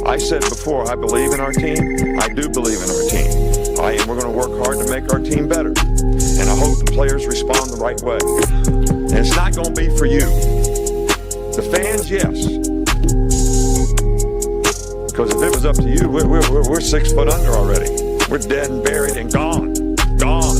I said before, I believe in our team. I do believe in our team. And we're going to work hard to make our team better. And I hope the players respond the right way. And it's not going to be for you. The fans, yes. Because if it was up to you, we're 6 foot under already. We're dead and buried and gone. Gone.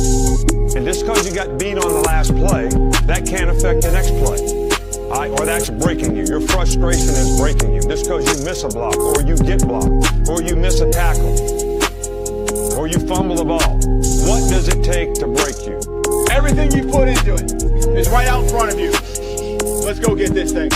And just because you got beat on the last play, that can't affect the next play. Or that's breaking you. Your frustration is breaking you. Just because you miss a block, or you get blocked, or you miss a tackle, or you fumble the ball. What does it take to break you? Everything you put into it is right out in front of you. Let's go get this thing.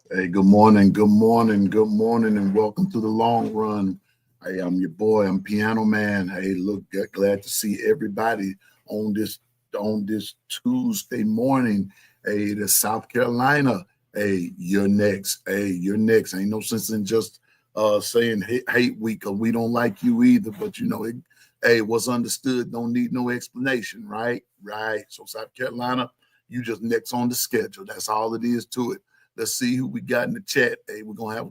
Hey, good morning, and welcome to the long run. Hey, I'm your boy, I'm Piano Man. Hey, look, glad to see everybody on this Tuesday morning. Hey, the South Carolina. Hey, you're next. Hey, you're next. Ain't no sense in just saying hate week, or we don't like you either. But hey, what's understood don't need no explanation, right? Right. So South Carolina, you just next on the schedule. That's all it is to it. Let's see who we got in the chat. Hey, we're gonna have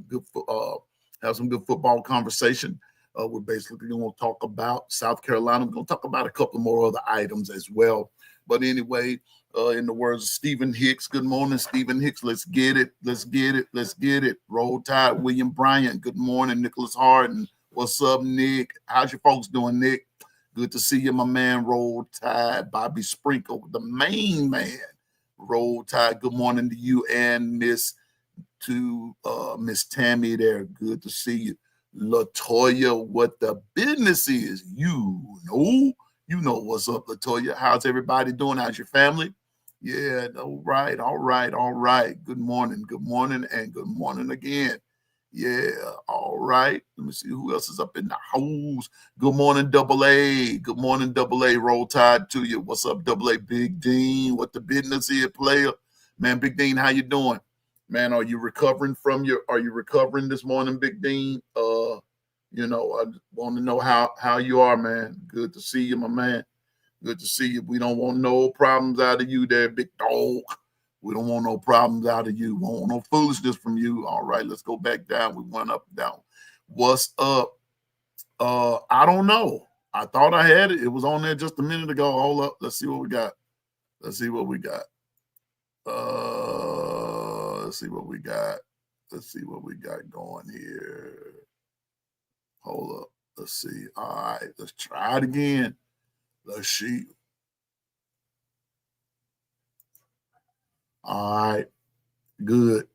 some good football conversation. We're basically gonna talk about South Carolina. We're gonna talk about a couple more other items as well. But anyway, in the words of Stephen Hicks, good morning, Stephen Hicks. Let's get it. Let's get it. Let's get it. Roll Tide, William Bryant. Good morning, Nicholas Harden. What's up, Nick? How's your folks doing, Nick? Good to see you, my man. Roll Tide, Bobby Sprinkle, the main man. Roll Tide, good morning to you and Miss Tammy there. Good to see you. Latoya, what the business is. You know what's up, Latoya. How's everybody doing? How's your family? Yeah, all right. Good morning, and good morning again. Yeah, all right. Let me see who else is up in the house. Good morning, Double A. Good morning, Double A. Roll Tide to you. What's up, Double A? Big Dean, what the business is, player? Man, Big Dean, how you doing? Man, are you recovering this morning, Big Dean? I want to know how you are, man. Good to see you, my man. Good to see you. We don't want no problems out of you there, big dog. We don't want no problems out of you. We don't want no foolishness from you. All right, let's go back down. We went up, down. What's up? I don't know. I thought I had it. It was on there just a minute ago. Hold up. Let's see what we got. Let's see what we got going here. Hold up. Let's see. All right, let's try it again. Let's see. All right, good.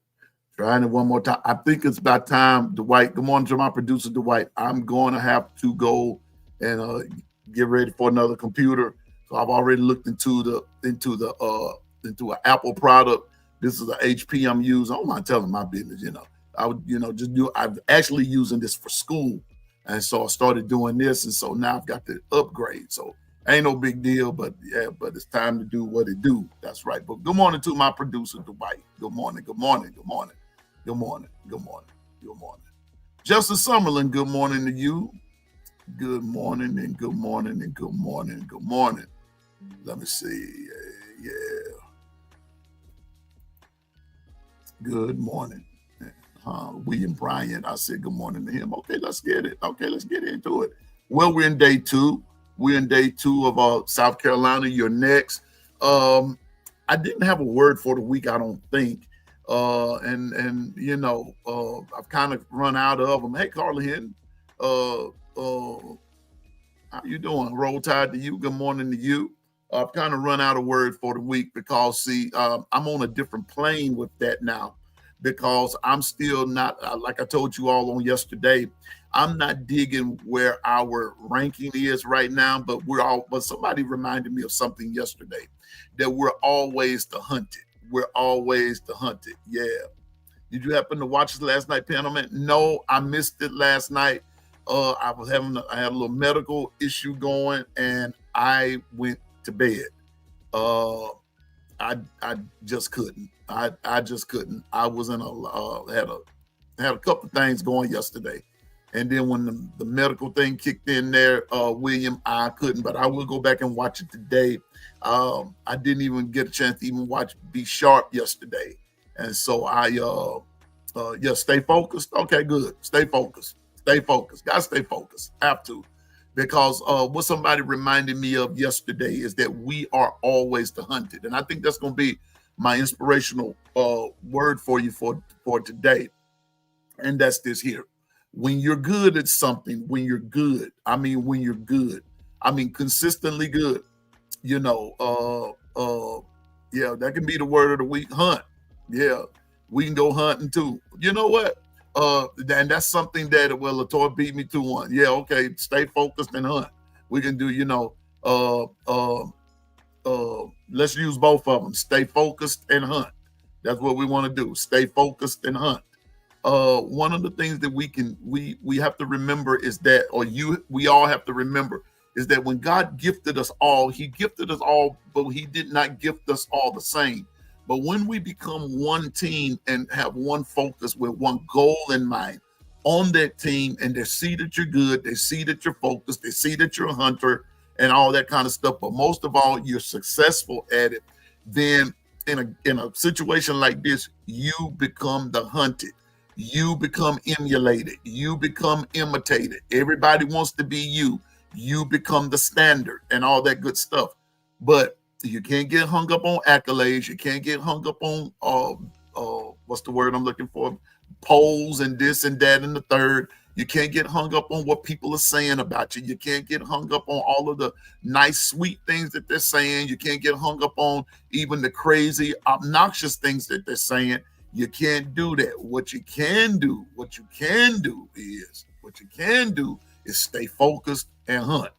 Trying it one more time. I think it's about time, Dwight. Good morning to my producer, Dwight. I'm going to have to go and get ready for another computer. So I've already looked into an Apple product. This is an HP I'm using. I don't mind telling my business. I'm actually using this for school, and so I started doing this, and so now I've got to upgrade. So ain't no big deal, but it's time to do what it do. That's right. But good morning to my producer, Dwight. Good morning. Justice Summerlin, good morning to you. Good morning. Let me see. Yeah. Good morning. William Bryant, I said good morning to him. Okay, let's get it. Let's get into it. Well, we're in day two. Of South Carolina. You're next. I didn't have a word for the week, I don't think. I've kind of run out of them. Hey, Carla Hinton, how you doing? Roll Tide to you. Good morning to you. I've kind of run out of word for the week because, I'm on a different plane with that now, because I'm still not, like I told you all on yesterday, I'm not digging where our ranking is right now, but somebody reminded me of something yesterday, that we're always the hunted. Yeah. Did you happen to watch it last night, Piano Man? No, I missed it last night. I had a little medical issue going, and I went to bed. I just couldn't. I just couldn't. I was in had a couple of things going yesterday, and then when the medical thing kicked in there, William, I couldn't. But I will go back and watch it today. I didn't even get a chance to even watch Be Sharp yesterday, and so stay focused. Okay, good. Stay focused. Stay focused. Gotta stay focused. Have to. Because what somebody reminded me of yesterday is that we are always the hunted. And I think that's going to be my inspirational word for you for today. And that's this here. When you're good at something, when you're good, consistently good, that can be the word of the week, hunt. Yeah, we can go hunting too. You know what? And that's something that, Latoya beat me 2-1. Yeah, okay, stay focused and hunt. We can do, let's use both of them. Stay focused and hunt. That's what we want to do. Stay focused and hunt. One of the things that we have to remember is that, we all have to remember is that when God gifted us all, he gifted us all, but he did not gift us all the same. But when we become one team and have one focus with one goal in mind on that team, and they see that you're good, they see that you're focused, they see that you're a hunter and all that kind of stuff, but most of all, you're successful at it, then in a situation like this, you become the hunted. You become emulated. You become imitated. Everybody wants to be you. You become the standard and all that good stuff. But you can't get hung up on accolades. You can't get hung up on what's the word I'm looking for? Polls and this and that and the third. You can't get hung up on what people are saying about you. You can't get hung up on all of the nice, sweet things that they're saying. You can't get hung up on even the crazy, obnoxious things that they're saying. You can't do that. What you can do is stay focused and hunt.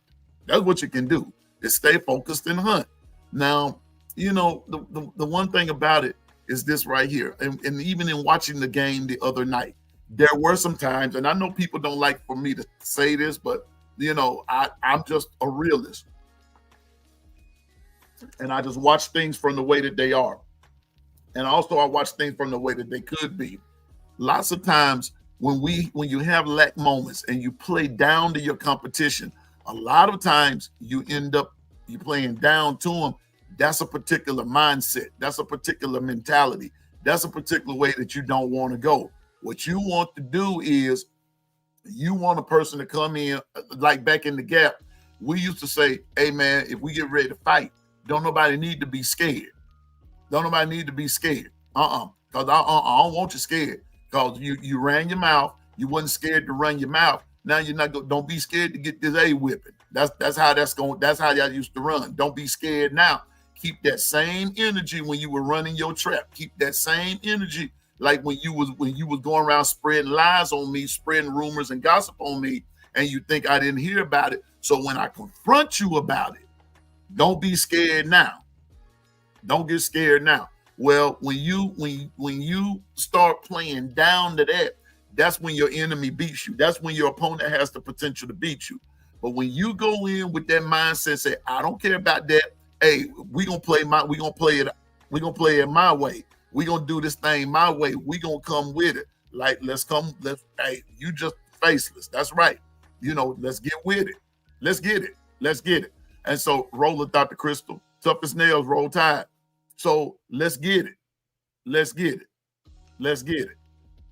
That's what you can do, is stay focused and hunt. Now, the one thing about it is this right here. And even in watching the game the other night, there were some times, and I know people don't like for me to say this, but, I'm just a realist. And I just watch things from the way that they are. And also I watch things from the way that they could be. Lots of times when you have lack moments and you play down to your competition, a lot of times you end up playing down to them. That's a particular mindset. That's a particular mentality. That's a particular way that you don't want to go. What you want to do is you want a person to come in, like back in the Gap. We used to say, hey, man, if we get ready to fight, don't nobody need to be scared. Don't nobody need to be scared. Because I don't want you scared. Because you ran your mouth. You wasn't scared to run your mouth. Now you're not going. Don't be scared to get this A whipping. That's how that's going. That's how y'all used to run. Don't be scared now. Keep that same energy when you were running your trap. Keep that same energy like when you was going around spreading lies on me, spreading rumors and gossip on me, and you think I didn't hear about it. So when I confront you about it, don't be scared now. Don't get scared now. Well, when you start playing down to that, that's when your enemy beats you. That's when your opponent has the potential to beat you. But when you go in with that mindset, say, I don't care about that. Hey, we're gonna play it my way. We're gonna do this thing my way. We're gonna come with it. Like, hey, you just faceless. That's right. Let's get with it. Let's get it. And so roll it, Dr. Crystal. Tough as nails, roll tide. So let's get it.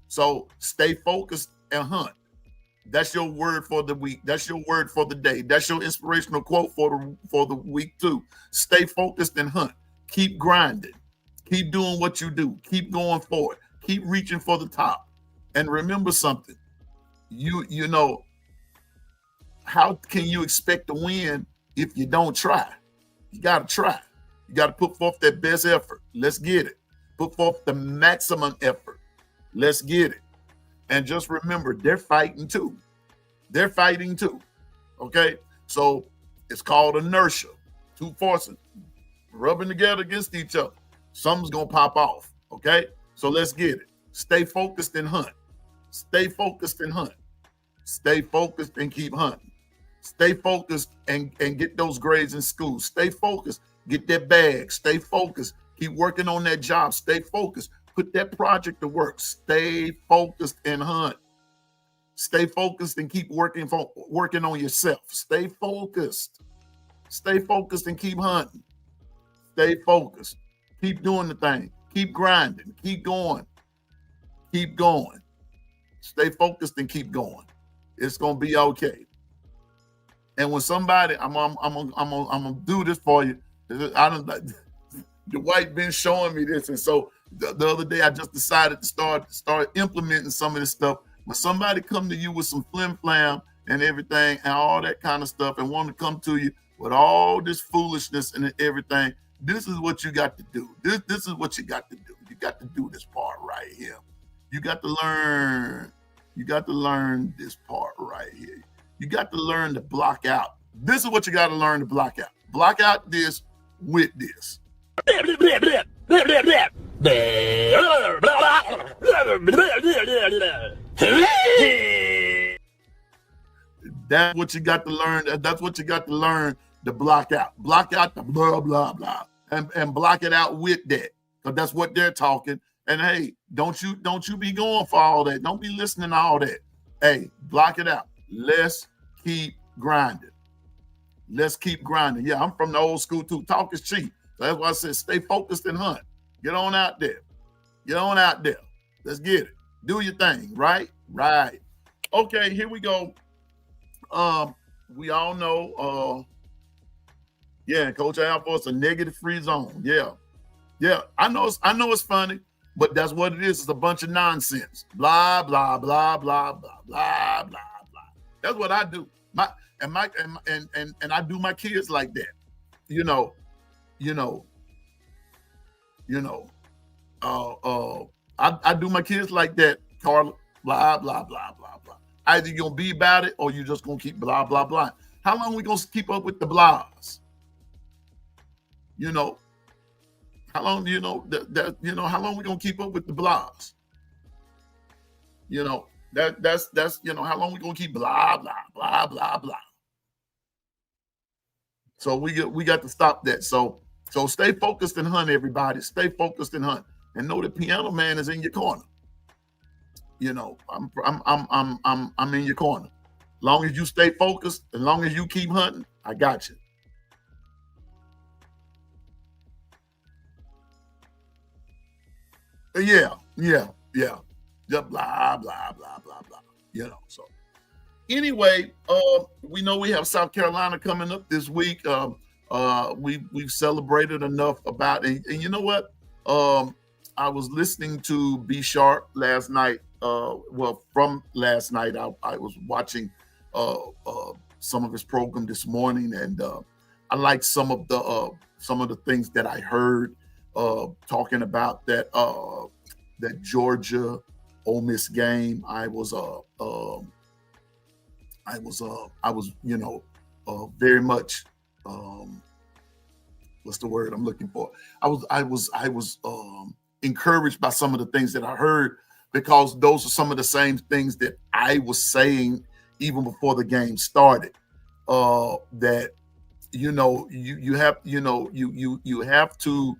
So stay focused and hunt. That's your word for the week. That's your word for the day. That's your inspirational quote for the week too. Stay focused and hunt. Keep grinding. Keep doing what you do. Keep going forward. Keep reaching for the top. And remember something. You know, how can you expect to win if you don't try? You got to try. You got to put forth that best effort. Let's get it. Put forth the maximum effort. Let's get it. And just remember, they're fighting too. Okay? So it's called inertia. Two forces rubbing together against each other. Something's going to pop off. Okay? So let's get it. Stay focused and hunt. Stay focused and hunt. Stay focused and keep hunting. Stay focused and get those grades in school. Stay focused. Get that bag. Stay focused. Keep working on that job. Stay focused. Put that project to work. Stay focused and hunt. Stay focused and keep working on yourself. Stay focused. Stay focused and keep hunting. Stay focused. Keep doing the thing. Keep grinding. Keep going. Keep going. Stay focused and keep going. It's gonna be okay. And when somebody, I'm gonna do this for you. Dwight been showing me this, and so the other day I just decided to start implementing some of this stuff. When somebody come to you with some flim flam and everything and all that kind of stuff, and want to come to you with all this foolishness and everything, this is what you got to do. This is what you got to do. You got to do this part right here. You got to learn. You got to learn this part right here. You got to learn to block out. This is what you got to learn to block out. Block out this with this. That's what you got to learn. That's what you got to learn to block out. Block out the blah, blah, blah. And block it out with that. Because that's what they're talking. And hey, don't you be going for all that. Don't be listening to all that. Hey, block it out. Let's keep grinding. Let's keep grinding. Yeah, I'm from the old school too. Talk is cheap. So that's why I said stay focused and hunt. Get on out there. Get on out there. Let's get it. Do your thing, right? Right. Okay, here we go. We all know yeah, Coach Al for us a negative free zone. Yeah. Yeah. I know it's funny, but that's what it is. It's a bunch of nonsense. Blah, blah, blah, blah, blah, blah, blah, blah. That's what I do. And I do my kids like that. I do my kids like that, Carla. Blah, blah, blah, blah, blah. Either you're gonna be about it or you're just gonna keep blah, blah, blah. How long we gonna keep up with the blahs? How long how long we gonna keep up with the blahs? That's how long we gonna keep blah, blah, blah, blah, blah. So we got to stop that. So stay focused and hunt, everybody. Stay focused and hunt. And know the Piano Man is in your corner. I'm in your corner. As long as you stay focused, as long as you keep hunting, I got you. Yeah. Just blah, blah, blah, blah, blah. So anyway, we know we have South Carolina coming up this week. We've celebrated enough about it. And you know what? I was listening to B Sharp last night. From last night, I was watching some of his program this morning, and I liked some of the things that I heard talking about that Georgia Ole Miss game. I was very much what's the word I'm looking for? I was encouraged by some of the things that I heard, because those are some of the same things that I was saying even before the game started. That you have to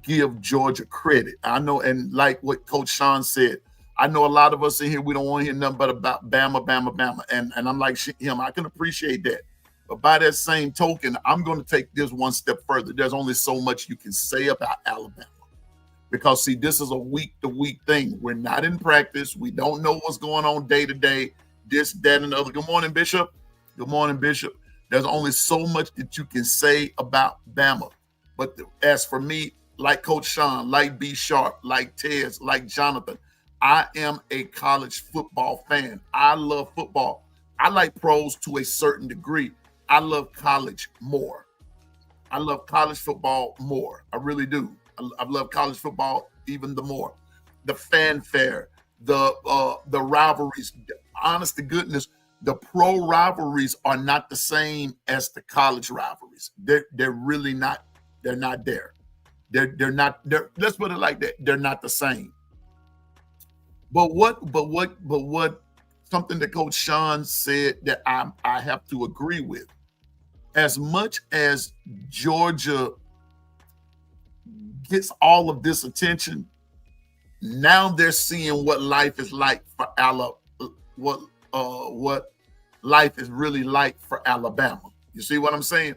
give Georgia credit. I know, and like what Coach Sean said, I know a lot of us in here, we don't want to hear nothing but about Bama. And I'm like him, I can appreciate that. But by that same token, I'm going to take this one step further. There's only so much you can say about Alabama. Because, see, this is a week-to-week thing. We're not in practice. We don't know what's going on day to day, this, that, and the other. Good morning, Bishop. Good morning, Bishop. There's only so much that you can say about Bama. But as for me, like Coach Sean, like B Sharp, like Tez, like Jonathan, I am a college football fan. I love football. I like pros to a certain degree. I love college more. I love college football more. I really do. I love college football even the more. The fanfare, the rivalries. Honest to goodness, the pro rivalries are not the same as the college rivalries. They're really not. They're not there. They're not. Let's put it like that. They're not the same. But what? Something that Coach Sean said that I have to agree with. As much as Georgia gets all of this attention, now they're seeing what life is like for what life is really like for Alabama. You see what I'm saying?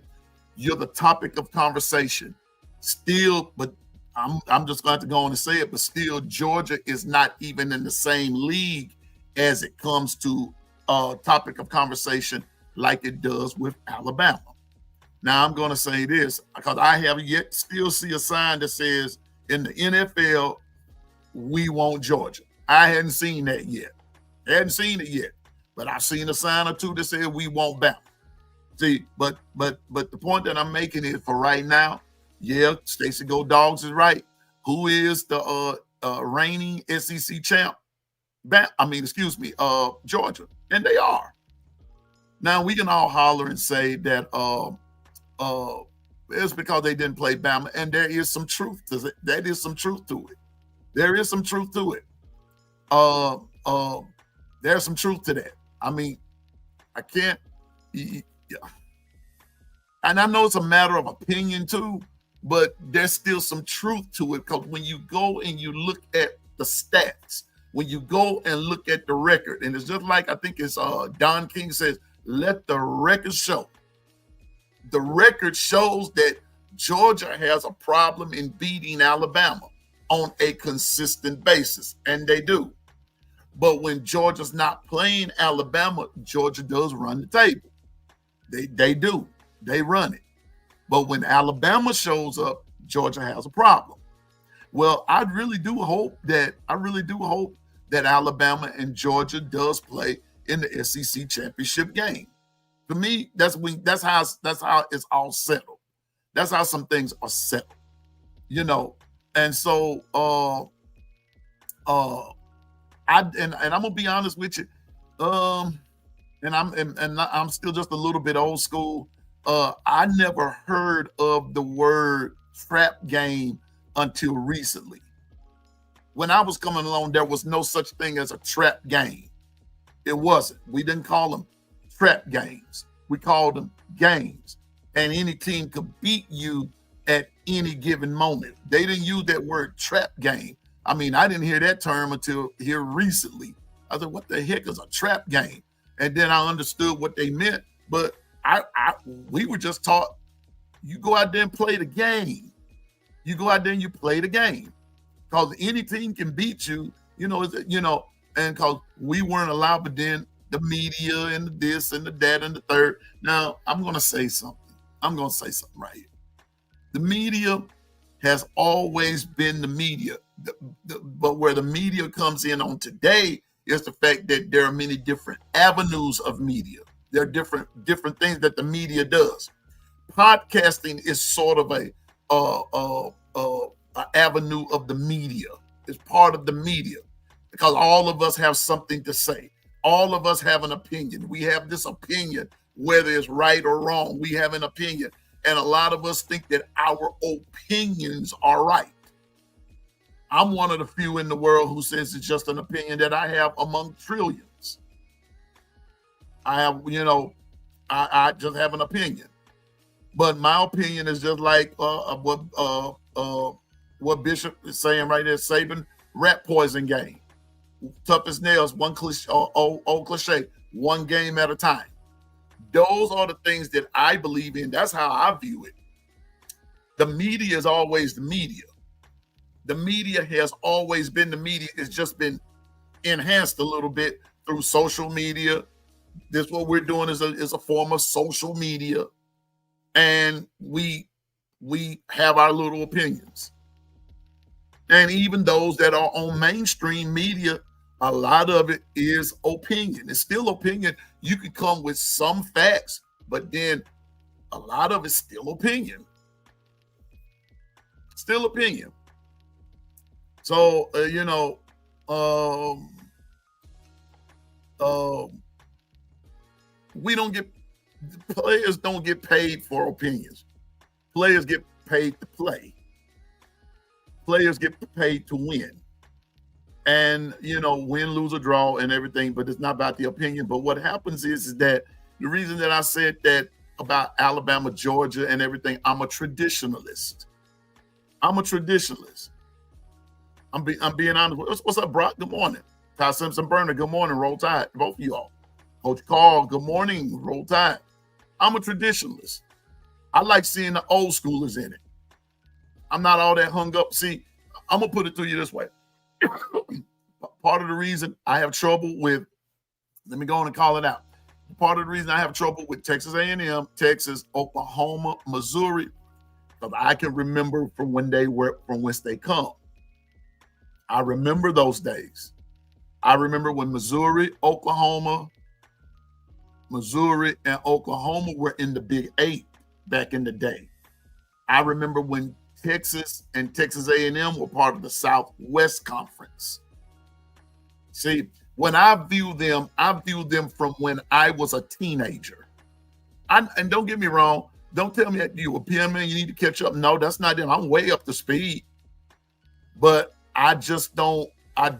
You're the topic of conversation. Still, but I'm just going to go on and say it, but still Georgia is not even in the same league as it comes to topic of conversation like it does with Alabama. Now I'm going to say this because I have yet still see a sign that says in the NFL, we want Georgia. I hadn't seen that yet. I hadn't seen it yet, but I've seen a sign or two that said we want Bama. See, but the point that I'm making is for right now, yeah, Stacey Go Dogs is right. Who is the reigning SEC champ? Georgia, and they are. Now we can all holler and say that it's because they didn't play Bama, and there is some truth to it. There is some truth to it. There's some truth to that. I mean, I can't. Yeah. And I know it's a matter of opinion too, but there's still some truth to it because when you go and you look at the stats, when you go and look at the record, and it's just like I think it's Don King says, let the record show. The record shows that Georgia has a problem in beating Alabama on a consistent basis, and they do. But when Georgia's not playing Alabama, Georgia does run the table. They do. They run it. But when Alabama shows up, Georgia has a problem. Well, I really do hope that Alabama and Georgia does play in the SEC championship game. For me, that's how it's all settled. That's how some things are settled. You know, and so I'm gonna be honest with you. And I'm still just a little bit old school. I never heard of the word trap game until recently. When I was coming along, there was no such thing as a trap game. It wasn't. We didn't call them trap games. We called them games. And any team could beat you at any given moment. They didn't use that word trap game. I mean, I didn't hear that term until here recently. I said, what the heck is a trap game? And then I understood what they meant. But we were just taught, you go out there and play the game. You go out there and you play the game. Because any team can beat you, and because we weren't allowed, but then the media and the this and the that and the third. Now, I'm going to say something. Right here. The media has always been the media. But where the media comes in on today is the fact that there are many different avenues of media. There are different things that the media does. Podcasting is sort of a avenue of the media. It's part of the media because all of us have something to say. All of us have an opinion. We have this opinion, whether it's right or wrong. We have an opinion. And a lot of us think that our opinions are right. I'm one of the few in the world who says it's just an opinion that I have among trillions. I have, I just have an opinion. But my opinion is just like what Bishop is saying right there, Saban, rat poison game. Tough as nails, one cliche, old cliche, one game at a time. Those are the things that I believe in. That's how I view it. The media is always the media. The media has always been the media. It's just been enhanced a little bit through social media. This what we're doing is a form of social media. And we have our little opinions. And even those that are on mainstream media, a lot of it is opinion. It's still opinion. You can come with some facts, but then a lot of it's still opinion. Still opinion. So, players don't get paid for opinions. Players get paid to play. Players get paid to win. And, win, lose, or draw and everything, but it's not about the opinion. But what happens is that the reason that I said that about Alabama, Georgia, and everything, I'm a traditionalist. I'm a traditionalist. I'm being honest. What's up, Brock? Good morning. Ty Simpson Burner, good morning. Roll Tide. Both of y'all. Coach Carl, good morning. Roll Tide. I'm a traditionalist. I like seeing the old schoolers in it. I'm not all that hung up. See, I'm going to put it to you this way. Part of the reason I have trouble with, let me go on and call it out. Part of the reason I have trouble with Texas A&M, Texas, Oklahoma, Missouri, because I can remember from whence they come. I remember those days. I remember when Missouri, and Oklahoma were in the Big 8 back in the day. I remember when Texas and Texas A&M were part of the Southwest Conference. See, when I view them from when I was a teenager. And don't get me wrong, don't tell me that you a PM, you need to catch up. No, that's not them. I'm way up to speed. But I just don't, I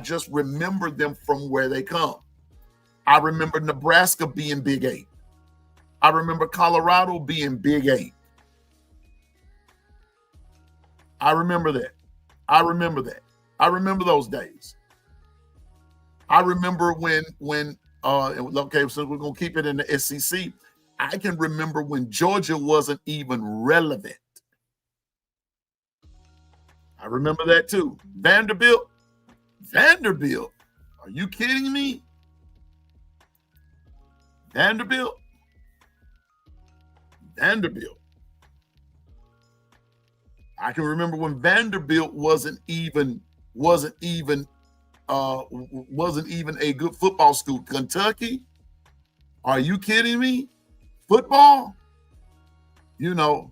just remember them from where they come. I remember Nebraska being Big 8. I remember Colorado being Big 8. I remember that. I remember those days. I remember when okay, so we're gonna keep it in the SEC. I can remember when Georgia wasn't even relevant. I remember that too. Vanderbilt. Are you kidding me? Vanderbilt. I can remember when Vanderbilt wasn't even a good football school. Kentucky. Are you kidding me? Football. You know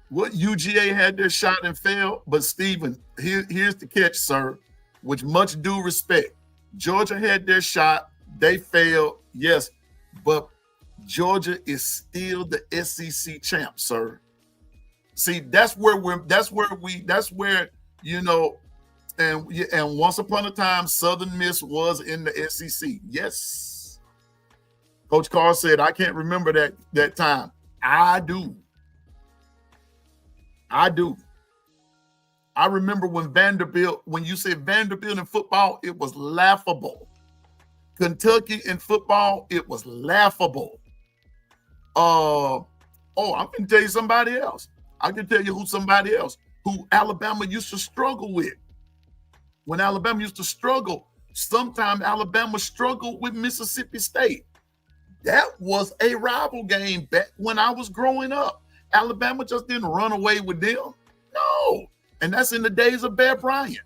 what? UGA had their shot and failed, but Stephen, here's the catch, sir. With much due respect, Georgia had their shot. They failed, yes, but Georgia is still the SEC champ, sir. See, that's where you know, and once upon a time, Southern Miss was in the SEC. Yes. Coach Carr said, I can't remember that time. I do. I remember when you said Vanderbilt in football, it was laughable. Kentucky in football, it was laughable. I'm going to tell you somebody else. I can tell you who Alabama used to struggle with. When Alabama used to struggle, sometimes Alabama struggled with Mississippi State. That was a rival game back when I was growing up. Alabama just didn't run away with them. No. And that's in the days of Bear Bryant.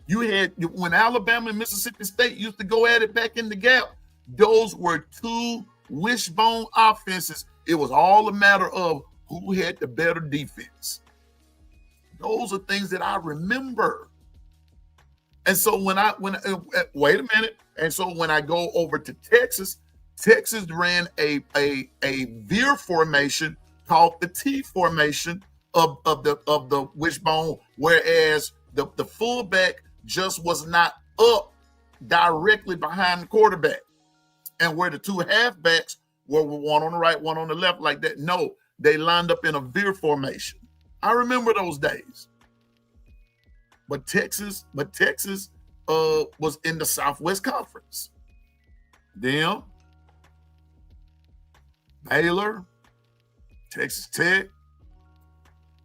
You had, when Alabama and Mississippi State used to go at it back in the gap, those were two wishbone offenses. It was all a matter of who had the better defense. Those are things that I remember. And so when wait a minute. And so when I go over to Texas ran a veer formation called the T formation of the wishbone, whereas the fullback just was not up directly behind the quarterback. And where the two halfbacks were one on the right, one on the left like that. No, they lined up in a veer formation. I remember those days. But Texas was in the Southwest Conference. Them, Baylor, Texas Tech.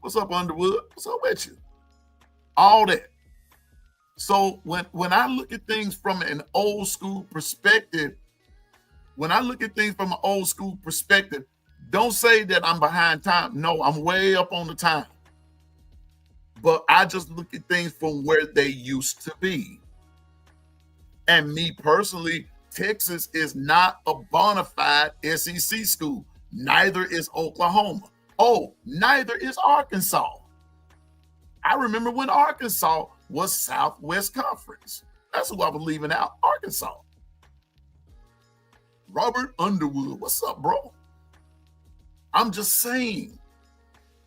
What's up, Underwood? What's up with you? All that. So when I look at things from an old school perspective, don't say that I'm behind time. No, I'm way up on the time. But I just look at things from where they used to be. And me personally, Texas is not a bona fide SEC school. Neither is Oklahoma. Oh, neither is Arkansas. I remember when Arkansas was Southwest Conference. That's who I was leaving out, Arkansas. Robert Underwood, what's up, bro? I'm just saying.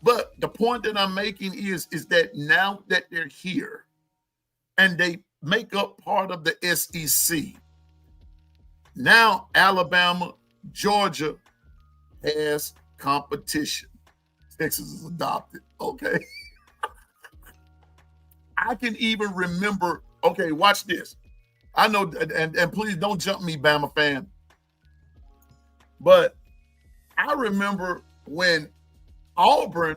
But the point that I'm making is that now that they're here and they make up part of the SEC, now Alabama, Georgia has competition. Texas is adopted. Okay. I can even remember. Okay, watch this. I know, and please don't jump me, Bama fan. But I remember when Auburn,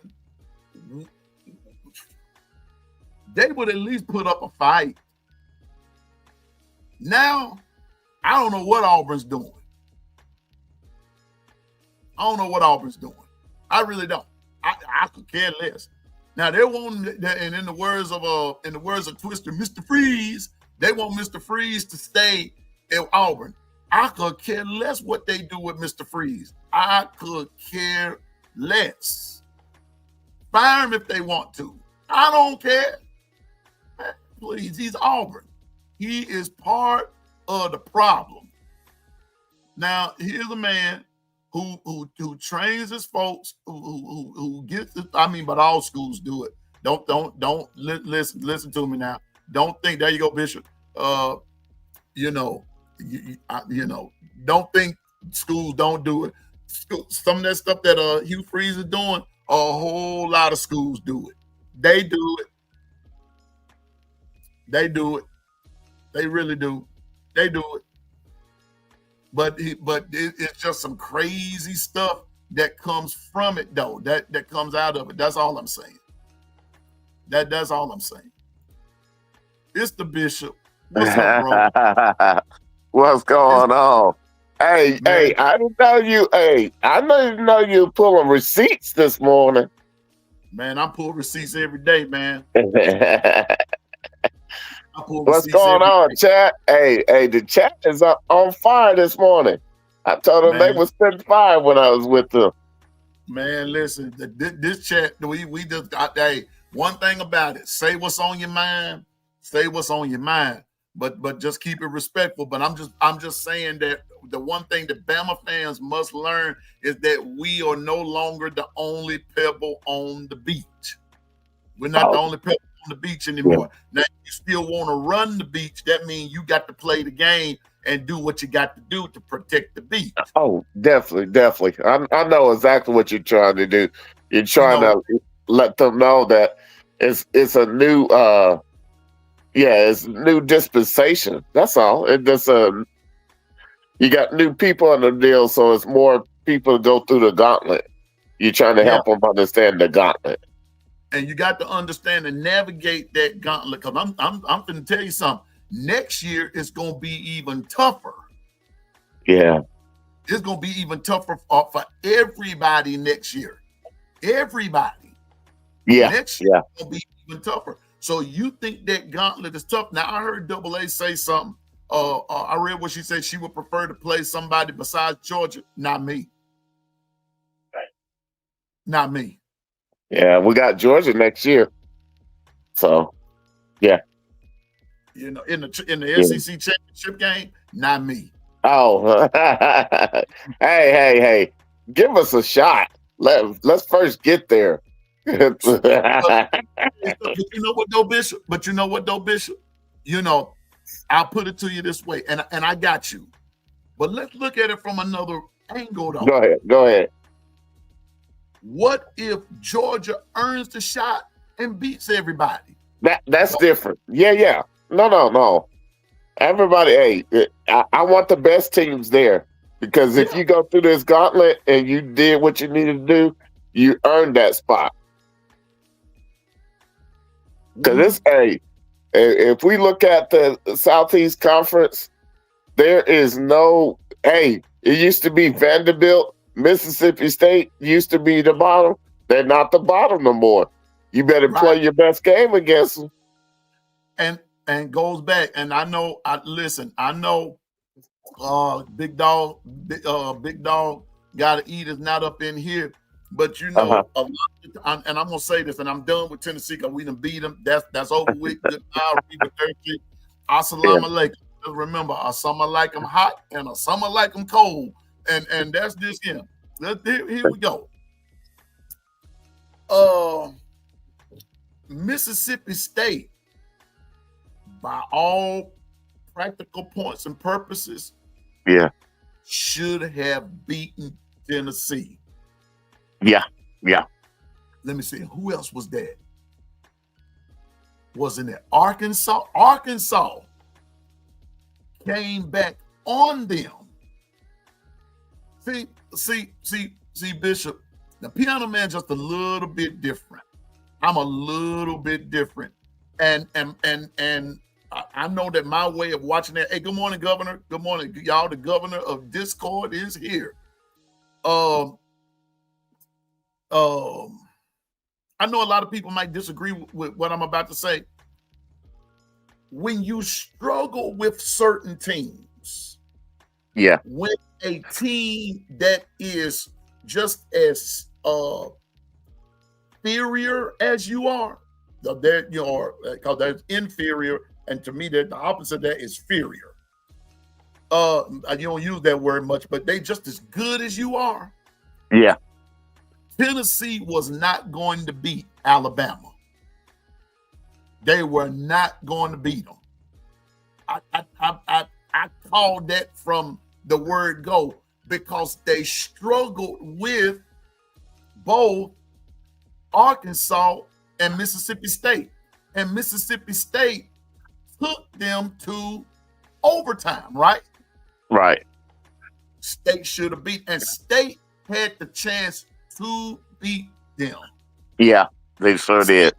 they would at least put up a fight. Now, I don't know what Auburn's doing. I really don't. I could care less. Now they want, and in the words of Twister, Mr. Freeze, they want Mr. Freeze to stay at Auburn. I could care less what they do with Mr. Freeze. I could care less. Fire him if they want to. I don't care. Please, he's Auburn. He is part of the problem. Now, here's a man who trains his folks, who gets it. I mean, but all schools do it. Don't listen to me now. Don't think, there you go, Bishop. Don't think schools don't do it. Some of that stuff that Hugh Freeze is doing, a whole lot of schools do it. They do it. They really do. They do it. But it's just some crazy stuff that comes from it, though. That comes out of it. That's all I'm saying. That's all I'm saying. It's the Bishop. What's up, bro? What's going on? Hey, I didn't know you. Hey, I didn't know you pulling receipts this morning. Man, I pull receipts every day, man. What's going on, chat? Hey, the chat is on fire this morning. I told them they was spitting fire when I was with them. Man, listen, this chat, we just got, hey, one thing about it, say what's on your mind, but just keep it respectful. But I'm just saying that the one thing that Bama fans must learn is that we are no longer the only pebble on the beach. We're not the only pebble on the beach anymore. Yeah. Now, if you still want to run the beach, that means you got to play the game and do what you got to do to protect the beach. Oh, definitely. I know exactly what you're trying to do. You're trying to let them know that it's a new it's new dispensation. That's all. It just you got new people on the deal, so it's more people to go through the gauntlet. You're trying to help them understand the gauntlet. And you got to understand and navigate that gauntlet. Because I'm going to tell you something. Next year it's going to be even tougher. Yeah, it's going to be even tougher for everybody next year. Everybody. Yeah. Next year it's going to be even tougher. So you think that gauntlet is tough? Now I heard Double A say something. I read what she said. She would prefer to play somebody besides Georgia. Not me. Not me. Yeah, we got Georgia next year. So, yeah. You know, in the SEC championship game, not me. Oh, hey, give us a shot. Let's first get there. But you know what, though, Bishop? You know, I'll put it to you this way, and I got you. But let's look at it from another angle, though. Go ahead. What if Georgia earns the shot and beats everybody? That's different. Yeah. No. Everybody, hey, I want the best teams there, because if you go through this gauntlet and you did what you needed to do, you earned that spot. Because if we look at the Southeast Conference, there is no, it used to be Vanderbilt, Mississippi State used to be the bottom. They're not the bottom no more. You better play your best game against them. And goes back, and I know Big Dog gotta eat is not up in here, but you know, a lot of, and I'm gonna say this, and I'm done with Tennessee because we done beat them. That's over with. Goodbye, Assalamu alaikum. Just remember, some I like them hot, and some I like them cold, and that's this here. Here we go. Mississippi State, by all practical points and purposes, should have beaten Tennessee. Yeah. Let me see. Who else was there? Wasn't it Arkansas? Arkansas came back on them. See, Bishop, the Piano Man just a little bit different. I'm a little bit different. And I know that my way of watching that. Hey, good morning, Governor. Good morning, y'all. The governor of Discord is here. I know a lot of people might disagree with what I'm about to say. When you struggle with certain teams, Yeah. when a team that is just as inferior as you are, that you are, because that's inferior, and to me, that the opposite of that is inferior. You don't use that word much, but they just as good as you are. Yeah. Tennessee was not going to beat Alabama. They were not going to beat them. I called that from the word go, because they struggled with both Arkansas and Mississippi State. And Mississippi State took them to overtime, right? Right. State should have beat, and State had the chance to beat them. Yeah, they sure did.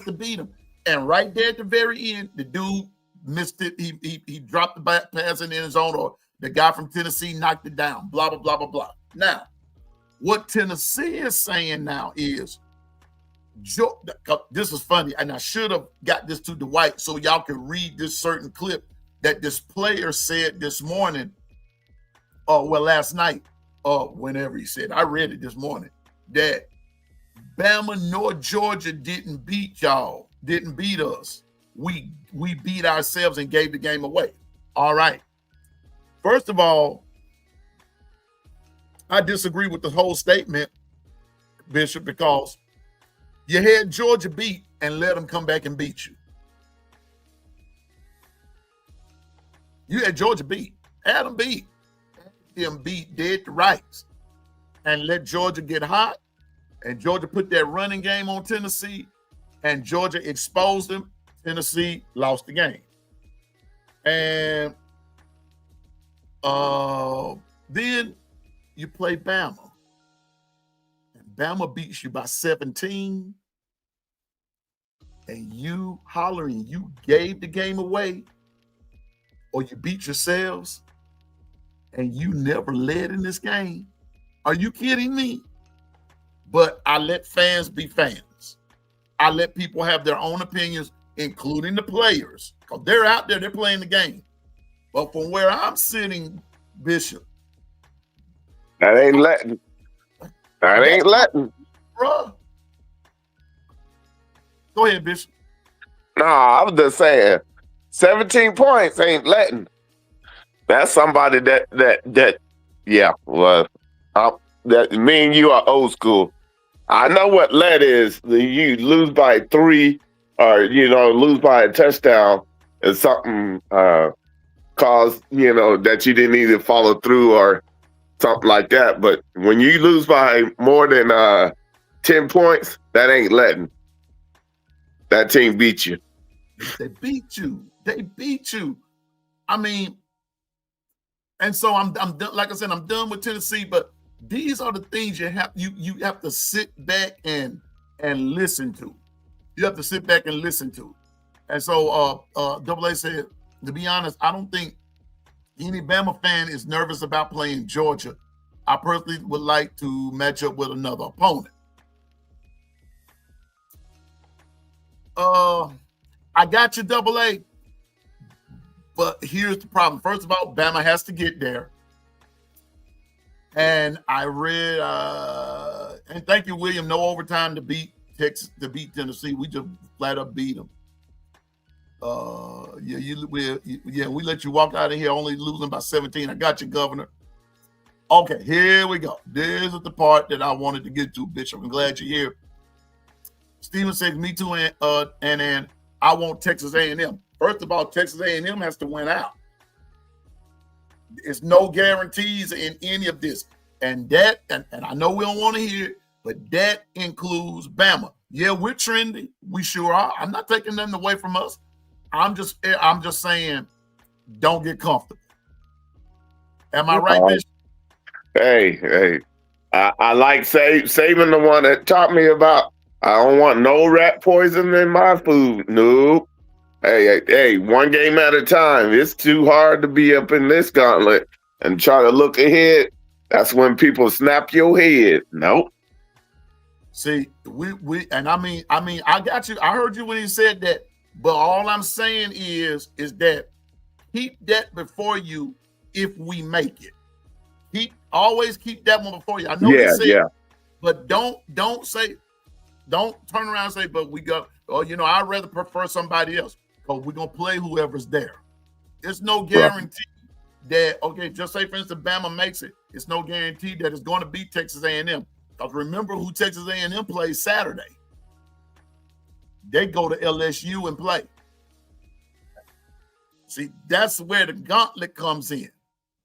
To beat them. And right there at the very end, the dude missed it. He dropped the back pass in the end zone, or the guy from Tennessee knocked it down. Blah, blah, blah, blah, blah. Now, what Tennessee is saying now is, this is funny, and I should have got this to Dwight so y'all can read this certain clip that this player said this morning, last night, whenever he said, I read it this morning, that Bama nor Georgia didn't beat y'all, didn't beat us. We beat ourselves and gave the game away. All right. First of all, I disagree with the whole statement, Bishop, because you had Georgia beat and let them come back and beat you. You had Georgia beat, had them beat dead to rights, and let Georgia get hot, and Georgia put that running game on Tennessee, and Georgia exposed them. Tennessee lost the game. And then you play Bama. And Bama beats you by 17. And you hollering, you gave the game away, or you beat yourselves, and you never led in this game. Are you kidding me? But I let fans be fans. I let people have their own opinions, including the players, because they're out there, they're playing the game. But from where I'm sitting, Bishop, That ain't letting. That ain't letting. bruh. Go ahead, Bishop. No, I was just saying, 17 points ain't letting. That's somebody that yeah, well, that me and you are old school. I know what let is. You lose by 3, or lose by a touchdown, is something cause that you didn't either follow through or something like that. But when you lose by more than 10 points, that ain't letting. That team beat you. They beat you. They beat you. I mean, and so I'm done. Like I said, I'm done with Tennessee. But these are the things you have to sit back and listen to. You have to sit back and listen to. And so Double A said, to be honest, I don't think any Bama fan is nervous about playing Georgia. I personally would like to match up with another opponent. I got you, Double A. But here's the problem. First of all, Bama has to get there. And I read, and thank you, William, no overtime to beat Texas, to beat Tennessee. We just flat up beat them. We let you walk out of here only losing by 17. I got you, Governor. Okay, here we go. This is the part that I wanted to get to, Bishop. I'm glad you're here. Steven says, me too, and I want Texas A&M. First of all, Texas A&M has to win out. There's no guarantees in any of this. And I know we don't want to hear it, but that includes Bama. Yeah, we're trending. We sure are. I'm not taking nothing away from us. I'm just saying, don't get comfortable. Am I right, Bishop? Hey, I like Saban, the one that taught me about. I don't want no rat poison in my food. Nope. Hey, one game at a time. It's too hard to be up in this gauntlet and try to look ahead. That's when people snap your head. Nope. See, we and I mean, I got you. I heard you when he said that. But all I'm saying is that keep that before you if we make it. Always keep that one before you. I know you said, but don't turn around and say, but we got, I'd rather prefer somebody else because we're gonna play whoever's there. There's no guarantee that, just say for instance, Bama makes it. It's no guarantee that it's going to beat Texas A&M. Because remember who Texas A&M plays Saturday. They go to LSU and play. See, that's where the gauntlet comes in.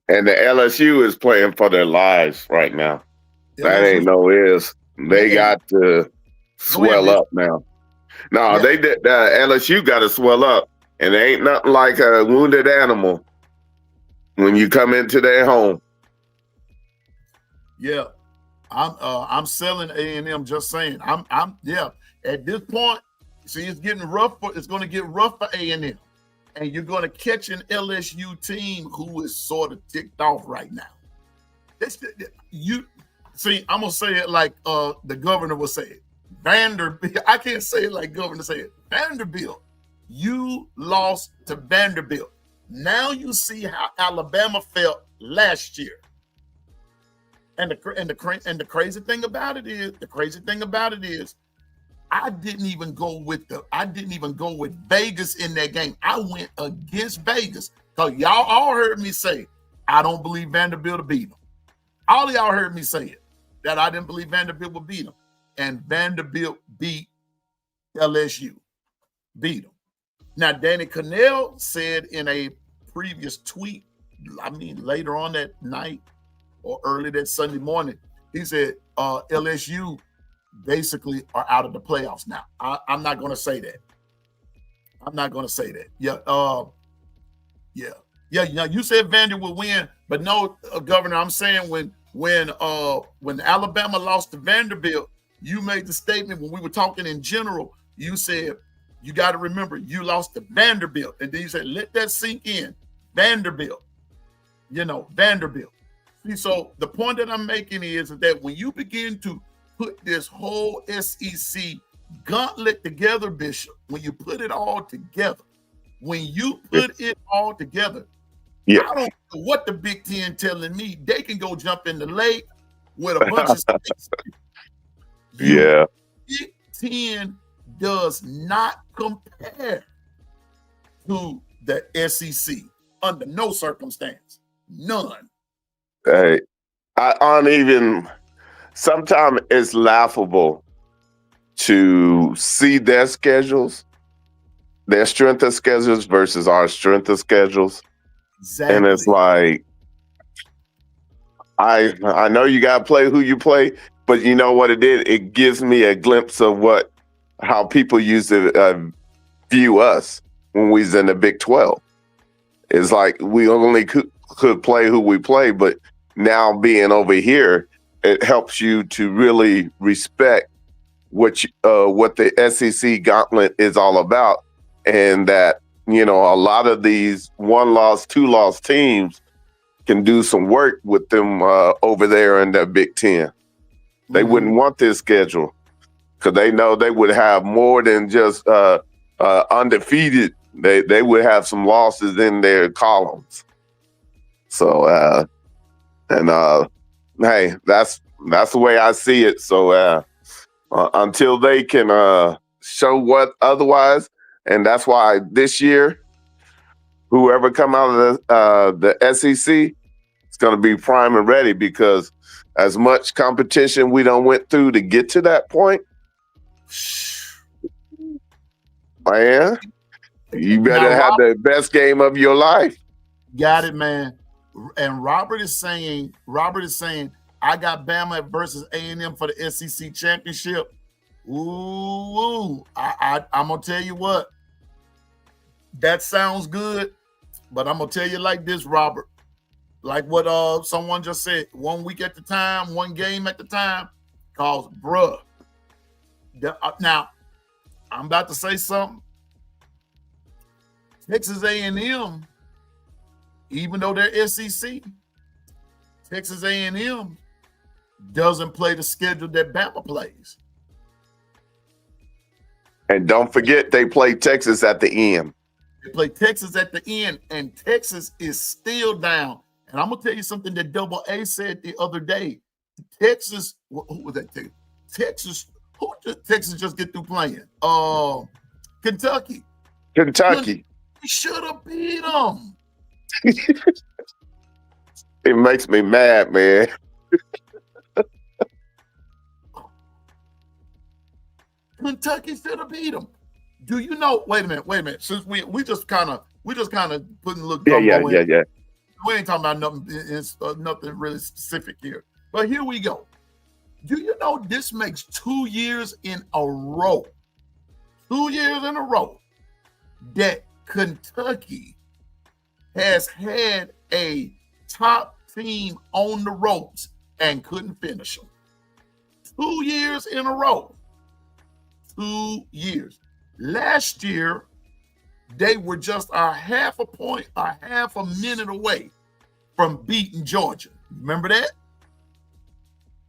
And the LSU is playing for their lives right now. That ain't no is. They got to swell up now. No, they did. LSU got to swell up, and there ain't nothing like a wounded animal when you come into their home. Yeah, I'm selling A&M. Just saying, I'm at this point. See, it's getting rough. It's going to get rough for A&M. And you're going to catch an LSU team who is sort of ticked off right now. I'm going to say it like the governor will say it. Vanderbilt. I can't say it like governor say it. Vanderbilt. You lost to Vanderbilt. Now you see how Alabama felt last year. And the crazy thing about it is, I didn't even go with Vegas in that game. I went against Vegas because y'all all heard me say I don't believe Vanderbilt will beat them. All of y'all heard me say it, that I didn't believe Vanderbilt would beat them, and Vanderbilt beat LSU, beat them. Now Danny Cannell said in a previous tweet, later on that night or early that Sunday morning, he said LSU basically are out of the playoffs now. I'm not going to say that. Now you said Vandy would win, but no, Governor. I'm saying when Alabama lost to Vanderbilt, you made the statement when we were talking in general. You said you got to remember you lost to Vanderbilt, and then you said let that sink in. Vanderbilt. Vanderbilt. See, so the point that I'm making is that when you begin to put this whole SEC gauntlet together, Bishop, when you put it all together, I don't know what the Big Ten telling me. They can go jump in the lake with a bunch of states. Yeah. Big Ten does not compare to the SEC under no circumstance. None. Hey, I aren't even... Sometimes it's laughable to see their schedules, their strength of schedules versus our strength of schedules. Exactly. And it's like, I know you got to play who you play, but you know what it did? It gives me a glimpse of how people used to view us when we was in the Big 12. It's like we only could play who we play, but now being over here, it helps you to really respect what the SEC gauntlet is all about, and that a lot of these 1-loss, 2-loss teams can do some work with them over there in the Big Ten. They wouldn't want this schedule because they know they would have more than just undefeated. They would have some losses in their columns. So hey, that's the way I see it. So until they can show what otherwise, and that's why this year, whoever come out of the SEC, it's going to be prime and ready, because as much competition we done went through to get to that point, man, you better have the best game of your life. Got it, man. And Robert is saying, I got Bama versus A&M for the SEC championship. Ooh, I'm gonna tell you what. That sounds good, but I'm gonna tell you like this, Robert. Like what someone just said, 1 week at the time, one game at the time. Cause bruh. Now, I'm about to say something. Texas A&M, even though they're SEC, Texas A&M doesn't play the schedule that Bama plays. And don't forget, they play Texas at the end. They play Texas at the end, and Texas is still down. And I'm gonna tell you something that Double A said the other day. Texas, who was that? Texas, who did Texas just get through playing? Kentucky. Kentucky. We should have beat them. It makes me mad, man. Kentucky should have beat them. Do you know? Wait a minute. Since we just kind of putting a little gumbo in. Yeah. We ain't talking about nothing. It's nothing really specific here. But here we go. Do you know this makes 2 years in a row? 2 years in a row that Kentucky has had a top team on the ropes and couldn't finish them. 2 years in a row. 2 years. Last year, they were just a half a minute away from beating Georgia. Remember that?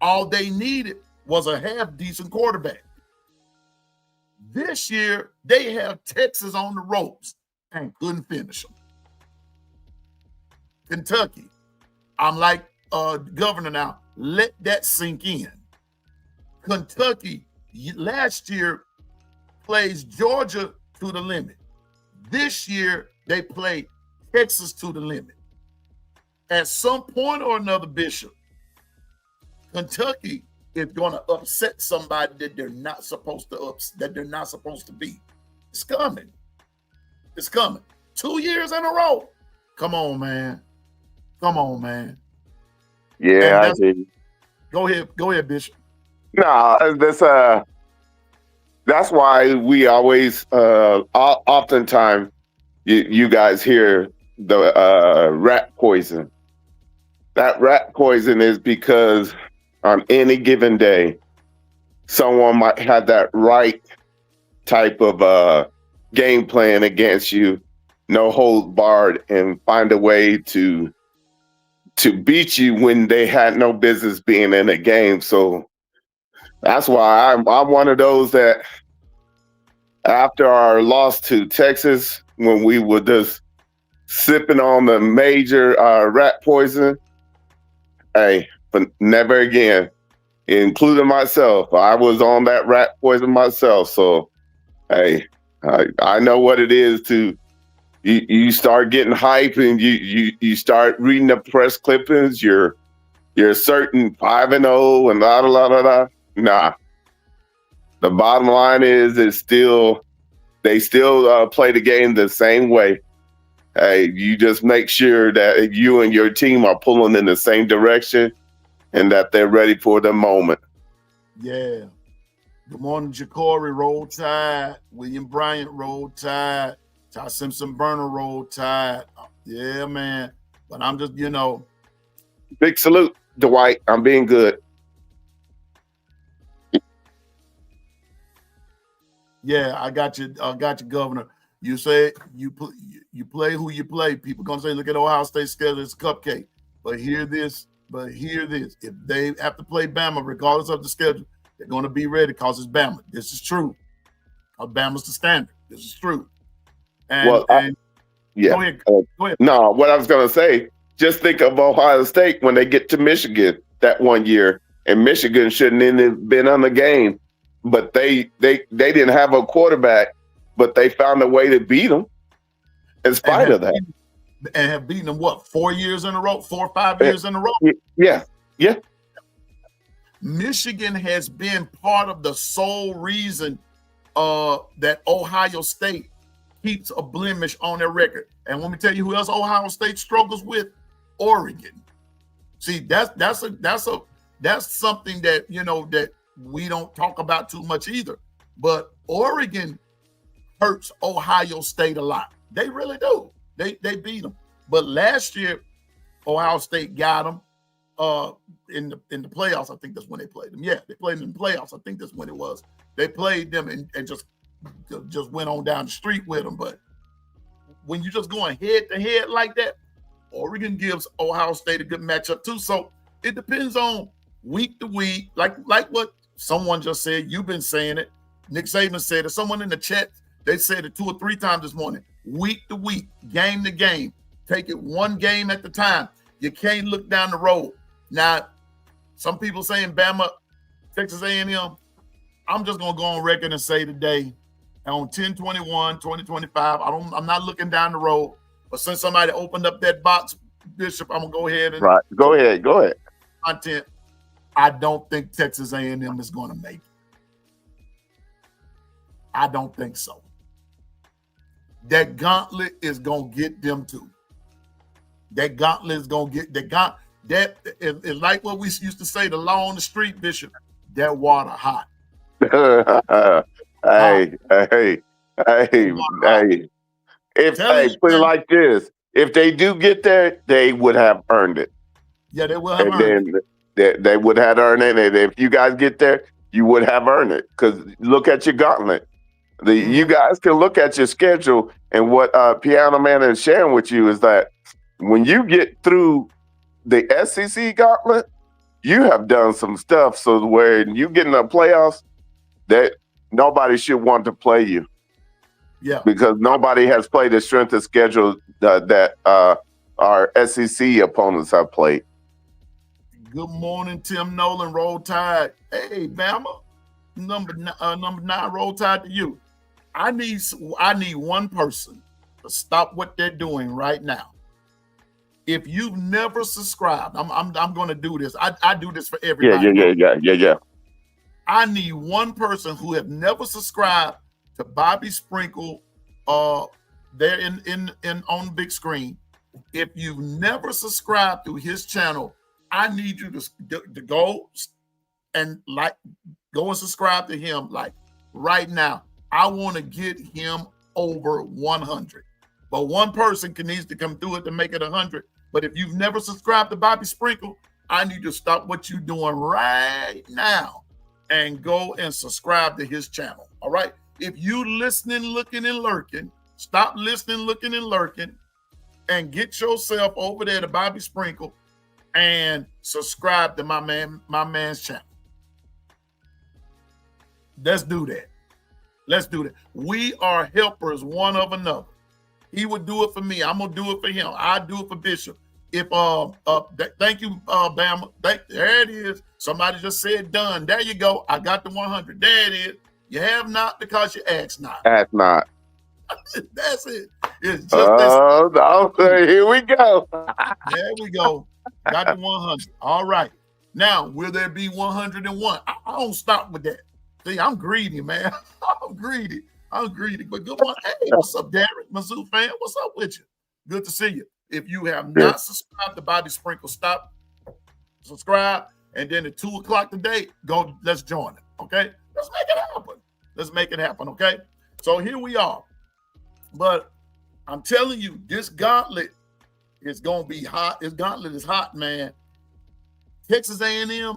All they needed was a half decent quarterback. This year, they have Texas on the ropes and couldn't finish them. Kentucky, I'm like governor now, let that sink in. Kentucky last year plays Georgia to the limit. This year, they play Texas to the limit. At some point or another, Bishop, Kentucky is going to upset somebody that they're not supposed to beat. It's coming. It's coming. 2 years in a row. Come on, man. Yeah, I did. Go ahead, Bishop. No, that's why we always, oftentimes, you guys hear the rat poison. That rat poison is because on any given day, someone might have that right type of game plan against you, no holds barred, and find a way to beat you when they had no business being in a game. So that's why I'm one of those that after our loss to Texas, when we were just sipping on the major rat poison, hey, but never again, including myself. I was on that rat poison myself. So, hey, I know what it is to you start getting hype and you start reading the press clippings. You're certain 5-0 and la la la la. Nah. The bottom line is they still play the game the same way. Hey, you just make sure that you and your team are pulling in the same direction and that they're ready for the moment. Yeah. Good morning, Jacory. Roll Tide. William Bryant, Roll Tide. Ty Simpson Burner, Roll Tide. Yeah, man. But I'm just, Big salute, Dwight. I'm being good. Yeah, I got you, Governor. You say you play who you play. People gonna say, look at Ohio State schedule, it's a cupcake. But hear this. If they have to play Bama, regardless of the schedule, they're gonna be ready because it's Bama. This is true. Bama's the standard. This is true. Yeah. Go ahead. No, what I was gonna say, just think of Ohio State when they get to Michigan that one year, and Michigan shouldn't have been on the game. But they didn't have a quarterback, but they found a way to beat them in spite of that. And have beaten them, 4 years in a row? 4 or 5 years in a row? Yeah. Michigan has been part of the sole reason that Ohio State keeps a blemish on their record. And let me tell you who else Ohio State struggles with: Oregon. See, that's a That's something that, that we don't talk about too much either. But Oregon hurts Ohio State a lot. They really do. They beat them. But last year, Ohio State got them in the playoffs. I think that's when they played them. Yeah, they played them in the playoffs. I think that's when it was. They played them and just went on down the street with them. But when you're just going head to head like that, Oregon gives Ohio State a good matchup too. So it depends on week to week, like what someone just said. You've been saying it. Nick Saban said it. Someone in the chat, they said it 2 or 3 times this morning. Week to week, game to game. Take it one game at the time. You can't look down the road. Now, some people saying Bama, Texas A&M. I'm just gonna go on record and say today, on 10/21/2025, I'm not looking down the road. But since somebody opened up that box, Bishop, I'm gonna go ahead and Go ahead. content. I don't think Texas A&M is going to make it. I don't think so. That gauntlet is going to get them too. That gauntlet is going to get that is like what we used to say, the law on the street, Bishop. That water hot. Hey. If put it like this, if they do get there, they would have earned it. Yeah, they will have And earned it. then they would have earned it. And if you guys get there, you would have earned it. Because look at your gauntlet. You guys can look at your schedule, and what Piano Man is sharing with you is that when you get through the SEC gauntlet, you have done some stuff so where you get in the playoffs that nobody should want to play you. Yeah. Because nobody has played the strength of schedule that our SEC opponents have played. Good morning, Tim Nolan. Roll Tide. Hey, Bama. Number 9, Roll Tide to you. I need one person to stop what they're doing right now. If you've never subscribed, I'm going to do this. I do this for everybody. Yeah. I need one person who have never subscribed to Bobby Sprinkle there in on the big screen. If you've never subscribed to his channel, I need you to go and go and subscribe to him right now. I want to get him over 100. But one person needs to come through it to make it 100. But if you've never subscribed to Bobby Sprinkle, I need you to stop what you're doing right now and go and subscribe to his channel. All right. If you listening, looking, and lurking, stop listening, looking, and lurking, and get yourself over there to Bobby Sprinkle and subscribe to my man's channel. Let's do that. We are helpers one of another. He would do it for me. I'm gonna do it for him. I do it for Bishop. If thank you, Bama. There it is. Somebody just said done. There you go. I got the 100. There it is. You have not because you ask not. Ask not. That's it. It's just here we go. There we go. Got the 100. All right. Now, will there be 101? I don't stop with that. See, I'm greedy, man. I'm greedy. But good morning. Hey, what's up, Derek? Mizzou fan, what's up with you? Good to see you. If you have not subscribed to Bobby Sprinkle, stop, subscribe, and then at 2 o'clock today, go. Let's join it. Okay, let's make it happen. Okay, so here we are. But I'm telling you, this gauntlet is gonna be hot. This gauntlet is hot, man. Texas A&M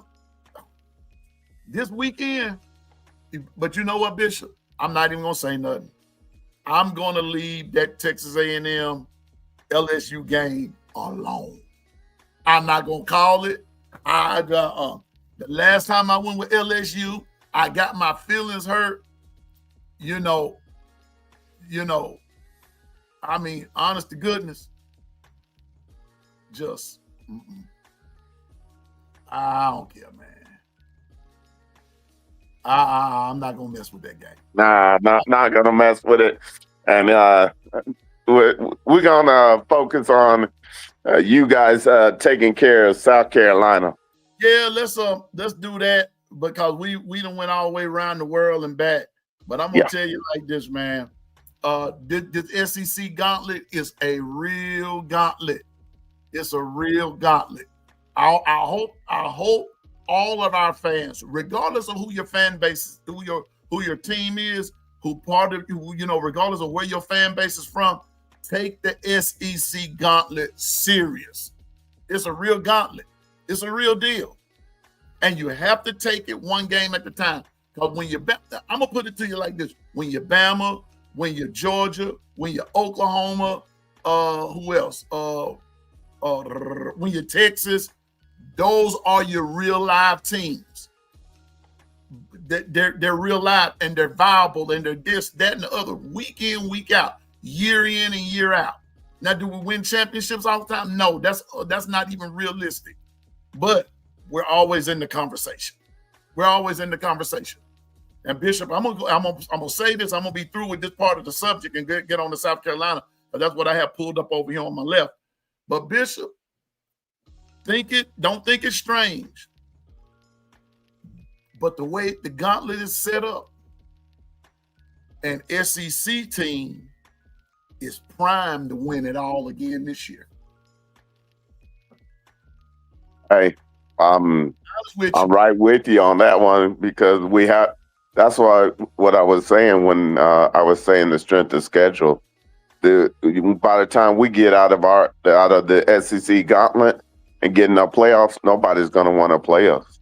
this weekend. But you know what, Bishop? I'm not even gonna say nothing. I'm gonna leave that Texas A&M LSU game alone. I'm not gonna call it. The last time I went with LSU, I got my feelings hurt. I mean, honest to goodness, just I don't care, man. I'm not gonna mess with that game. Nah, not gonna mess with it. And we're gonna focus on you guys taking care of South Carolina. Yeah, let's do that because we done went all the way around the world and back. But I'm gonna tell you like this, man. This SEC gauntlet is a real gauntlet. It's a real gauntlet. I hope all of our fans, regardless of who your fan base, who your team is, regardless of where your fan base is from, take the SEC gauntlet serious. It's a real gauntlet. It's a real deal. And you have to take it one game at a time. Because when you're, I'm going to put it to you like this. When you're Bama, when you're Georgia, when you're Oklahoma, who else? When you're Texas, those are your real live teams. They're real live and they're viable and they're this, that, and the other, week in, week out, year in and year out. Now, do we win championships all the time? No, that's not even realistic. But we're always in the conversation. We're always in the conversation. And Bishop, I'm gonna say this. I'm gonna be through with this part of the subject and get on to South Carolina. But that's what I have pulled up over here on my left. But Bishop, don't think it's strange. But the way the gauntlet is set up, an SEC team is primed to win it all again this year. Hey, I'm right with you on that one because that's why what I was saying when I was saying the strength of schedule. By the time we get out of the SEC gauntlet and get in our playoffs, nobody's going to want to play us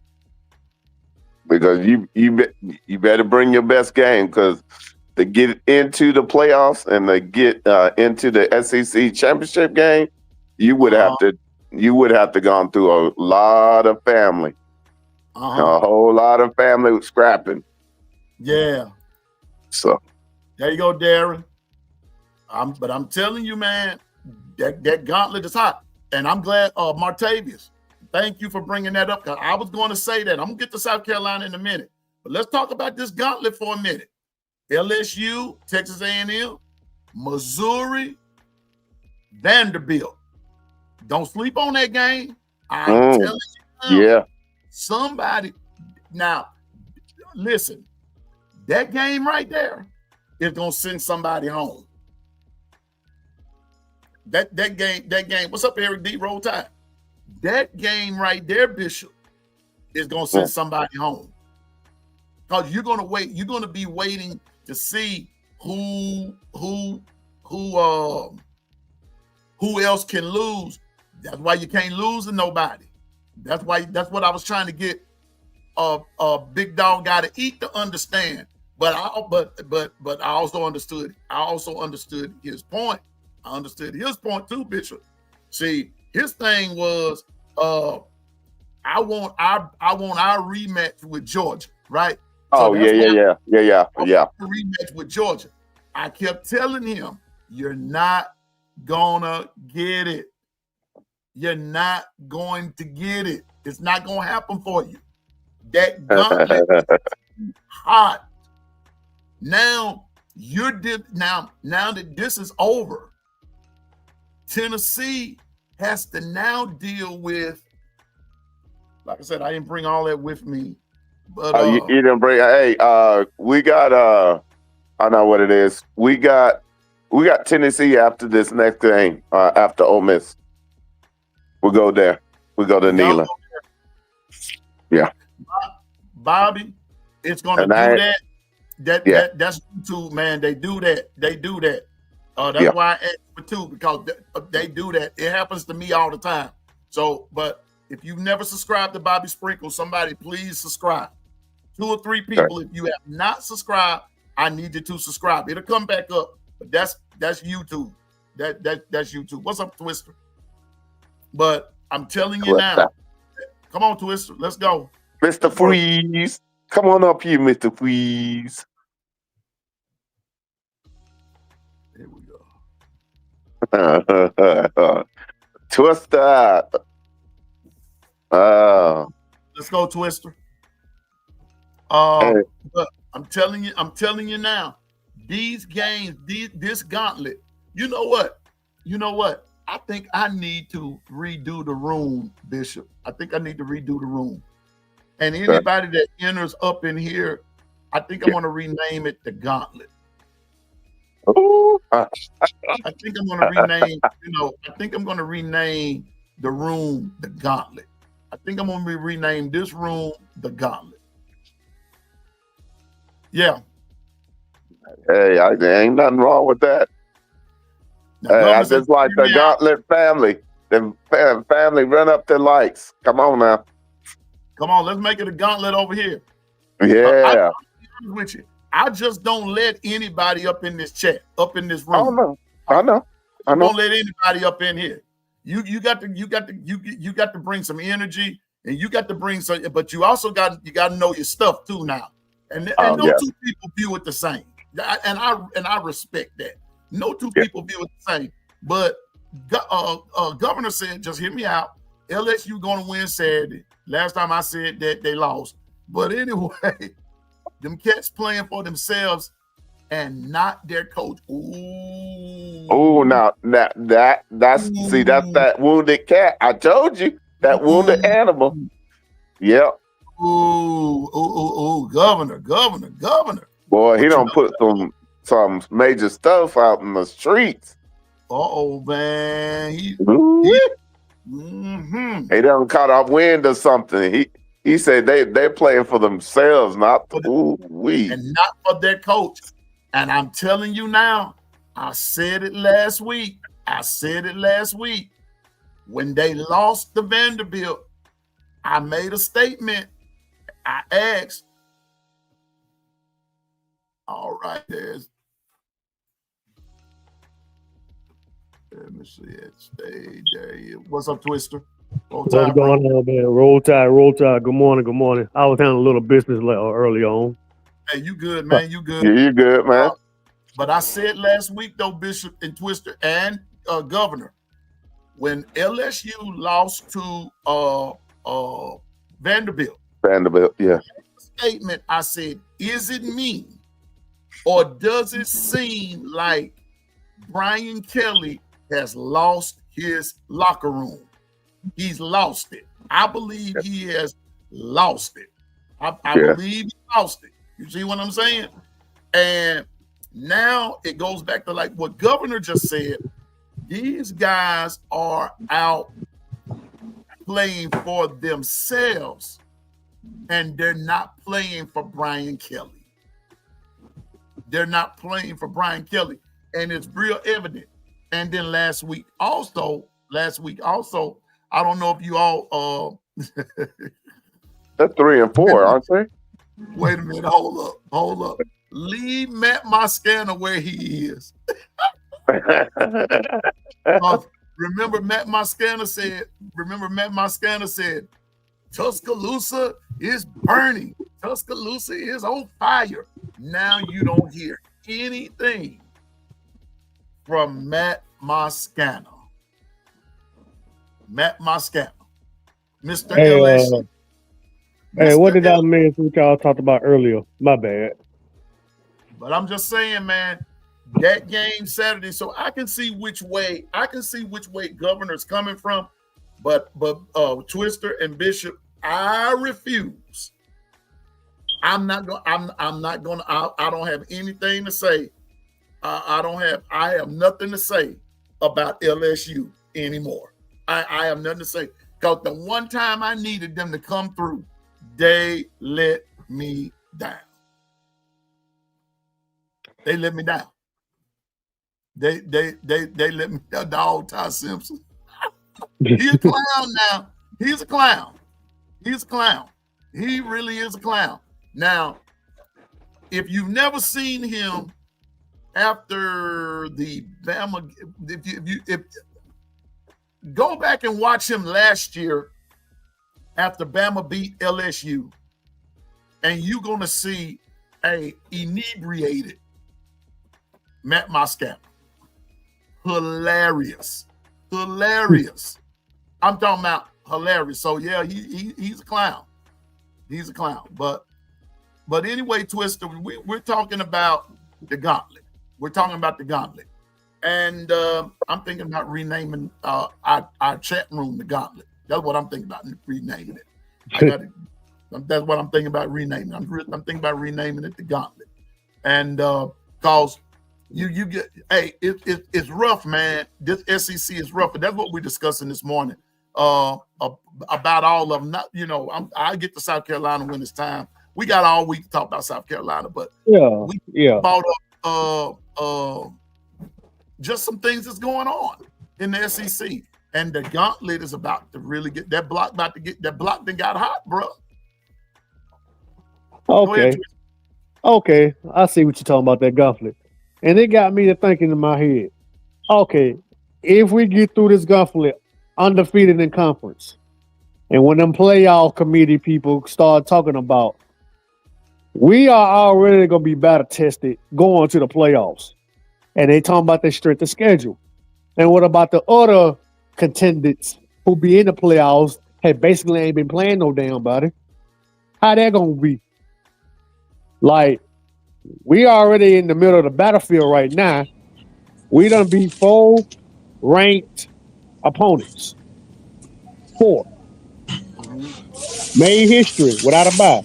because you better bring your best game because to get into the playoffs and to get into the SEC championship game, you would have to gone through a lot of family, a whole lot of family scrapping. Yeah. So there you go, Darren. But I'm telling you, man, that gauntlet is hot. And I'm glad, Martavius, thank you for bringing that up. I was going to say that. I'm going to get to South Carolina in a minute. But let's talk about this gauntlet for a minute. LSU, Texas A&M, Missouri, Vanderbilt. Don't sleep on that game. I'm telling you. Yeah. Somebody. Now, listen, that game right there is going to send somebody home. That game. What's up, Eric D? Roll Tide. That game right there, Bishop, is going to send somebody home. Because you're going to wait. You're going to be waiting to see who else can lose. That's why you can't lose to nobody. That's what I was trying to get Big Dog Got to Eat to understand. But I also understood. I also understood his point. I understood his point too, Bishop. See, his thing was I want our rematch with Georgia, right? Oh, so yeah. Rematch with Georgia. I kept telling him, you're not gonna get it. You're not going to get it. It's not gonna happen for you. That gauntlet is hot. Now now that this is over, Tennessee has to now deal with, like I said, I didn't bring all that with me. But you didn't bring. Hey, we got. I know what it is. We got Tennessee after this next game. After Ole Miss, we'll go there. We go to Neyland. Yeah, Bobby, it's gonna do that. That's YouTube, man. They do that. That's why I asked for two, because they do that. It happens to me all the time. So, but if you've never subscribed to Bobby Sprinkle, somebody please subscribe. 2 or 3 people. If you have not subscribed, I need you to subscribe. It'll come back up. But that's YouTube. That's YouTube. What's up, Twister? But I'm telling you now. Come on, Twister. Let's go. Mr. Freeze. Come on up here, Mr. Freeze. Here we go. Twister. Let's go, Twister. But I'm telling you now, these games, this gauntlet, you know what? I think I need to redo the room, Bishop. I think I need to redo the room. And anybody that enters up in here, I think I want to rename it the Gauntlet. I think I'm going to rename, I think I'm going to rename the room the Gauntlet. I think I'm gonna rename this room the Gauntlet. Yeah. Hey, there ain't nothing wrong with that. Now, Hey, I Governor said, just like the Gauntlet family. The family run up the lights. Come on now. come on, let's make it a Gauntlet over here. Yeah. I'll be honest with you. I just don't let anybody up in this chat, up in this room. I know. Don't let anybody up in here. You got to bring some energy, and you got to bring some, but you also got to know your stuff too now. And no two people view it the same. And I respect that. No two people view it the same. But Governor said, just hear me out. LSU going to win Saturday. Last time I said that they lost. But anyway, them cats playing for themselves and not their coach. Oh, now that's see, that's that wounded cat. I told you, that wounded animal. Yep. Governor. Boy, he don't put some major stuff out in the streets. Man. He done caught up wind or something. He said they're playing for themselves, not and not for their coach. And I'm telling you now, I said it last week. When they lost to Vanderbilt, I made a statement. I asked, all right, let me see it. Stay there. What's up, Twister? What's going on, man? Roll Tide. Good morning. I was handling a little business early on. Hey, you good, man? You good? Yeah, you good, man. But I said last week, though, Bishop and Twister and Governor, when LSU lost to Vanderbilt, yeah. Statement, I said, is it me, or does it seem like Brian Kelly has lost his locker room? He's lost it. I believe he has lost it. I believe he lost it. You see what I'm saying? And now it goes back to like what Governor just said. These guys are out playing for themselves, and they're not playing for Brian Kelly. And it's real evident. And then last week also, I don't know if you all they're 3 and 4, aren't they? Wait a minute, hold up. Leave Matt Moscana where he is. Remember Matt Moscana said, Tuscaloosa is burning. Tuscaloosa is on fire. Now you don't hear anything from Matt Moscana. Mr. LSU. Hey, what did I miss what y'all talked about earlier? My bad. But I'm just saying, man, that game Saturday, so I can see which way Governor's coming from, but Twister and Bishop, I refuse. I don't have anything to say. I have nothing to say about LSU anymore. I have nothing to say. Because the one time I needed them to come through, they let me down. They let me down. They let me down. Dog Ty Simpson. He's a clown now. He's a clown. He really is a clown. Now, if you've never seen him after the Bama, if go back and watch him last year after Bama beat LSU, and you're gonna see a inebriated Matt Moscana. Hilarious. I'm talking about hilarious. So yeah, he's a clown. But anyway, Twister, we're talking about the Gauntlet. And I'm thinking about renaming our chat room the Gauntlet. That's what I'm thinking about renaming it. That's what I'm thinking about renaming. I'm thinking about renaming it the Gauntlet. And cause you get, hey, it's rough, man. This SEC is rough, and that's what we're discussing this morning. about all of them. Not, I get to South Carolina when it's time. We got all week to talk about South Carolina, but we brought up just some things that's going on in the SEC, and the gauntlet is about to really get that block. That block that got hot, bro. Okay, I see what you're talking about, that gauntlet, and it got me to thinking in my head. Okay, if we get through this gauntlet undefeated in conference, and when them playoff committee people start talking about, we are already going to be battle tested going to the playoffs. And they talking about their strength of schedule. And what about the other contenders who be in the playoffs and basically ain't been playing no damn body? How that going to be? Like, we already in the middle of the battlefield right now. We done beat 4 ranked opponents. 4. Made history without a bye.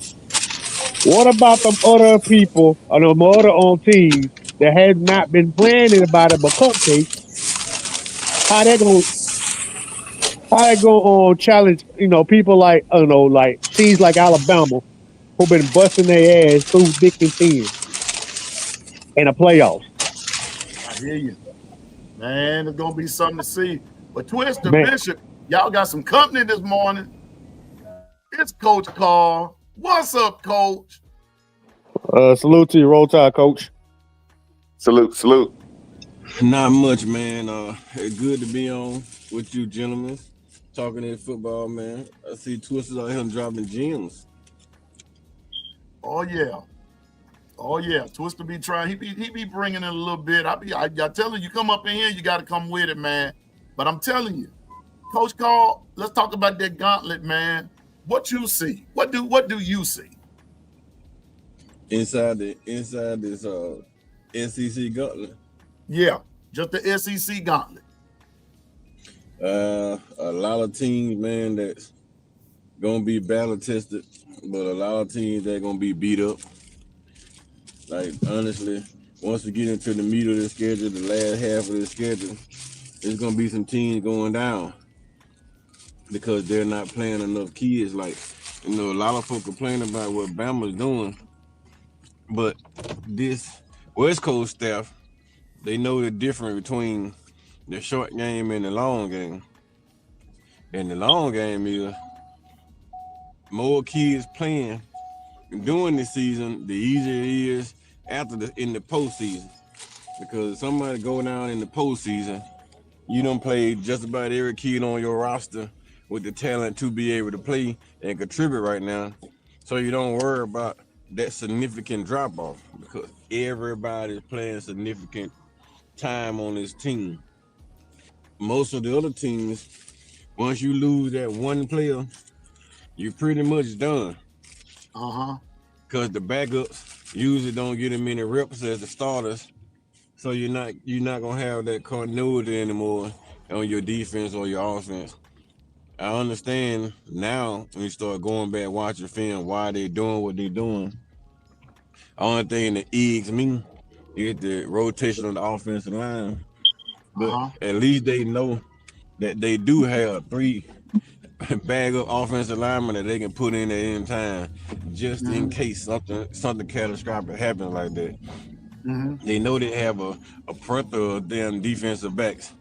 What about them other people or them other on teams that have not been playing anybody but cupcakes? How they gonna challenge, people like, like teams like Alabama who been busting their ass through thick and thin in the playoffs? I hear you. Man, it's gonna be something to see. But Twister Bishop, y'all got some company this morning. It's Coach Carl. What's up, Coach? Salute to you, Roll Tide, Coach. Salute. Not much, man. It's good to be on with you gentlemen, talking that football, man. I see Twister out here dropping gems. Oh yeah. Twister be trying. He be bringing in a little bit. I tell you come up in here, you got to come with it, man. But I'm telling you, Coach Carl, let's talk about that gauntlet, man. What you see? What do you see inside this SEC gauntlet? Yeah, just the SEC gauntlet. A lot of teams, man, that's gonna be battle tested, but a lot of teams that gonna be beat up. Like, honestly, once we get into the meat of the schedule, the last half of the schedule, there's gonna be some teams going down because they're not playing enough kids. Like, a lot of folk complain about what Bama's doing, but this West Coast staff, they know the difference between the short game and the long game. And the long game is more kids playing during the season, the easier it is in the postseason. Because somebody go down in the postseason, you done played just about every kid on your roster with the talent to be able to play and contribute right now. So you don't worry about that significant drop off because everybody's playing significant time on this team. Most of the other teams, once you lose that one player, you're pretty much done. Because the backups usually don't get as many reps as the starters. So you're not gonna have that continuity anymore on your defense or your offense. I understand now when you start going back watching film why they're doing what they're doing. Only thing that eggs me is the rotation on the offensive line. But at least they know that they do have 3 backup offensive linemen that they can put in at any time, just in case something catastrophic happens like that. They know they have a plethora of damn defensive backs.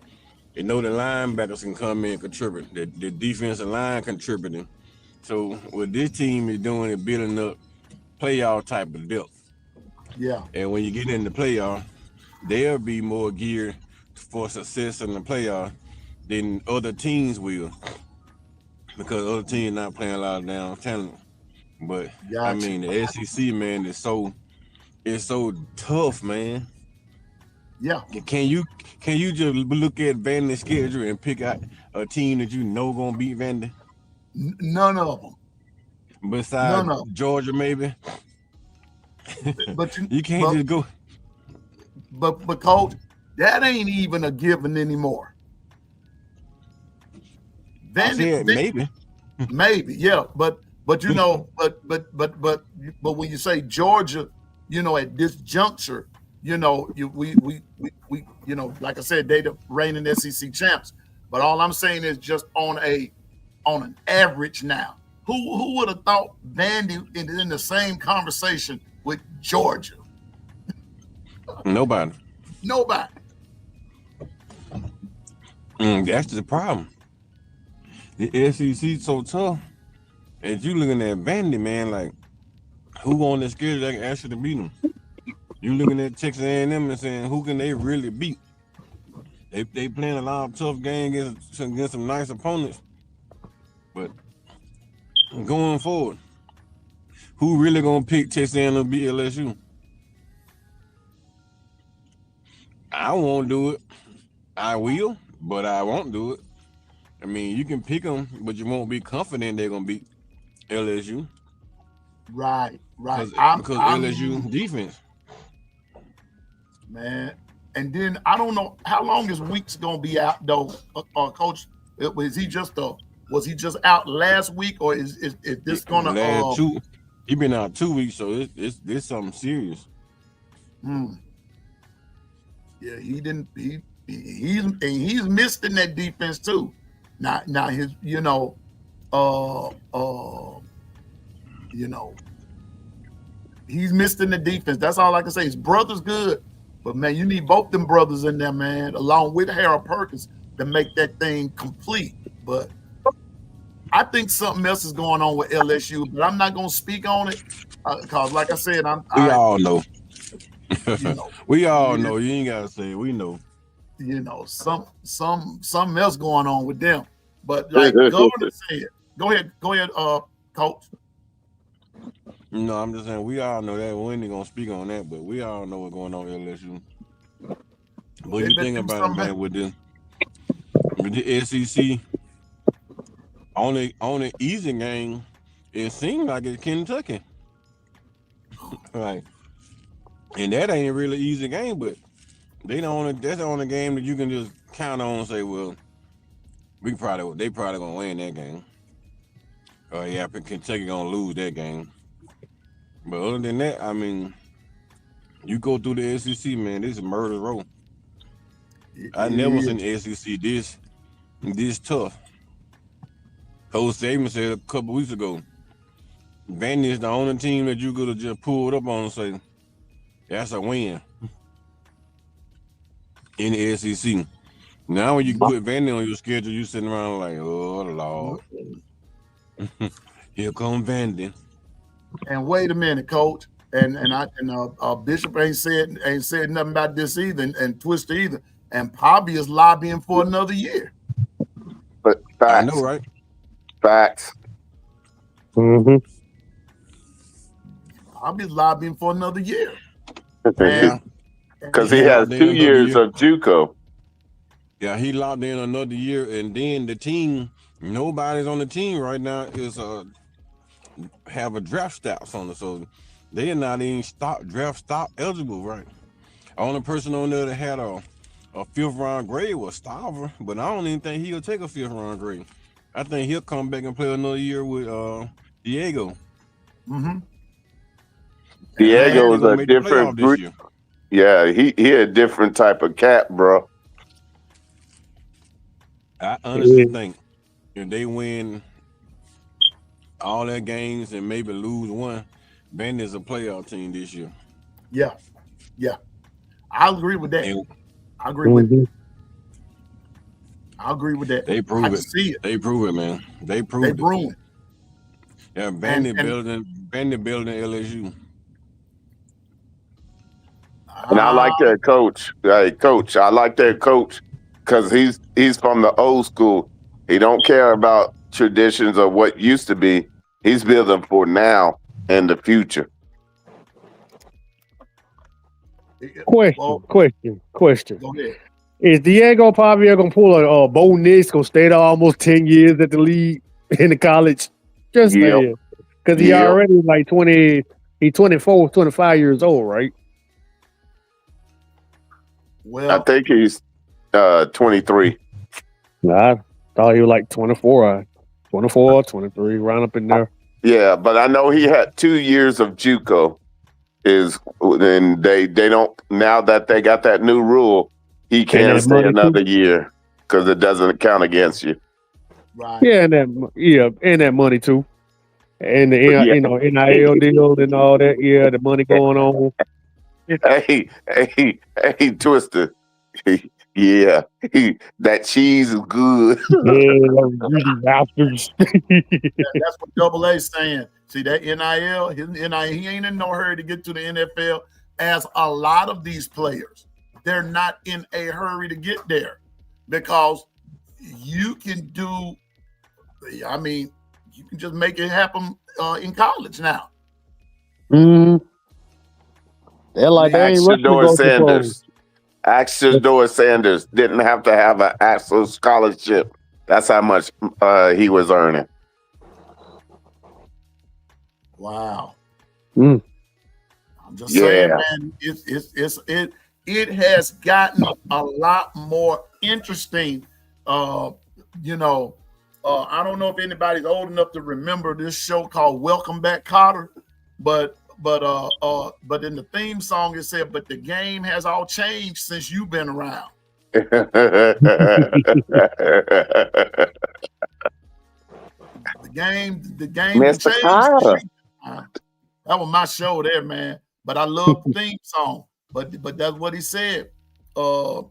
They know the linebackers can come in and contribute. The defensive line contributing. So what this team is doing is building up playoff type of depth. Yeah. And when you get in the playoff, they'll be more geared for success in the playoff than other teams will. Because other teams not playing a lot of damn talent. But I mean the SEC, man, it's so tough, man. Yeah. Can you just look at Vandy's schedule and pick out a team that you know gonna beat Vandy? None of them. Besides Georgia, maybe. But you can't just go. But Coach, that ain't even a given anymore. Vandy, maybe. Maybe, yeah. But but when you say Georgia, at this juncture, we like I said, they the reigning SEC champs. But all I'm saying is just on an average now. Who would have thought Vandy in the same conversation with Georgia? Nobody. Nobody. That's the problem. The SEC so tough. As you looking at Vandy, man, like who on the schedule that can actually beat them? You looking at Texas A&M and saying who can they really beat? They playing a lot of tough games against some nice opponents, but going forward, who really gonna pick Texas A&M to beat LSU? I won't do it. I will, but I won't do it. I mean, you can pick them, but you won't be confident they're gonna beat LSU. Right. Because LSU defense. Man. And then I don't know how long is Weeks gonna be out though, Coach. Was he just out last week, or is this gonna? He been out 2 weeks, so it's something serious. Yeah, he didn't. He's missed in that defense too. Now his he's missed in the defense. That's all I can say. His brother's good, but man, you need both them brothers in there, man, along with Harold Perkins to make that thing complete. But I think something else is going on with LSU, but I'm not gonna speak on it because, like I said, we all know. know. We all know. You ain't gotta say it. We know. Something else going on with them. But like Gordon said, go ahead, Coach. No, I'm just saying we all know that. We ain't gonna speak on that, but we all know what's going on with LSU. What you think about it, man? With the SEC, on the easy game, it seems like it's Kentucky, right? And that ain't a really easy game, but that's the only game that you can just count on and say, well, they probably gonna win that game. Yeah, Kentucky gonna lose that game. But other than that, I mean, you go through the SEC, man, this is murder row. I never seen the SEC this tough. Coach Saban said a couple weeks ago, Vandy is the only team that you could have just pulled up on and say, that's a win in the SEC. Now when you put Vandy on your schedule, you sitting around like, oh Lord, here come Vandy. And wait a minute, Coach. And Bishop ain't said nothing about this either, and Twister either. And Pobby is lobbying for another year. But facts. I know, right? Facts. Mm-hmm. Pobby's lobbying for another year. Because he has 2 years of JUCO. Yeah, he locked in another year, and then the team, nobody's on the team right now is have a draft status on it, so they're not even draft stock eligible, right? Only person on there that had a 5th round grade was Stauber, but I don't even think he'll take a 5th round grade. I think he'll come back and play another year with Diego. Mm-hmm. Diego is a different group. Yeah, he a different type of cat, bro. I honestly think if they win all their games and maybe lose one, Vandy's a playoff team this year. Yeah. I agree with that. I agree with that. They prove it. See it. They prove it, man. They prove it. Yeah, Vandy building LSU. And I like that coach. Hey, coach, I like that coach because he's from the old school. He don't care about traditions of what used to be. He's building for now and the future. Question. Go ahead. Is Diego probably gonna pull a Bo Nix, gonna stay there almost 10 years at the league in the college? Just saying. Because he already like 24, 25 years old, right? Well, I think he's 23. I thought he was like 24, 23, round up in there. Yeah, but I know he had 2 years of JUCO. And they don't, now that they got that new rule, he can't stay another year because it doesn't count against you. Right. Yeah, and that money too, and the Yeah. NIL deal and all that. Yeah, the money going on. Hey, Twister. Yeah, that cheese is good. Yeah, really bastards. That's what Double A's saying. See that NIL, his NIL, he ain't in no hurry to get to the NFL. As a lot of these players, they're not in a hurry to get there because you can do. I mean, you can just make it happen in college now. Mm. They're like they ain't Ask rushing to Shador go to the pros. Sanders. Ask Shador Sanders didn't have to have an actual scholarship. That's how much he was earning. Wow. Mm. I'm just saying, Yeah. man, it has gotten a lot more interesting. I don't know if anybody's old enough to remember this show called Welcome Back, Kotter, but in the theme song it said, "But the game has all changed since you've been around." The game Mr. changed. Kotter. That was my show there, man. But I love the theme song. But that's what he said. I'm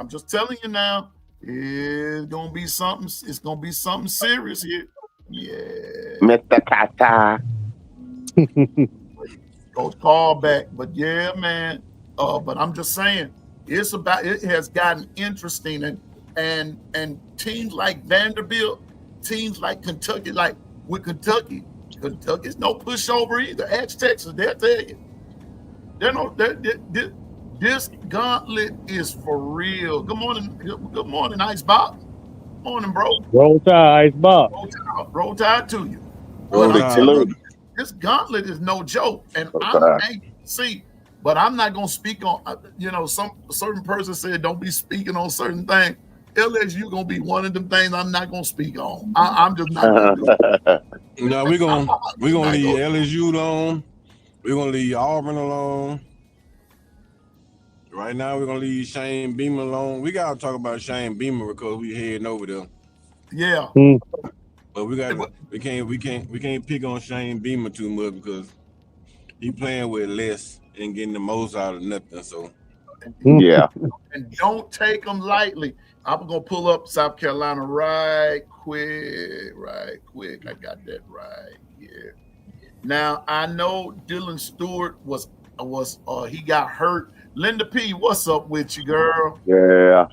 just telling you now. It's gonna be something. It's gonna be something serious here. Yeah. Mr. Kotter. Coach call back. But yeah, man. But I'm just saying, it has gotten interesting, and teams like Vanderbilt, teams like Kentucky, like with Kentucky's no pushover either. Ask Texas, they'll tell you. This gauntlet is for real. Good morning, Ice Bob. Morning, bro. Roll Tide, Ice Bob. Roll Tide to you. Roll But I'm Tide, telling brother. you, this gauntlet is no joke, and Roll but I'm not gonna speak on. Some certain person said don't be speaking on certain things. LSU gonna be one of them things I'm not gonna speak on. I'm just not gonna do it. No, we're gonna Not leave gonna- LSU alone. We're gonna leave Auburn alone. Right now, we're gonna leave Shane Beamer alone. We gotta talk about Shane Beamer because we heading over there. Yeah. But we can't pick on Shane Beamer too much because he playing with less and getting the most out of nothing. So Yeah. And don't take them lightly. I'm gonna pull up South Carolina right quick. I got that right here. Now I know Dylan Stewart he got hurt. Linda P, what's up with you, girl? Yeah.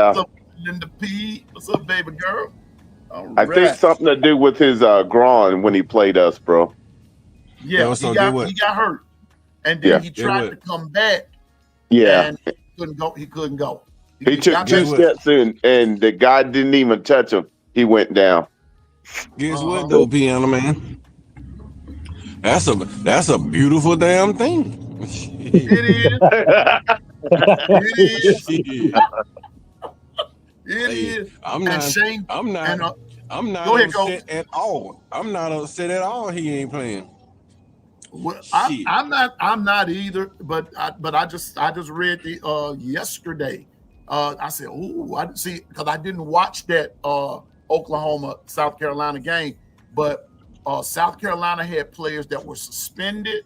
What's up, Linda P? What's up, baby girl? All I think right. something to do with his groin when he played us, bro. Yeah, so he did got hurt, and then Yeah. he tried to come back, Yeah. and he couldn't go. He couldn't go. He took got 2 back- steps in, and the guy didn't even touch him. He went down. guess what though, Piano Man? That's a beautiful damn thing. It is. It is. Shit. It is. I'm And not. Shane. I'm not. and, I'm not Go ahead, upset at all. I'm not upset at all. He ain't playing. Well, Shit. I'm not either. But I just read the yesterday. I said, "Ooh, I didn't see," because I didn't watch that Oklahoma South Carolina game. But South Carolina had players that were suspended.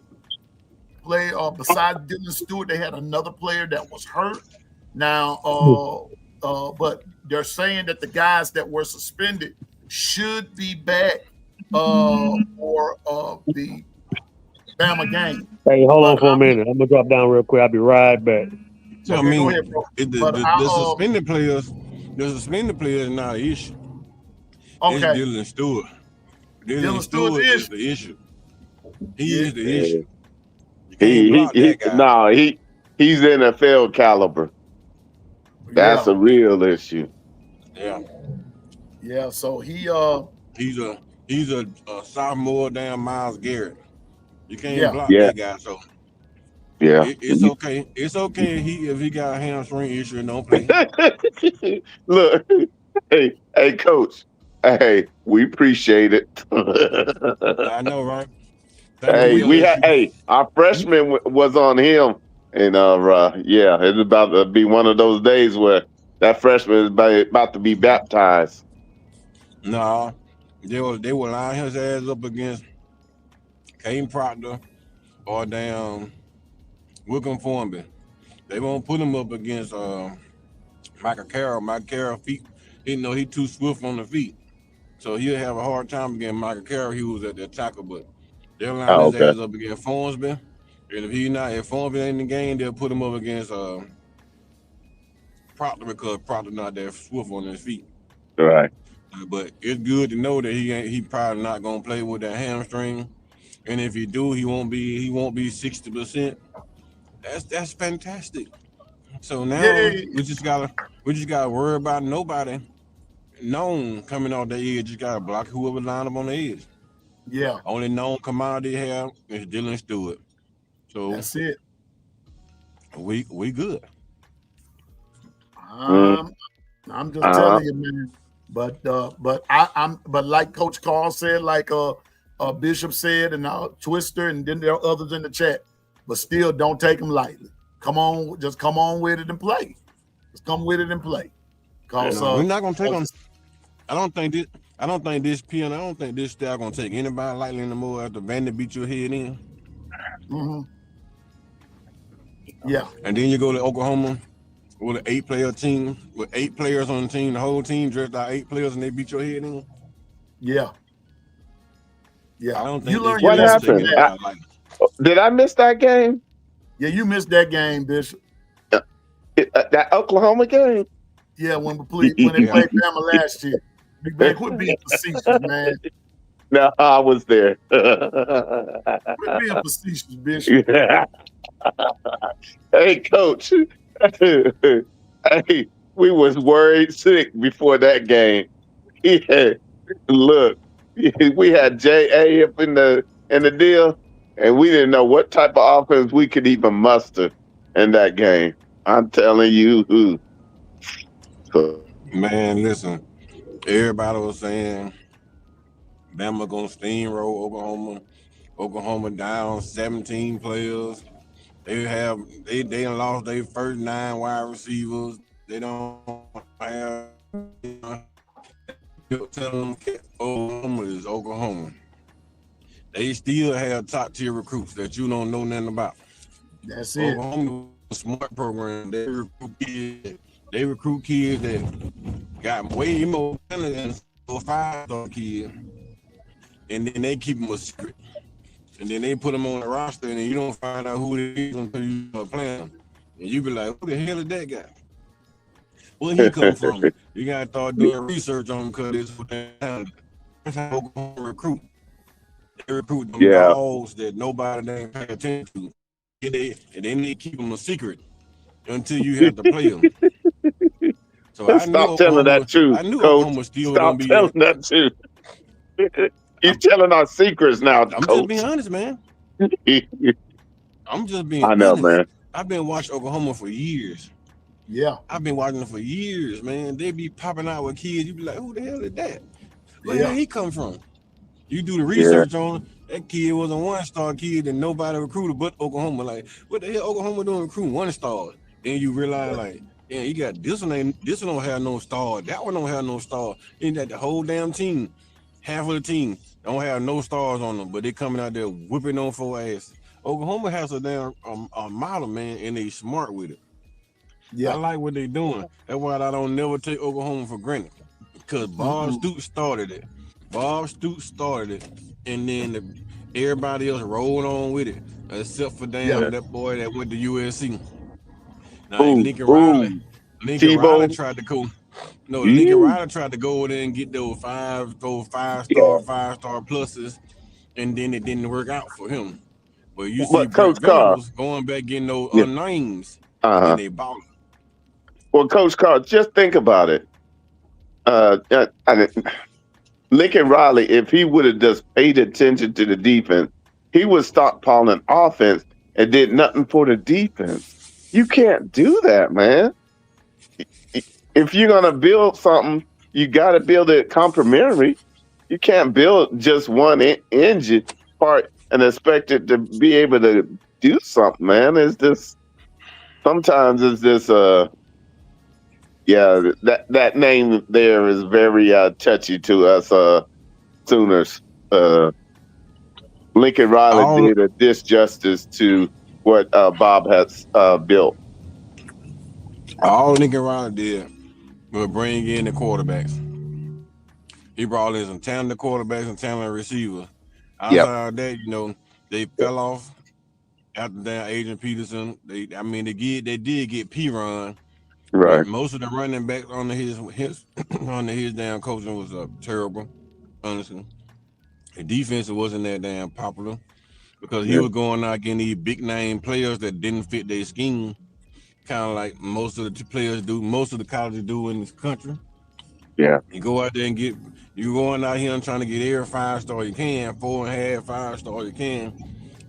Besides Dylan Stewart, they had another player that was hurt. Now, but they're saying that the guys that were suspended should be back for the Bama game. Hey, hold on for a minute. I'm gonna drop down real quick. I'll be right back. So, Okay, I mean, go ahead, bro. the But suspended players, is not an issue. It's okay, Dylan Stewart. Dylan Stewart Stewart is the issue. He is the Yeah. issue. You can't block that guy. He's NFL caliber. That's a real issue. yeah. So he He's a sophomore damn Myles Garrett. You can't Yeah. block Yeah. that guy. So Yeah. it's okay. It's okay if he got a hamstring issue and don't play. Look, hey, coach. Hey, we appreciate it. I know, right? Our freshman was on him, And yeah, it's about to be one of those days where that freshman is about to be baptized. Nah, they will line his ass up against Caden Proctor or damn Wickham Formby. They won't put him up against Michael Carroll. Michael Carroll feet, he too swift on the feet. So he'll have a hard time against Michael Carroll. He was at the tackle, but they'll line his ass up against Formsby. And if Formsby ain't in the game, they'll put him up against Proctor because Proctor not that swift on his feet. Right. But it's good to know that he probably not gonna play with that hamstring. And if he do, he won't be 60%. That's fantastic. So now we just gotta worry about nobody known coming off the edge. Just gotta block whoever line up on the edge. Yeah. Only known commodity they have is Dylan Stewart. So That's it. We good. I'm just telling you, man. But like Coach Carl said, like Bishop said, and Twister, and then there are others in the chat. But still, don't take them lightly. Just come on with it and play. Just come with it and play. Cause we're not gonna take them. I don't think this style gonna take anybody lightly anymore after Vandy beat your head in. Mm-hmm. Yeah. And then you go to Oklahoma with an 8-player team with 8 players on the team. The whole team dressed out 8 players, and they beat your head in. Yeah. Yeah. I don't think what happened. Did I miss that game? Yeah, you missed that game, Bishop. That Oklahoma game? Yeah, when they played Bama last year. Big Bang, quit being facetious, man. No, I was there. Quit being facetious, Bishop. Hey, Coach. Hey, we was worried sick before that game. Yeah, look, we had J.A. up in the deal, and we didn't know what type of offense we could even muster in that game. I'm telling you. Man, listen, everybody was saying Bama gonna steamroll Oklahoma. Oklahoma down 17 players. They lost their first 9 wide receivers. They don't have Oklahoma is Oklahoma. They still have top tier recruits that you don't know nothing about. That's it. Oklahoma is a smart program. They recruit kids that got way more talent than a 5-star kid, and then they keep them a secret. And then they put them on the roster, and then you don't find out who it is until you start playing them. And you be like, who the hell is that guy? Where he come from? You gotta start doing research on him because it's what that's how Oklahoma recruit. They recruit them dogs that nobody ain't pay attention to. And then they keep them a secret until you have to play them. So Stop telling that truth. I knew Coach. Oklahoma still Stop gonna be telling that truth. He's telling our secrets now. I'm just being honest, man. I'm just being I know, honest. man. I've been watching Oklahoma for years. Yeah. I've been watching them for years, man. They be popping out with kids. You be like, who the hell is that? Where did he come from? You do the research on him. That kid was a 1-star kid and nobody recruited but Oklahoma. Like, what the hell Oklahoma doing recruiting 1-star? Then you realize, like, yeah, you got this one don't have no star. That one don't have no star. And that the whole damn team, half of the team don't have no stars on them, but they coming out there whipping on 4 ass. Oklahoma has a damn model, man, and they smart with it. Yeah. I like what they doing. That's why I don't never take Oklahoma for granted. Because Bob Stoops started it. And then everybody else rolled on with it, except for that boy that went to USC. Now, Lincoln Riley tried to go. No, Lincoln Riley tried to go there and get those 5-star pluses, and then it didn't work out for him. But you see, Coach Carl going back getting those names, and they balling. Well, Coach Carl, just think about it. Lincoln Riley, if he would have just paid attention to the defense, he would stockpiling offense and did nothing for the defense. You can't do that, man. If you're going to build something, you got to build it complementary. You can't build just one engine part and expect it to be able to do something, man. It's just, sometimes it's just yeah, that name there is very touchy to us Sooners. Lincoln Riley All did a disjustice to what Bob has built. Lincoln Riley did was bring in the quarterbacks. He brought in some talented quarterbacks and talented receivers. Outside of that, they fell off after that. Adrian Peterson. They did get P-Ron, Right. but most of the running backs under his under his damn coaching was terrible. Honestly, the defense wasn't that damn popular because he was going out getting these big name players that didn't fit their scheme, kind of like most of the players do, most of the colleges do in this country. Yeah. You go out there and you going out here and trying to get every 5-star you can, 4.5, 5-star you can.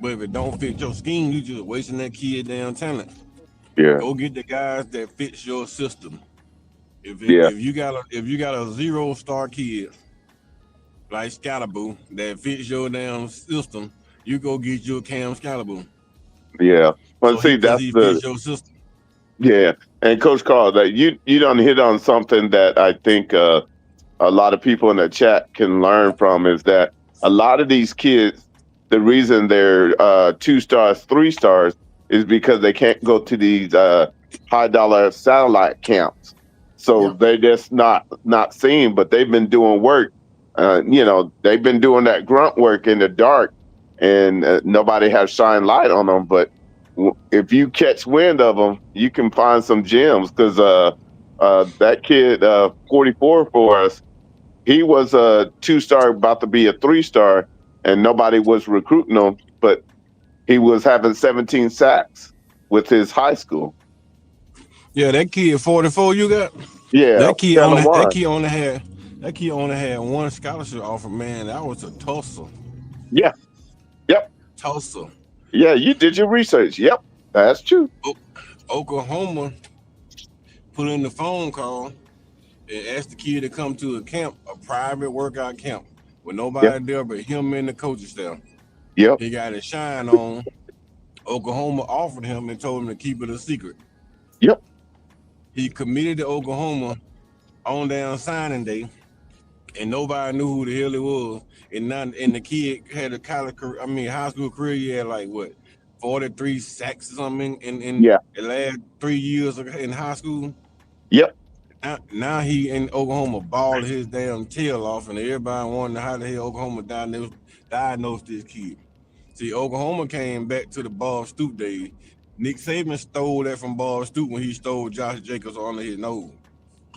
But if it don't fit your scheme, you just wasting that kid damn talent. Yeah. Go get the guys that fits your system. If you got a 0-star kid like Scalaboo that fits your damn system, you go get your Cam Scalaboo. Yeah. Well, So see, that's he fits your system. Yeah, and Coach Carl, that you done hit on something that I think a lot of people in the chat can learn from is that a lot of these kids, the reason they're 2 stars, 3 stars, is because they can't go to these high dollar satellite camps. So they're just not seen, but they've been doing work. They've been doing that grunt work in the dark, and nobody has shined light on them. But if you catch wind of them, you can find some gems. Because that kid, 44 for us, he was a 2-star, about to be a 3-star, and nobody was recruiting him. But he was having 17 sacks with his high school. Yeah, that kid 44 you got. Yeah, that kid only had 1 scholarship offer. Man, that was a Tulsa. Yeah. Yep. Tulsa. Yeah, you did your research. Yep, that's true. Oklahoma put in the phone call and asked the kid to come to a camp, a private workout camp, with nobody there but him and the coaching staff. Yep. He got his shine on. Oklahoma offered him and told him to keep it a secret. Yep. He committed to Oklahoma on down signing day, and nobody knew who the hell it was. And the kid had a high school career. He had 43 sacks or something in the last 3 years in high school. Yep. Now he in Oklahoma balled his damn tail off, and everybody wondering how the hell Oklahoma diagnosed this kid. See, Oklahoma came back to the Bob Stoops days. Nick Saban stole that from Bob Stoops when he stole Josh Jacobs under his nose.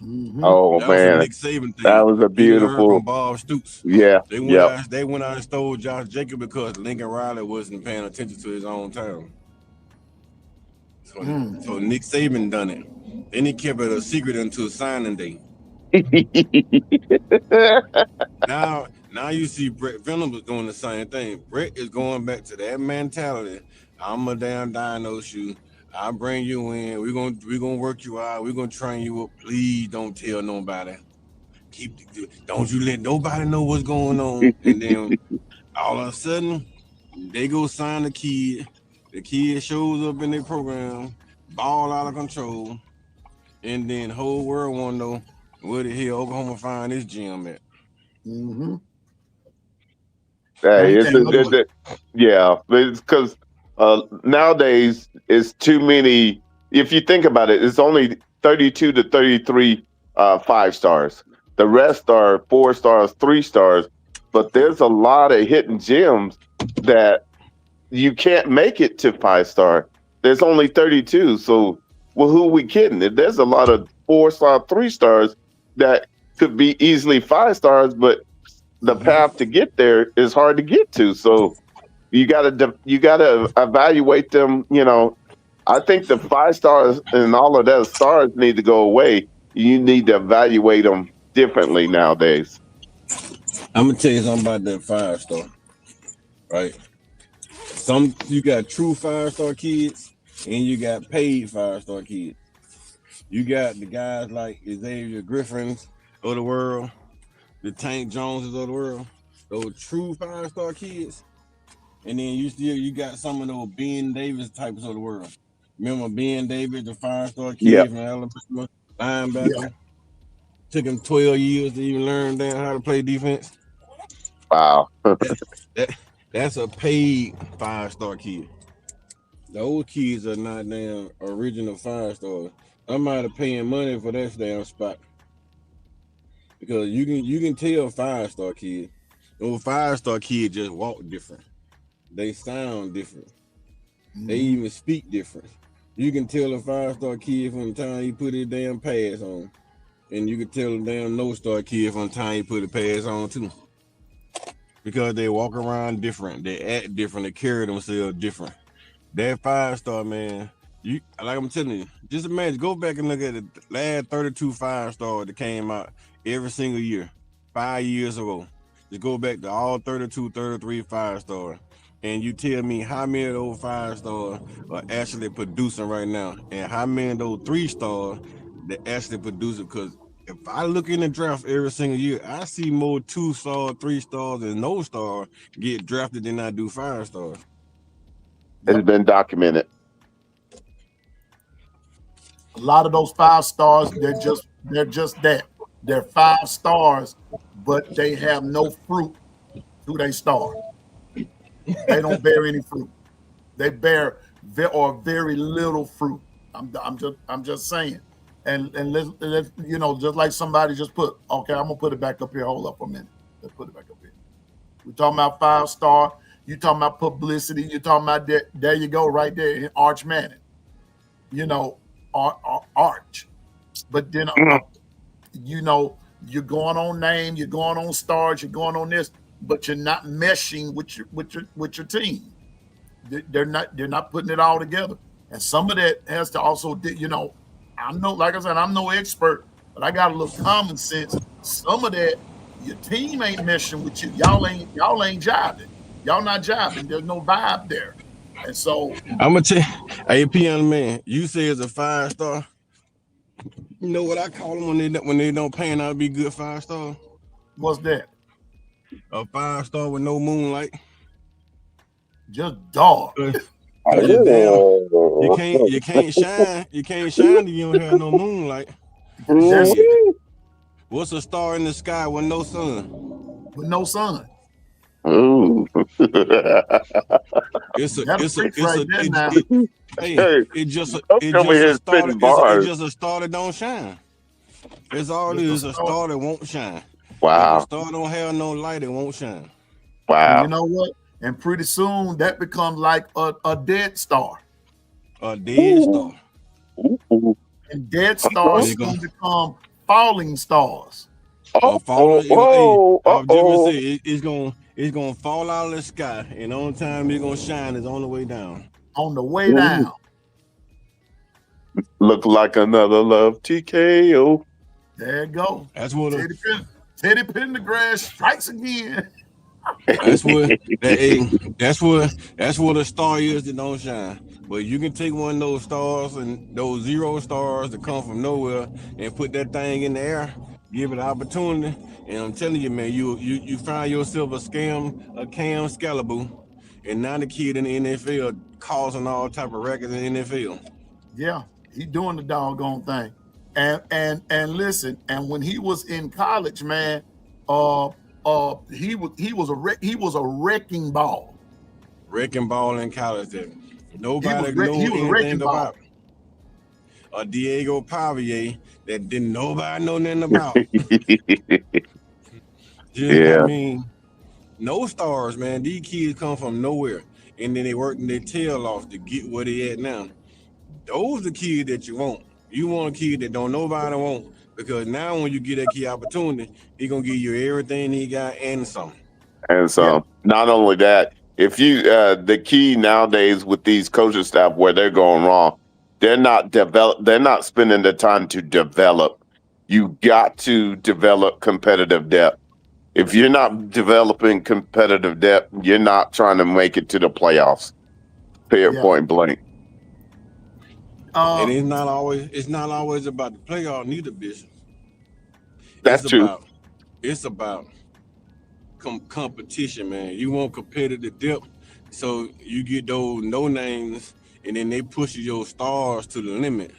Mm-hmm. Oh, that man. was a Nick Saban thing. That was a beautiful from Bob Stoops. Yeah. They went out and stole Josh Jacobs because Lincoln Riley wasn't paying attention to his own town. So Nick Saban done it. Then he kept it a secret until signing day. Now you see Brett Venom was doing the same thing. Brett is going back to that mentality. I'm a damn diagnose you. I'll bring you in. We're gonna work you out. We're gonna train you up. Please don't tell nobody. Don't you let nobody know what's going on. And then all of a sudden, they go sign the kid. The kid shows up in their program, ball out of control, and then whole world wanna know where the hell Oklahoma find this gym at. Mm-hmm. Hey, it's because nowadays it's too many. If you think about it, it's only 32 to 33 5 stars. The rest are 4 stars, 3 stars. But there's a lot of hidden gems that you can't make it to 5-star. There's only 32. So, who are we kidding? There's a lot of 4-star, 3 stars that could be easily 5 stars, but the path to get there is hard to get to. So you gotta evaluate them. I think the 5 stars and all of those stars need to go away. You need to evaluate them differently nowadays. I'm gonna tell you something about that 5-star, right? You got true 5-star kids and you got paid 5-star kids. You got the guys like Xavier Griffins of the world, the Tank Joneses of the world, those true 5-star kids, and then you got some of those Ben Davis types of the world. Remember Ben Davis, the 5-star kid Yep. from Alabama, linebacker. Took him 12 years to even learn how to play defense. Wow. That's a paid 5-star kid. The old kids are not damn original 5-stars. I'm out of paying money for that damn spot. Because you can tell 5-star kid. Those 5-star kids just walk different. They sound different. They even speak different. You can tell a 5-star kid from the time he put his damn pads on. And you can tell a damn no-star kid from the time he put the pads on too. Because they walk around different. They act different. They carry themselves different. That 5-star, man, like I'm telling you, just imagine, go back and look at the last 32 5-stars that came out every single year, 5 years ago. Just go back to all 32, 33 5-stars. And you tell me how many of those 5-stars are actually producing right now, and how many of those 3-stars that actually producing. Because if I look in the draft every single year, I see more 2-star, 3-stars, and no-star get drafted than I do 5-stars. It's been documented. A lot of those 5-stars, they're just that. They're 5 stars, but they have no fruit to their star. They don't bear any fruit. They bear very little fruit. I'm just saying. And let's just like somebody just put. Okay, I'm gonna put it back up here. Hold up for a minute. Let's put it back up here. We're talking about 5-star. You talking about publicity. You're talking about that. There you go, right there, Arch Manning. Arch. But then, you're going on name, you're going on stars, you're going on this, but you're not meshing with your team. They're not putting it all together. And some of that has to also, like I said, I'm no expert, but I got a little common sense. Some of that, your team ain't meshing with you. Y'all ain't jiving. Y'all not jiving. There's no vibe there. And so I'm gonna tell you, hey, Piano Man, you say it's a 5-star. You know what I call them when they don't pan out to be good 5-star? what's that? A 5-star with no moonlight. Just dog. You can't shine. You can't shine if you don't have no moonlight. That's it. What's a star in the sky with no sun? With no sun. Ooh. It's just a star that don't shine. It's all it is, a star that won't shine. Wow. If a star don't have no light, it won't shine. Wow. You know what? And pretty soon that becomes like a dead star. A dead star. Ooh. And dead stars going to become falling stars. It's gonna fall out of the sky, and the only time it's gonna shine is on the way down. On the way down. Look like another love TKO. There you go. That's what Teddy Pendergrass strikes again. that's what a star is that don't shine. But you can take one of those stars and those 0 stars that come from nowhere and put that thing in the air, give it an opportunity, and I'm telling you, man, you find yourself a Cam Scalaboo, and now the kid in the NFL causing all type of records in the NFL. Yeah, he doing the doggone thing. And listen, and when he was in college, man, he was a wrecking ball. Wrecking ball in college that nobody knew anything about. A Diego Pavier that didn't nobody know nothing about. Yeah. I mean, no stars, man. These kids come from nowhere, and then they working their tail off to get where they at now. Those are the kids that you want. You want a kid that don't nobody want, because now when you get that kid opportunity, he gonna give you everything he got and some. And so, not only that, if you the key nowadays with these coaching staff where they're going wrong, they're not spending the time to develop. You got to develop competitive depth. If you're not developing competitive depth, you're not trying to make it to the playoffs. Point blank. And it's not always about the playoff, neither, Bishop. That's true. It's about competition, man. You want competitive depth, so you get those no names and then they push your stars to the limit.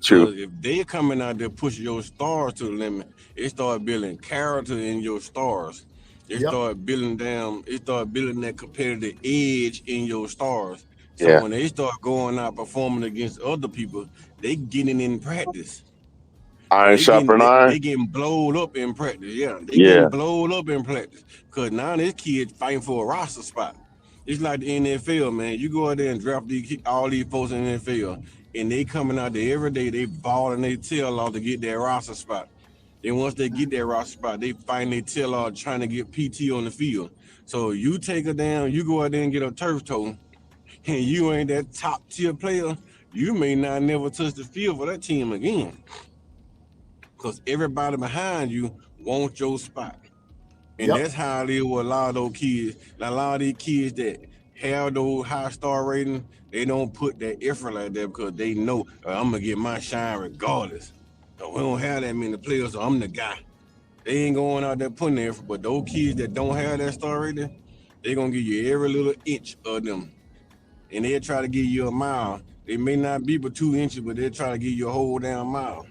True. Because if they're coming out there pushing your stars to the limit, it start building character in your stars. It Yep. start building that competitive edge in your stars. So Yeah. when they start going out performing against other people, they getting in practice. Iron sharpen iron. They getting blowed up in practice. Yeah, they Yeah. getting blowed up in practice. Because now this kid fighting for a roster spot. It's like the NFL, man. You go out there and draft all these folks in the NFL, and they coming out there every day, they balling their tail off to get their roster spot. Then once they get their roster spot, they find their tail off trying to get PT on the field. So you take it down, you go out there and get a turf toe, and you ain't that top tier player, you may not never touch the field for that team again. Because everybody behind you wants your spot. And Yep. that's how they will allow those kids. A lot of these kids that have those high star rating, they don't put that effort like that because they know I'm gonna get my shine regardless. So we don't have that many players, so I'm the guy. They ain't going out there putting the effort. But those kids that don't have that star rating, they gonna give you every little inch of them. And they'll try to give you a mile. They may not be but 2 inches, but they'll try to give you a whole damn mile.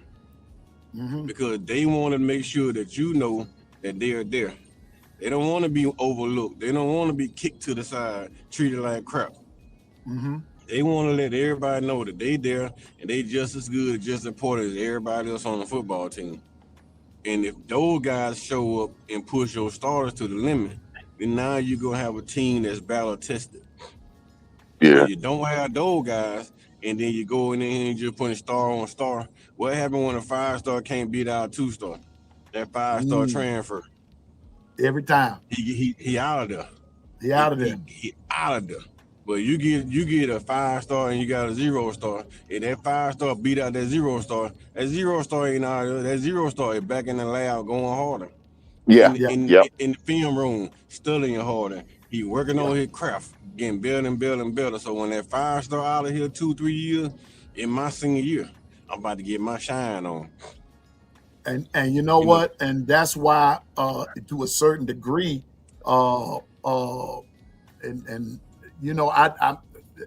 Mm-hmm. Because they want to make sure that you know that they're there. They don't want to be overlooked. They don't want to be kicked to the side, treated like crap. Mm-hmm. They want to let everybody know that they there and they just as good, just as important as everybody else on the football team. And if those guys show up and push your starters to the limit, then now you're going to have a team that's battle tested. Yeah. When you don't have those guys, and then you go in there and just putting star on star. What happened when a 5-star can't beat out a 2-star? That 5-star transfer. Every time. He out of there. He out of there. He out of there. But you get a 5-star and you got a 0-star, and that 5-star beat out that 0-star. That 0-star ain't out of there. That 0-star is back in the lab going harder. Yeah. In Yep. the film room, studying harder. He working on his craft, getting better and better and better. So when that 5-star out of here 2-3 years, in my senior year, I'm about to get my shine on. And you know what? And that's why, to a certain degree, and you know, I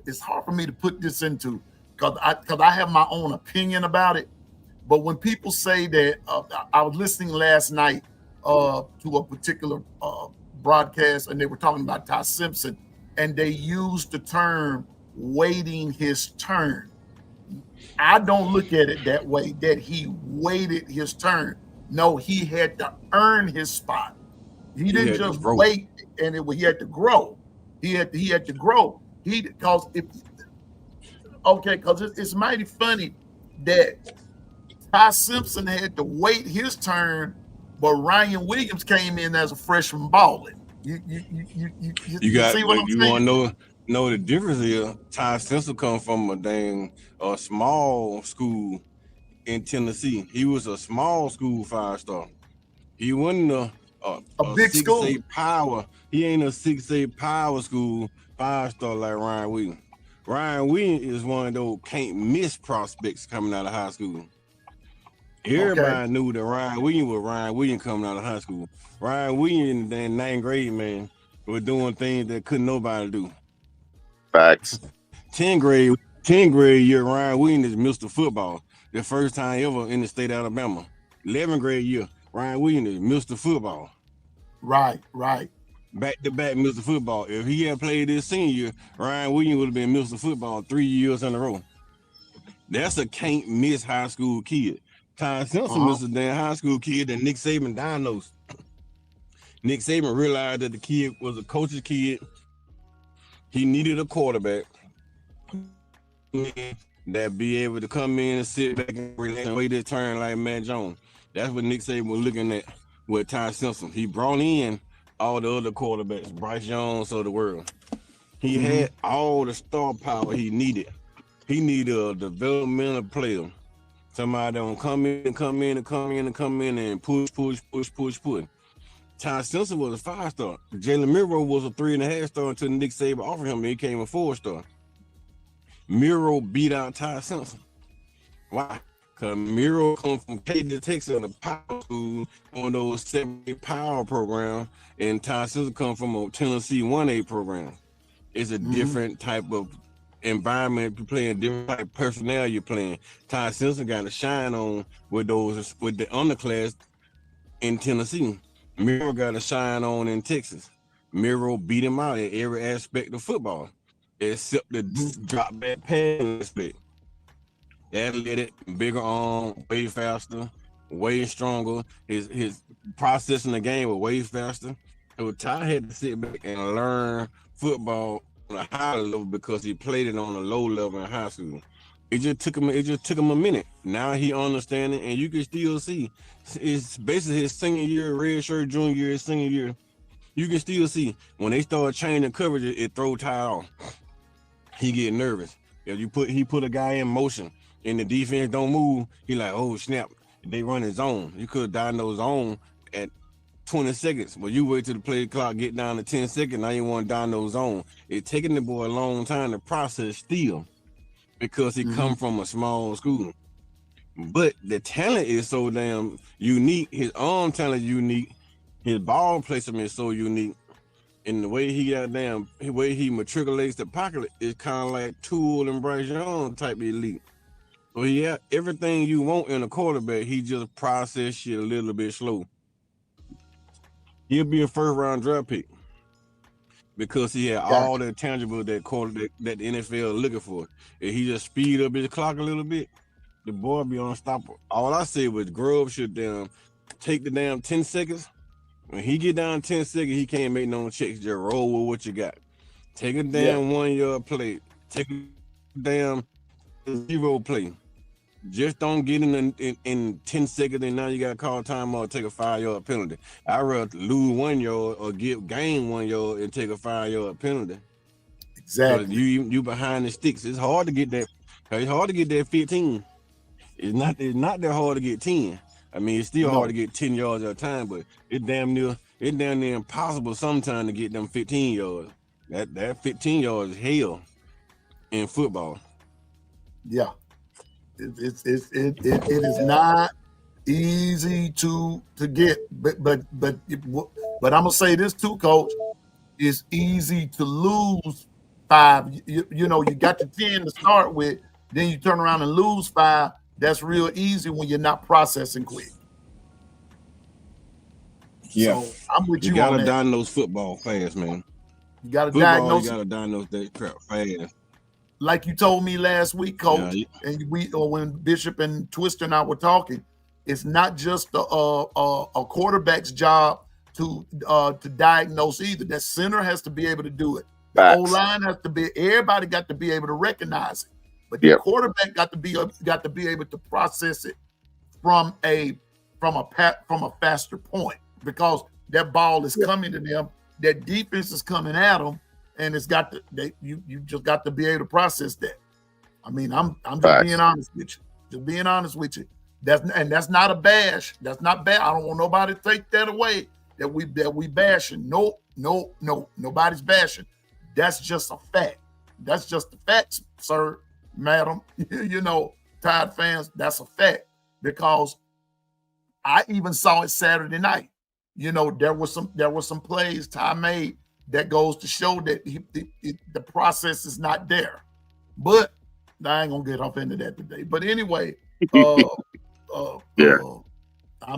it's hard for me to put this into because I have my own opinion about it. But when people say that, I was listening last night to a particular broadcast, and they were talking about Ty Simpson, and they used the term "waiting his turn." I don't look at it that way, that he waited his turn. No, he had to earn his spot. He didn't just wait, and he had to grow. He had to grow. Because it's mighty funny that Ty Simpson had to wait his turn, but Ryan Williams came in as a freshman balling. You see what I'm saying? Want to know the difference here? Ty Simpson come from a small school in Tennessee. He was a small school 5-star. He wasn't a big 6A school power. He ain't a 6A power school 5-star like Ryan Williams. Ryan Williams is one of those can't miss prospects coming out of high school. Everybody knew that Ryan Williams was Ryan Williams coming out of high school. Ryan Williams in 9th grade, man, was doing things that couldn't nobody do. Facts. 10th grade year, Ryan Williams is Mr. Football. The first time ever in the state of Alabama. 11th grade year, Ryan Williams is Mr. Football. Right. Back-to-back Mr. Football. If he had played this senior year, Ryan Williams would have been Mr. Football 3 years in a row. That's a can't miss high school kid. Ty Simpson was a damn high school kid that Nick Saban diagnosed. Nick Saban realized that the kid was a coach's kid. He needed a quarterback that be able to come in and sit back and relax and wait his turn like Matt Jones. That's what Nick Saban was looking at with Ty Simpson. He brought in all the other quarterbacks, Bryce Young of the world. He had all the star power he needed. He needed a developmental player. Somebody don't come in and push. Ty Simpson was a 5-star. Jalen Miro was a 3.5-star until Nick Saban offered him and he became a 4-star. Miro beat out Ty Simpson. Why? Because Miro come from Katy, Texas, in a power school, one of those 7A power program, and Ty Simpson come from a Tennessee 1A program. It's a different type of environment you're playing, different type of personnel you're playing. Ty Simpson got to shine on with the underclass in Tennessee. Miro got to shine on in Texas. Miro beat him out in every aspect of football, except the drop back pass aspect. Athletic, bigger arm, way faster, way stronger. His processing the game was way faster. So Ty had to sit back and learn football on a high level because he played it on a low level in high school. It just took him a minute. Now he understanding, and you can still see it's basically his senior year, red shirt, junior year, his senior year. You can still see when they start changing coverage, it throw Ty off. He get nervous. If he put a guy in motion and the defense don't move, he like, oh snap, they run his zone. You could diagnose zone at 20 seconds, but you wait till the play clock get down to 10 seconds. Now you want to diagnose zone. It's taking the boy a long time to process still because he come from a small school. But the talent is so damn unique. His arm talent is unique. His ball placement is so unique. And the way the way he matriculates the pocket is kind of like Tool and Bryce Young type elite. So he had everything you want in a quarterback. He just process shit a little bit slow. He'll be a first round draft pick because he had all the tangible that the NFL looking for. If he just speed up his clock a little bit, the boy be unstoppable. All I said was Grub should take the damn 10 seconds. When he get down 10 seconds, he can't make no checks. Just roll with what you got. Take a damn 1 yard play. Take a damn 0 play. Just don't get in 10 seconds and now you got to call time or take a 5 yard penalty. I'd rather lose 1 yard or gain 1 yard and take a 5 yard penalty. Exactly. You behind the sticks. It's hard to get that. It's hard to get that 15. It's not that hard to get 10. I mean, it's still hard to get 10 yards at a time, but it's damn near impossible sometimes to get them 15 yards. That 15 yards is hell in football. Yeah. It is not easy to get, but I'm gonna say this too, Coach. It's easy to lose 5. You know, you got the 10 to start with, then you turn around and lose 5. That's real easy when you're not processing quick. Yeah, so I'm with you. You gotta diagnose football fast, man. You gotta diagnose that crap fast. Like you told me last week, Coach, and when Bishop and Twister and I were talking, it's not just a quarterback's job to diagnose either. That center has to be able to do it. The O-line has to be. Everybody got to be able to recognize it, but the quarterback got to be able to process it from a faster point because that ball is coming to them. That defense is coming at them. And it's got to you just got to be able to process that. I mean, I'm just being honest with you. Just being honest with you. That's not a bash. That's not bad. I don't want nobody to take that away that we bashing. No, nobody's bashing. That's just a fact. That's just the facts, sir, madam. You know, Tide fans, that's a fact. Because I even saw it Saturday night. You know, there were some plays Ty made that goes to show that the process is not there. But I ain't gonna get off into that today. But anyway, I'm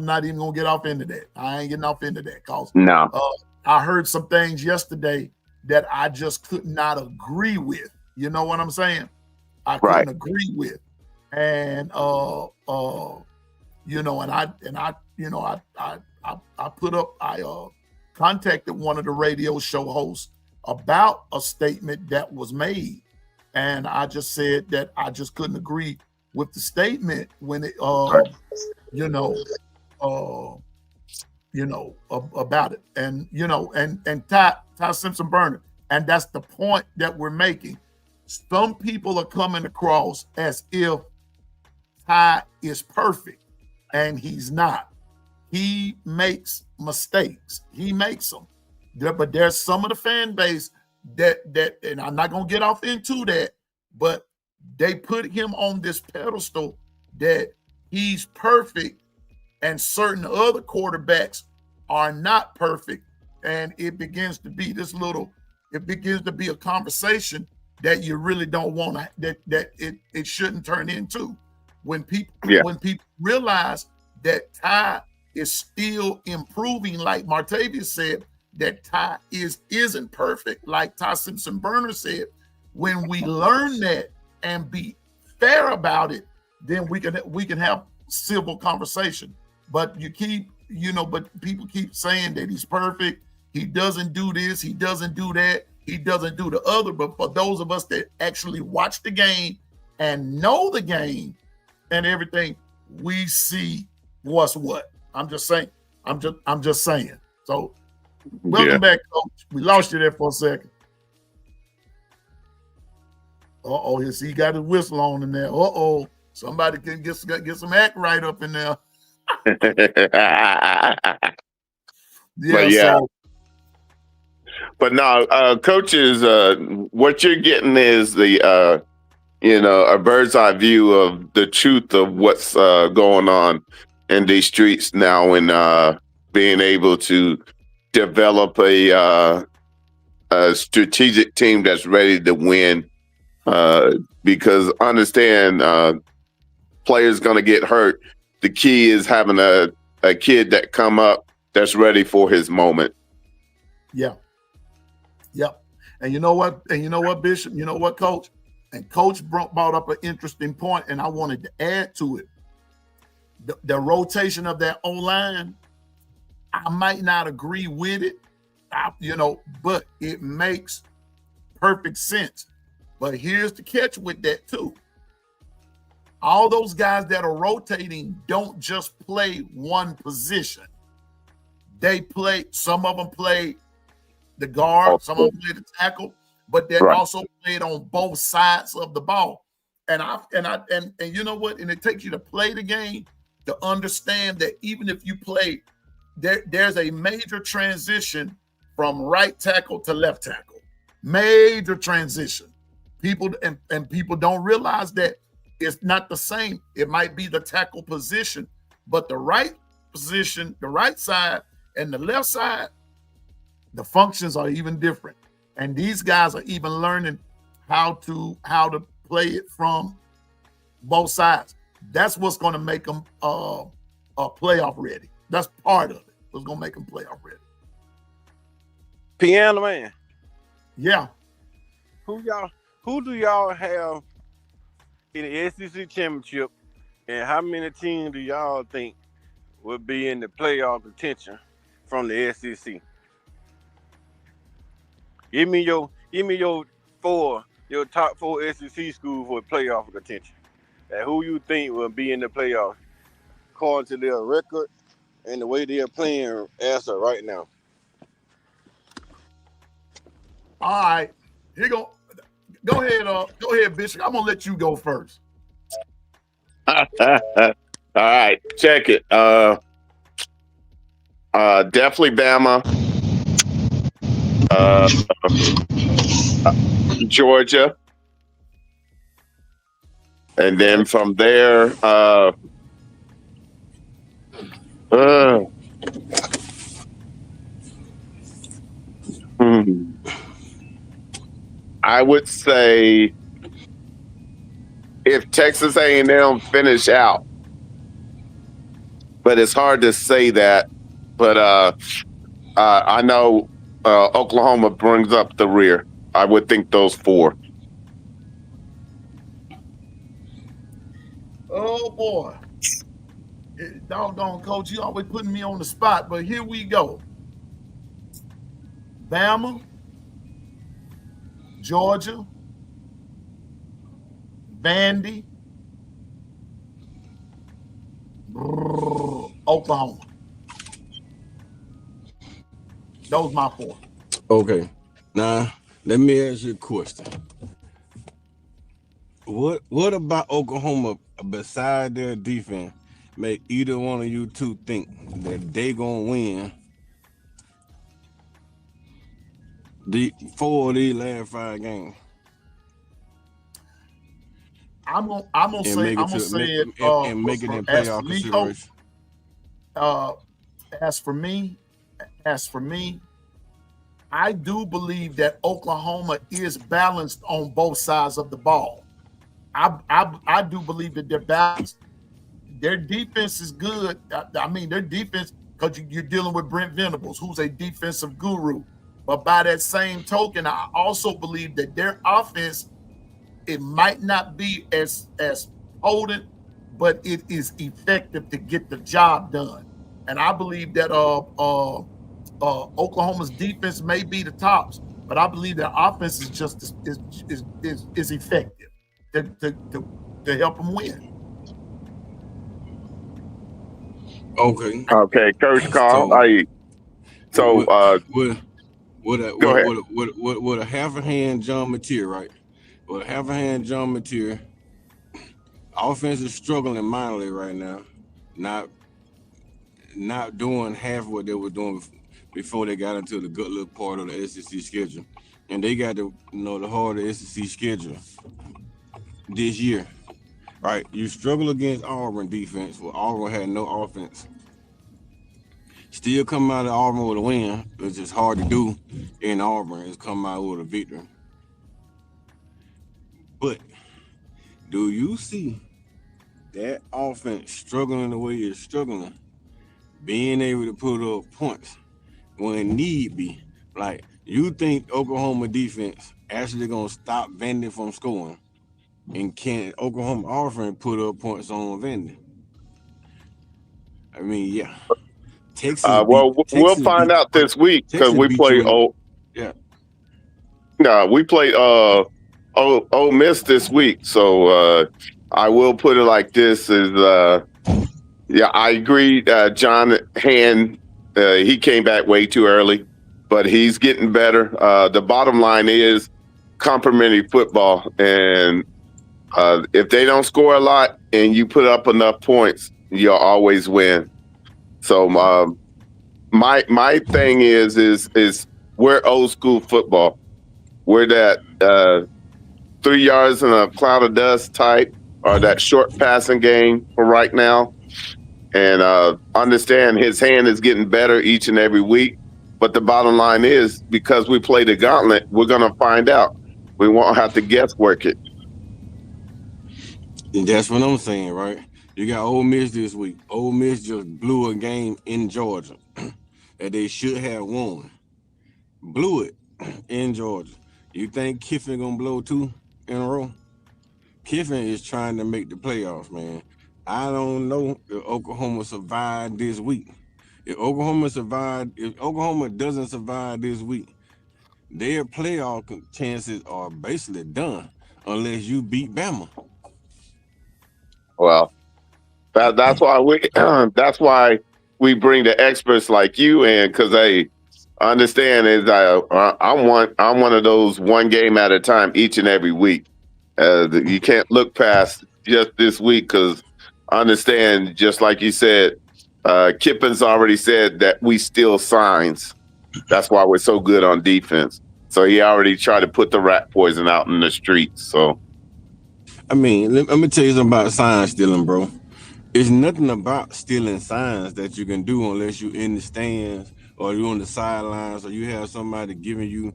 not even gonna get off into that. I ain't getting off into that because I heard some things yesterday that I just could not agree with. You know what I'm saying? I couldn't agree with. And you know, I contacted one of the radio show hosts about a statement that was made. And I just said that I just couldn't agree with the statement when it, about it. And Ty Simpson Burnett. And that's the point that we're making. Some people are coming across as if Ty is perfect, and he's not. He makes mistakes. He makes them. But there's some of the fan base that, and I'm not going to get off into that, but they put him on this pedestal that he's perfect and certain other quarterbacks are not perfect. And it begins to be a conversation that you really don't want to, that it shouldn't turn into. When people realize that Ty is still improving, like Martavius said, that Ty isn't perfect, like Ty Simpson-Burner said. When we learn that and be fair about it, then we can have civil conversation. But but people keep saying that he's perfect. He doesn't do this. He doesn't do that. He doesn't do the other. But for those of us that actually watch the game and know the game and everything, we see what's what. I'm just saying. I'm just saying. So welcome back, Coach. We lost you there for a second. You see, he got his whistle on in there. Somebody can get some act right up in there. But no, coaches, what you're getting is the a bird's eye view of the truth of what's going on in these streets now, and being able to develop a strategic team that's ready to win. Because understand, players going to get hurt. The key is having a kid that come up that's ready for his moment. Yeah. Yep. And you know what, Bishop? You know what, Coach? And Coach brought up an interesting point, and I wanted to add to it. The rotation of that O-line, I might not agree with it, but it makes perfect sense. But here's the catch with that too. All those guys that are rotating don't just play one position. Some of them play the guard, some of them play the tackle, but they're also played on both sides of the ball. And you know what? And it takes you to play the game to understand that even if you play, there's a major transition from right tackle to left tackle. Major transition. People don't realize that it's not the same. It might be the tackle position, but the right position, the right side and the left side, the functions are even different. And these guys are even learning how to play it from both sides. That's what's going to make them playoff ready. That's part of it. What's going to make them playoff ready. Piano Man. Yeah. Who do y'all have in the SEC championship, and how many teams do y'all think will be in the playoff contention from the SEC? Give me your top 4 SEC schools for playoff contention, and who you think will be in the playoff according to their record and the way they are playing as of right now. All right, here you go. Go ahead, Bishop. I'm gonna let you go first. All right, check it. Definitely Bama, Georgia, and then from there, I would say if Texas A&M finish out, but it's hard to say that. But I know Oklahoma brings up the rear. I would think those 4. Oh boy, doggone Coach, you always putting me on the spot. But here we go. Bama, Georgia, Vandy, Oklahoma. Those my 4. Okay. Now, let me ask you a question. What about Oklahoma, beside their defense, make either one of you two think that they gonna win 4 of these last 5 games? I'm gonna say it and make it in playoff consideration. As for me, I do believe that Oklahoma is balanced on both sides of the ball. I do believe that they're balanced. Their defense is good. I mean, their defense, because you're dealing with Brent Venables, who's a defensive guru. But by that same token, I also believe that their offense, it might not be as potent, but it is effective to get the job done. And I believe that Oklahoma's defense may be the tops, but I believe their offense is just is effective to help them win. Okay. Okay, Coach Carl. Go ahead. With a half a hand John Mateer, right? With a half a hand John Mateer, offense is struggling mightily right now. Not doing half what they were doing before they got into the good little part of the SEC schedule, and they got the harder SEC schedule this year, right? You struggle against Auburn defense, where Auburn had no offense. Still come out of Auburn with a win, which is hard to do in Auburn, is come out with a victory. But do you see that offense struggling the way it's struggling, being able to put up points when need be? Like, you think Oklahoma defense actually gonna stop Vandy from scoring? And can Oklahoma offense put up points on Vandy? I mean, yeah. Texas. We'll find out this week because we play. We play Ole Miss this week. So I will put it like this: I agree. John Hand, he came back way too early, but he's getting better. The bottom line is complimentary football, and if they don't score a lot and you put up enough points, you'll always win. So my thing is we're old school football. We're that 3 yards in a cloud of dust type, or that short passing game for right now. And understand his hand is getting better each and every week. But the bottom line is, because we play the gauntlet, we're gonna find out. We won't have to guesswork it. And that's what I'm saying, right? You got Ole Miss this week. Ole Miss just blew a game in Georgia that they should have won. Blew it in Georgia. You think Kiffin gonna blow 2 in a row? Kiffin is trying to make the playoffs, man. I don't know if Oklahoma survived this week. If Oklahoma doesn't survive this week, their playoff chances are basically done unless you beat Bama. Well, that's why we bring the experts like you in, because they understand is I'm one of those one game at a time each and every week. You can't look past just this week, because understand, just like you said, Kippen's already said that we steal signs. That's why we're so good on defense. So he already tried to put the rat poison out in the streets. So, I mean, let me tell you something about sign stealing, bro. It's nothing about stealing signs that you can do unless you're in the stands or you're on the sidelines or you have somebody giving you,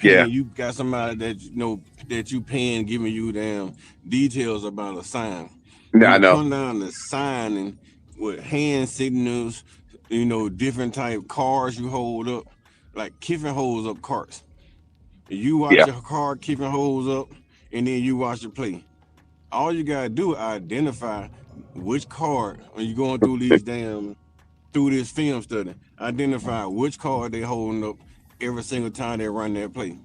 you got somebody that you paying giving you damn details about a sign. I know. Come down to signing with hand signals, different type cars you hold up. Like Kiffin holds up carts. You watch your car, Kiffin holds up, and then you watch it play. All you gotta do is identify which card, when you're going through these through this film study, identify which card they holding up every single time they run that play.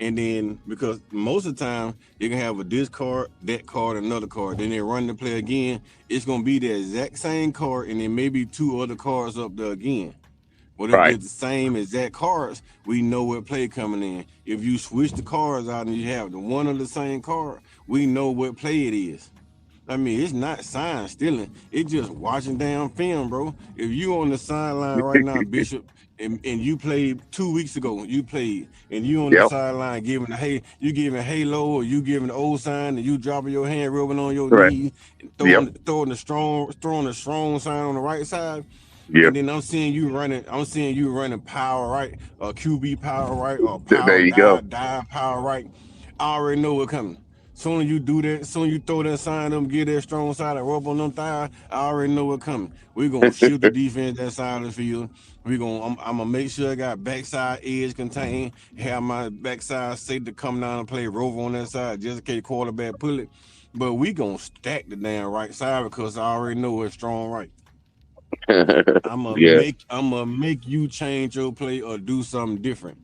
And then, because most of the time, you can have this card, that card, another card. Then they run the play again. It's going to be the exact same card, and then maybe 2 other cards up there again. But if it's the same exact cards, we know what play coming in. If you switch the cards out and you have the one of the same card, we know what play it is. I mean, it's not sign stealing. It's just watching down film, bro. If you on the sideline right now, Bishop, and you played 2 weeks ago, you played, and you on the sideline giving halo, or you giving the old sign, and you dropping your hand, rubbing on your knee, and throwing the strong sign on the right side. Yeah. And then I'm seeing you running power right, or QB power right, or There power you go. dive power right. I already know what's coming. Soon as you do that, soon as you throw that sign them, get that strong side and rub on them thighs, I already know what's coming. We're gonna shift the defense that side of the field. I'm gonna make sure I got backside edge contained, have my backside safe to come down and play rover on that side just in case quarterback pull it. But we gonna stack the damn right side because I already know it's strong right. I'm gonna make you change your play or do something different.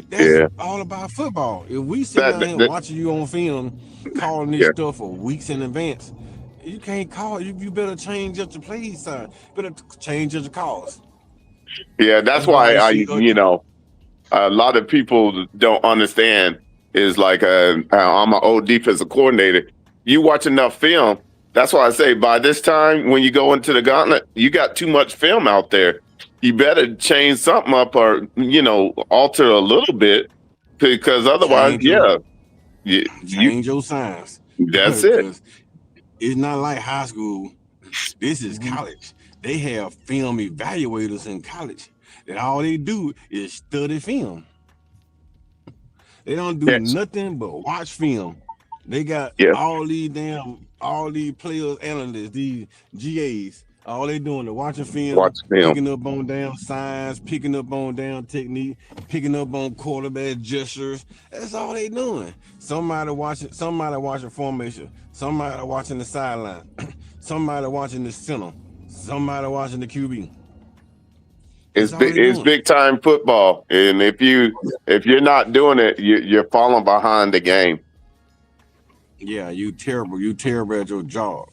That's all about football. If we sit down here watching you on film, calling this stuff for weeks in advance, you can't call. You better change up the play side. Better change up the calls. Yeah, that's why a lot of people don't understand is like I'm an old defensive coordinator. You watch enough film. That's why I say by this time when you go into the gauntlet, you got too much film out there. You better change something up or alter a little bit because otherwise, change your signs. That's it. It's not like high school. This is college. They have film evaluators in college, and all they do is study film. They don't do nothing but watch film. They got all these players, analysts, these GAs. All they doing is watching film, picking up on damn signs, picking up on damn technique, picking up on quarterback gestures. That's all they doing. Somebody watching formation, somebody watching the sideline, somebody watching the center, somebody watching the QB. It's big time football, and if you're not doing it, you're falling behind the game. Yeah, you terrible at your job.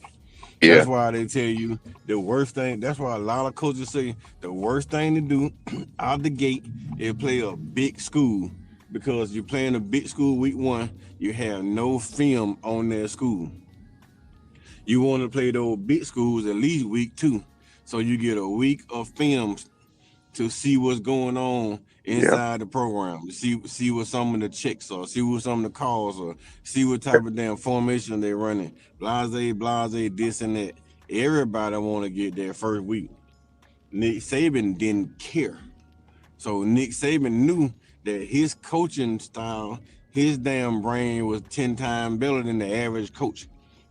Yeah. That's why they tell you the worst thing. That's why a lot of coaches say the worst thing to do out the gate is play a big school, because you're playing a big school week 1, you have no film on their school. You want to play those big schools at least week 2, so you get a week of film to see what's going on inside the program, to see what some of the checks are, see what some of the calls are, see what type of damn formation they're running, blase, this and that. Everybody want to get their first week. Nick Saban didn't care. So Nick Saban knew that his coaching style, his damn brain was 10 times better than the average coach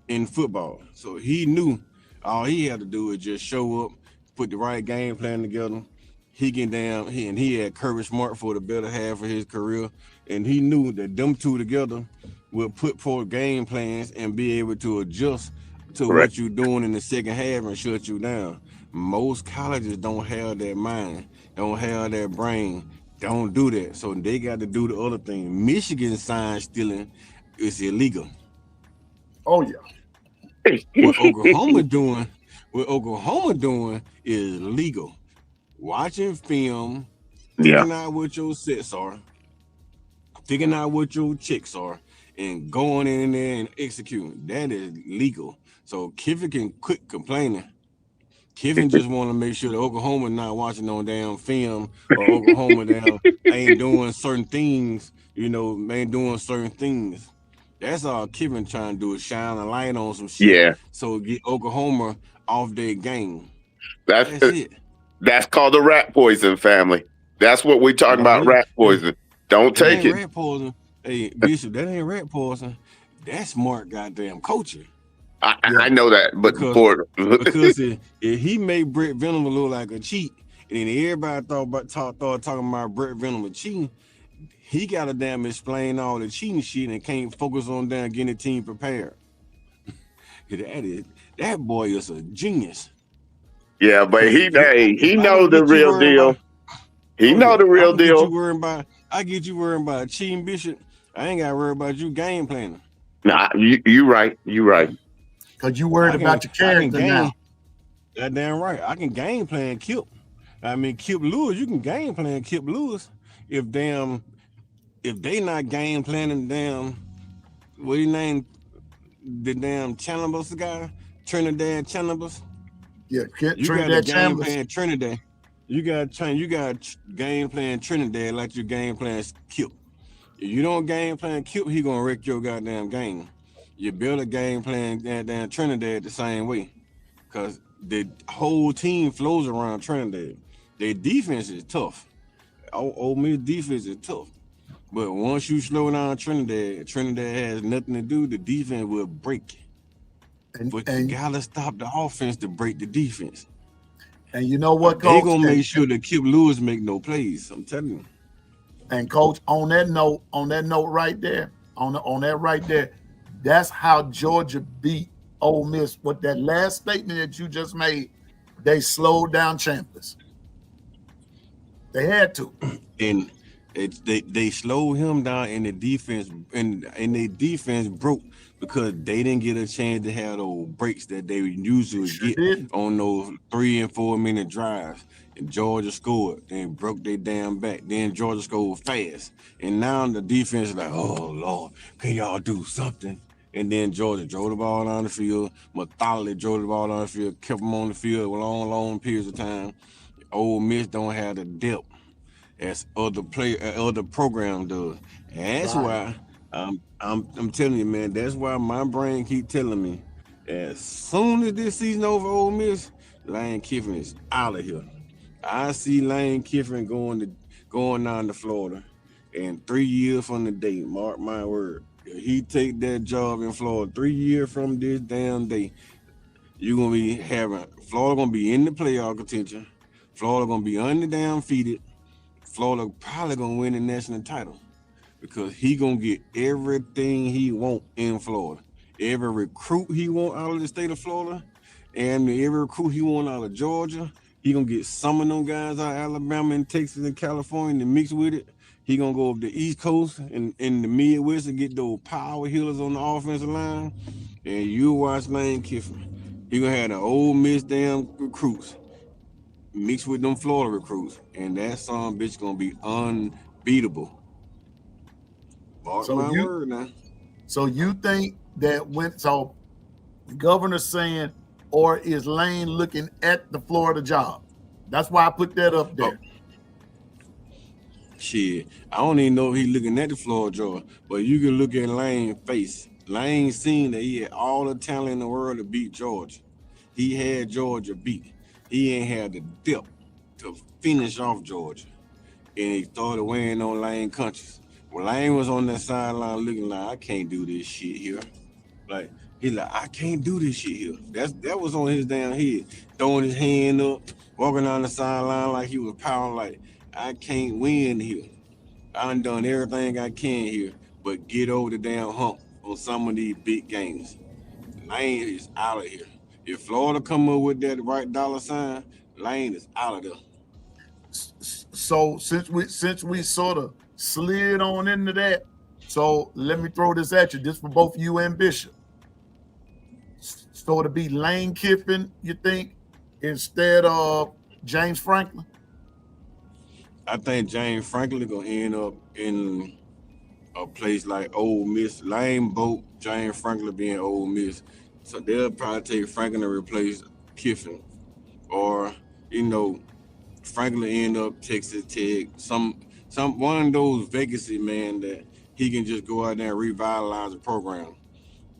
in football. So he knew all he had to do is just show up, put the right game plan together. He had Kirby Smart for the better half of his career, and he knew that them two together would put forth game plans and be able to adjust to what you're doing in the second half and shut you down. Most colleges don't have that mind, don't have that brain, don't do that. So they got to do the other thing. Michigan sign stealing is illegal. Oh yeah. What Oklahoma doing is legal. Watching film, figuring out what your sets are, figuring out what your checks are, and going in there and executing. That is legal. So Kiffin can quit complaining. Kiffin just want to make sure that Oklahoma not watching no damn film, or Oklahoma ain't doing certain things, ain't doing certain things. That's all Kiffin trying to do, is shine a light on some shit. Yeah. So get Oklahoma off their game. That's it. That's called the rat poison, family. That's what we're talking about, rat poison. Don't take it. Rat poison. Hey, Bishop, that ain't rat poison. That's smart goddamn coaching. I know that, but because if he made Brett Venom look like a cheat, and then everybody thought talking about Brett Venom a cheating, he got to damn explain all the cheating shit and can't focus on damn getting the team prepared. That boy is a genius. Yeah, but he know the real deal. He know the real deal. I get you worrying about cheating, Bishop. I ain't got to worry about you game planning. Nah, you right. You right. Because you worried about your character now. That damn right. I can game plan Kip. I mean, Kip Lewis, you can game plan Kip Lewis. If they not game planning what do you name the damn Chambers guy? Trinidad Chambers. Yeah, Trinidad Chambers. Trinidad. You got game plan Trinidad like your game plan Kip. If you don't game plan Kip, he gonna wreck your goddamn game. You build a game plan goddamn Trinidad the same way, cause the whole team flows around Trinidad. Their defense is tough. Ole Miss defense is tough. But once you slow down Trinidad has nothing to do. The defense will break. But you gotta stop the offense to break the defense. And you know what, They Coach? gonna make sure that Kip Lewis make no plays. I'm telling you. And Coach, on that note right there, on that right there, that's how Georgia beat Ole Miss. With that last statement that you just made, they slowed down Chambliss. They had to. And they slowed him down, and the defense and their defense broke because they didn't get a chance to have those breaks that they usually get on those 3 and 4 minute drives. And Georgia scored, then broke their damn back. Then Georgia scored fast, and now the defense is like, oh Lord, can y'all do something? And then Georgia drove the ball down the field, methodically drove the ball down the field, kept them on the field for long periods of time. Ole Miss don't have the depth as other program does. And that's why I'm telling you, man, that's why my brain keep telling me as soon as this season over, Ole Miss, Lane Kiffin is out of here. I see Lane Kiffin going down to Florida in 3 years from the day. Mark my word. If he take that job in Florida 3 years from this damn day, you're gonna be having Florida gonna be in the playoff contention. Florida gonna be undefeated. Florida probably gonna win the national title because he gonna get everything he want in Florida. Every recruit he want out of the state of Florida, and every recruit he want out of Georgia. He gonna get some of them guys out of Alabama and Texas and California to mix with it. He gonna go up the East Coast and in the Midwest and get those power hitters on the offensive line. And you watch Lane Kiffin. He gonna have the Ole Miss damn recruits mixed with them Florida recruits, and that son bitch gonna be unbeatable. Mark my word now. So you think that the governor's saying, or is Lane looking at the Florida job? That's why I put that up there. Shit, I don't even know if he's looking at the Florida job, but you can look at Lane's face. Lane seen that he had all the talent in the world to beat Georgia. He had Georgia beat. He ain't had the depth to finish off Georgia. And he started weighing on Lane conscious. When Lane was on that sideline looking like, I can't do this shit here. Like, he like, I can't do this shit here. That was on his damn head. Throwing his hand up, walking down the sideline like he was pounding like, I can't win here. I done everything I can here, but get over the damn hump on some of these big games. Lane is out of here. If Florida come up with that right dollar sign, Lane is out of there. So since we sort of slid on into that, so let me throw this at you. This for both you and Bishop. So to be Lane Kiffin, you think, instead of James Franklin? I think James Franklin gonna end up in a place like Ole Miss. Lane boat, James Franklin being Ole Miss. So they'll probably take Franklin to replace Kiffin. Or, Franklin end up Texas Tech. Some one of those vacancy, man, that he can just go out there and revitalize the program.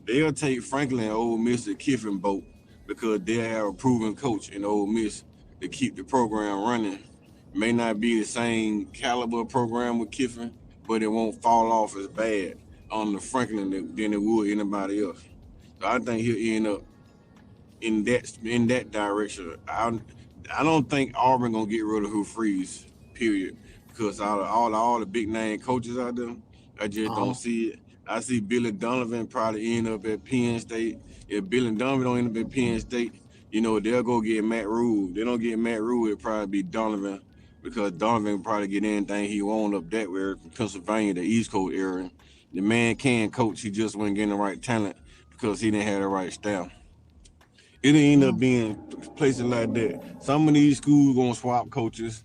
They'll take Franklin and Ole Miss to Kiffin boat because they'll have a proven coach in Ole Miss to keep the program running. May not be the same caliber program with Kiffin, but it won't fall off as bad on the Franklin than it would anybody else. So I think he'll end up in that direction. I don't think Auburn gonna get rid of Hugh Freeze, period, because out of all the big name coaches out there, I just don't see it. I see Billy Donovan probably end up at Penn State. If Billy Donovan don't end up at Penn State, they'll go get Matt Rule. If they don't get Matt Rule, it'll probably be Donovan, because Donovan will probably get anything he want up that way, Pennsylvania, the East Coast area. The man can coach, he just wasn't getting the right talent because he didn't have the right staff. It'll end up being places like that. Some of these schools gonna swap coaches,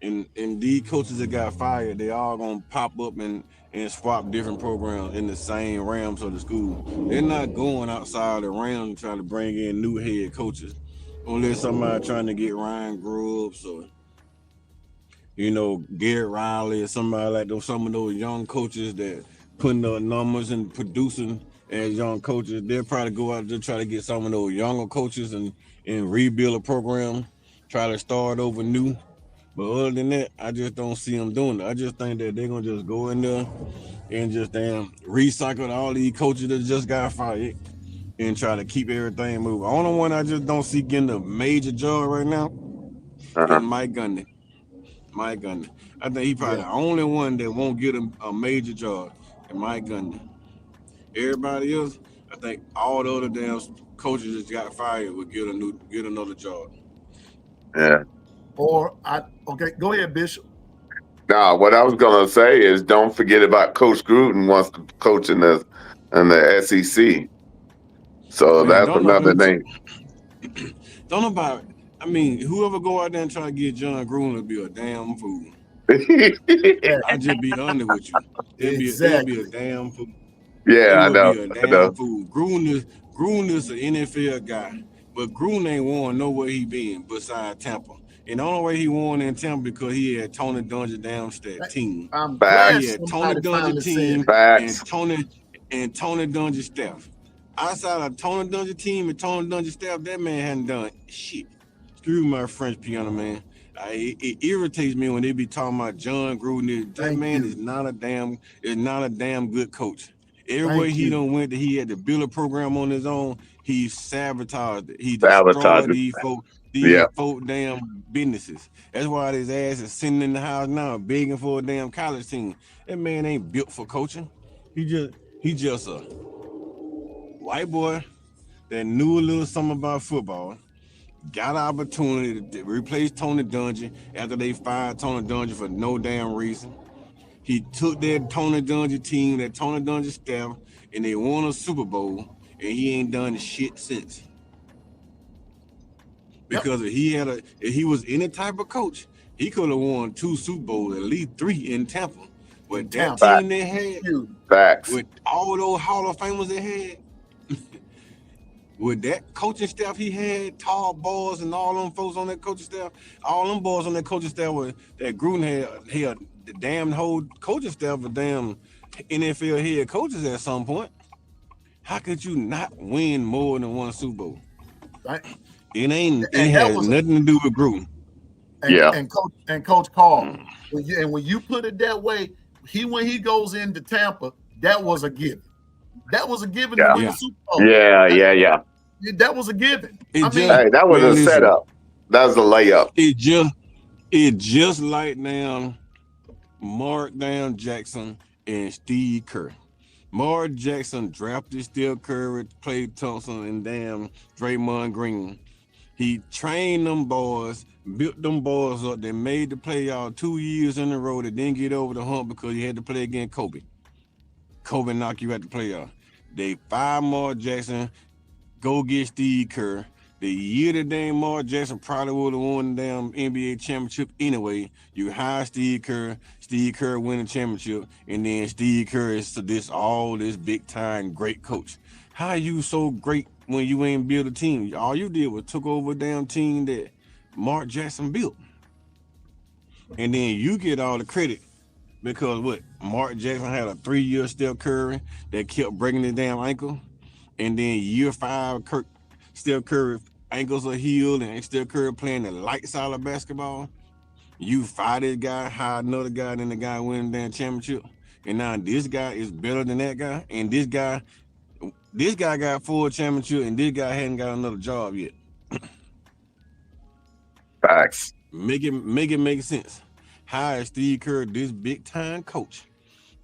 and these coaches that got fired, they all gonna pop up and swap different programs in the same realms of the school. They're not going outside the realm trying to bring in new head coaches, unless somebody trying to get Ryan Grubbs or Garrett Riley or somebody like those. Some of those young coaches that putting up numbers and producing as young coaches. They'll probably go out there try to get some of those younger coaches and rebuild a program, try to start over new. But other than that, I just don't see them doing it. I just think that they're gonna just go in there and just recycle all these coaches that just got fired and try to keep everything moving. The only one I just don't see getting a major job right now is Mike Gundy. Mike Gundy. I think he probably the only one that won't get a major job, and Mike Gundy. Everybody else, I think all the other damn coaches that got fired would get another job. Yeah. Okay, go ahead, Bishop. Now, what I was gonna say is, don't forget about Coach Gruden wants to coach in the SEC. So that's another name. Don't know about. I mean, whoever go out there and try to get John Gruden will be a damn fool. I just be honest with you. They'll be a damn fool. Yeah, I know. Be a damn fool. Gruden is an NFL guy, but Gruden ain't won nowhere he been besides Tampa. And the only way he won in Tampa because he had Tony Dungy down team. He had Tony Dungy team and Tony Dungy staff. Outside of Tony Dungy team and Tony Dungy staff, that man hadn't done shit. Excuse my French, piano man. It irritates me when they be talking about John Gruden. That man is not a damn good coach. Everywhere he done went that he had to build a program on his own, he sabotaged it. He destroyed these folk damn businesses. That's why his ass is sitting in the house now begging for a damn college team. That man ain't built for coaching. He just a white boy that knew a little something about football, got an opportunity to replace Tony Dungy after they fired Tony Dungy for no damn reason. He took that Tony Dungy team, that Tony Dungy staff, and they won a Super Bowl, and he ain't done shit since. Because if he was any type of coach, he could have won 2 Super Bowls, at least 3 in Tampa. With that team they had, with all those Hall of Famers they had, with that coaching staff he had, tall boys and all them folks on that coaching staff, all them boys on that coaching staff that Gruden had the damn whole coaching staff of damn NFL head coaches at some point. How could you not win more than 1 Super Bowl? Right. It has nothing to do with Gruden. And Coach Carl, when you put it that way, when he goes into Tampa, that was a given. That was a given to win the Super Bowl. Yeah. That was a given. That was a setup. That was a layup. It just like damn Mark Jackson and Steve Kerr. Mark Jackson drafted Steve Curry, Klay Thompson, and damn Draymond Green. He trained them boys, built them boys up. They made the playoff 2 years in a row. They didn't get over the hump because he had to play against Kobe. Kobe knocked you at the playoff. They fired Mark Jackson, go get Steve Kerr. The year that damn Mark Jackson probably would have won the damn NBA championship anyway. You hire Steve Kerr win the championship, and then Steve Kerr is this big time great coach. How you so great when you ain't build a team? All you did was took over a damn team that Mark Jackson built. And then you get all the credit because Mark Jackson had a 3-year Steph Curry that kept breaking his damn ankle. And then year 5, Steph Curry ankles are healed and Steph Curry playing the lights out of basketball. You fire this guy, hire another guy, then the guy win the damn championship. And now this guy is better than that guy. And this guy got 4 championship and this guy hadn't got another job yet. Facts. Make it make sense. Hire Steve Kerr, this big time coach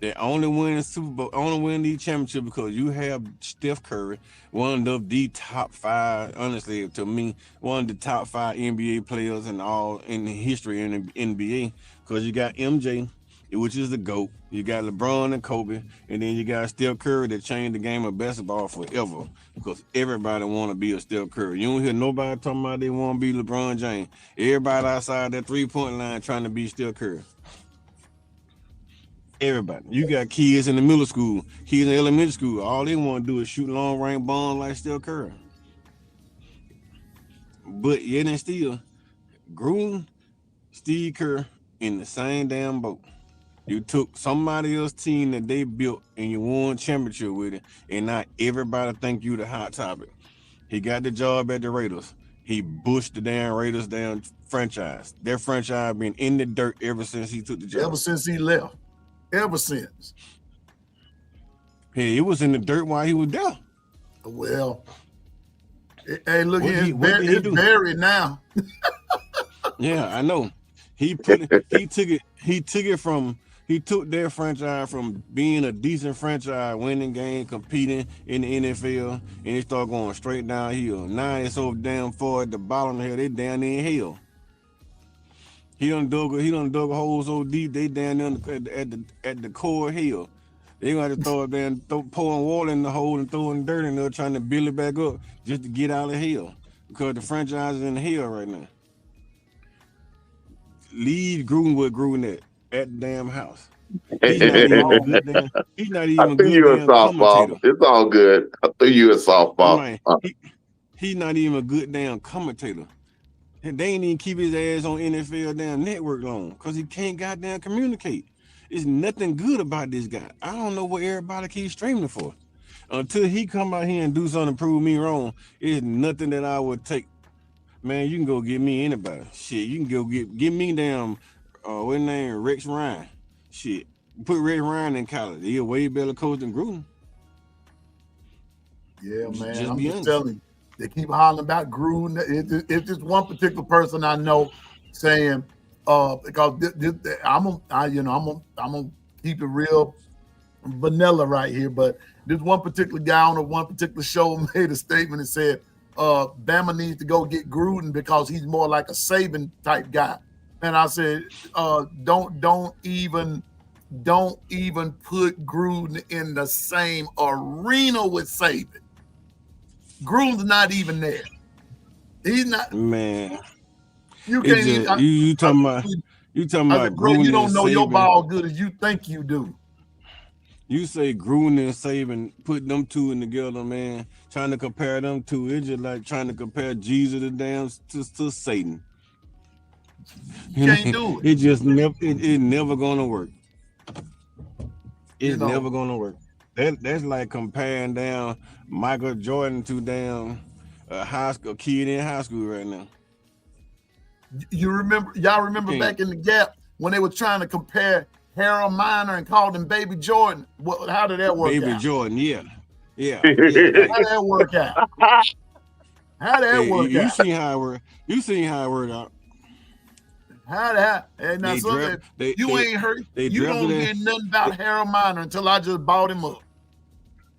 that only win the Super Bowl, only win the championship because you have Steph Curry, one of the top 5, honestly, to me, one of the top 5 NBA players in the history in the NBA. Because you got MJ, which is the GOAT. You got LeBron and Kobe, and then you got Steph Curry that changed the game of basketball forever. Because everybody want to be a Steph Curry. You don't hear nobody talking about they want to be LeBron James. Everybody outside that 3-point line trying to be Steph Curry. Everybody. You got kids in the middle school, kids in elementary school. All they want to do is shoot long range bombs like Steph Curry. But yet and still, Gruden, Steve Kerr in the same damn boat. You took somebody else's team that they built and you won championship with it, and now everybody think you the hot topic. He got the job at the Raiders. He bushed the damn Raiders down franchise. Their franchise been in the dirt ever since he took the job. Ever since he left. Ever since. Hey, it was in the dirt while he was there. Well, hey, look What here, did he it's do? buried now. Yeah, I know. He took their franchise from being a decent franchise, winning game, competing in the NFL, and it started going straight downhill. Now it's so damn far at the bottom here, they down in hell. He done dug a hole so deep, they down there at the core hill. They gonna have to throw it down, pouring water in the hole and throwing dirt in there, trying to build it back up just to get out of hell. Because the franchise is in hell right now. Leave Gruden with Gruden at the damn house. He's not even a good damn. He's not even I a threw you a good damn softball. commentator. It's all good. I threw you a softball. Right. He's not even a good damn commentator. And they ain't even keep his ass on NFL damn network long because he can't goddamn communicate. There's nothing good about this guy. I don't know what everybody keeps streaming for. Until he come out here and do something to prove me wrong, it's nothing that I would take. Man, you can go get me anybody. Shit, you can go get me damn what his name, Rex Ryan. Shit. Put Rex Ryan in college. He a way better coach than Gruden. Yeah, man. Just I'm be just honest. telling you. They keep hollering about Gruden. It's just one particular person I know saying, because I'm gonna keep it real vanilla right here, but this one particular guy on one particular show made a statement and said, Bama needs to go get Gruden because he's more like a Saban type guy. And I said, don't even put Gruden in the same arena with Saban. Gruden's not even there. He's not. Man, You it's can't just, even. you talking about I said, bro, Gruden you don't and know your Saban. ball good as you think you do. You say Gruden and Saban, put them two in together, man. Trying to compare them two, it's just like trying to compare Jesus to Satan. You can't do it. It just never gonna work. It's You know. never gonna work. That's like comparing down Michael Jordan to damn a kid in high school right now. Y'all remember Okay. back in the Gap when they were trying to compare Harold Miner and called him Baby Jordan? How did that work Baby out? Jordan, yeah. How did that work out? How did that Hey, work you out? seen how it worked. You seen how it worked out. Hey, now They something draft- they- you they- ain't heard. they You don't drafted hear that- nothing about Harold Miner until I just bought him up.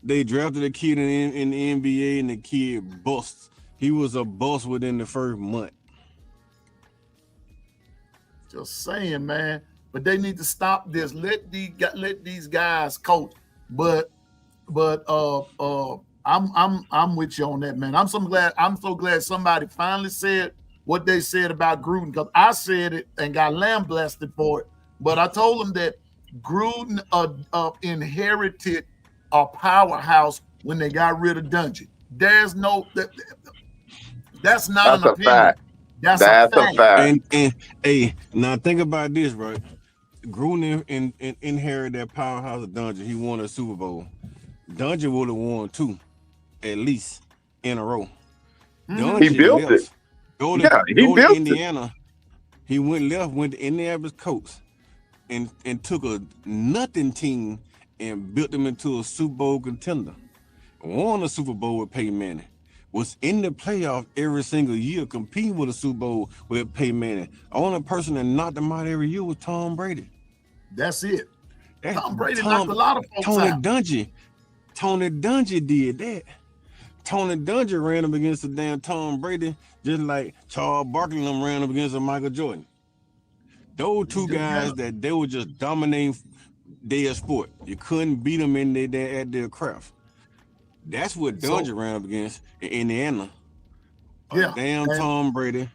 They drafted a kid in the NBA and the kid busts. He was a bust within the first month. Just saying, man. But they need to stop this. Let these guys coach. But I'm with you on that, man. I'm so glad somebody finally said what they said about Gruden, because I said it and got lambasted for it. But I told them that Gruden inherited a powerhouse when they got rid of Dungy. There's no that's not That's an a opinion. fact. That's That's a a fact. fact. And hey, now think about this, right? Gruden inherited that powerhouse of Dungy. He won a Super Bowl. Dungy would have won 2, at least, in a row. Dungy He built left. it. Go Yeah, to he go to built it. Indiana. He went to Indianapolis Colts and took a nothing team and built them into a Super Bowl contender. Won a Super Bowl with Peyton Manning. Was in the playoff every single year, competing with a Super Bowl with Peyton Manning. Only person that knocked him out every year was Tom Brady. That's it. That- Tom Brady knocked a lot of folks Tony out. Dungy did that. Tony Dungy ran up against the damn Tom Brady, just like Charles Barkley and them ran up against a Michael Jordan. Those two guys that they were just dominating their sport. You couldn't beat them at their craft. That's what So- Dungy ran up against in Indiana. Yeah, Damn and- Tom Brady.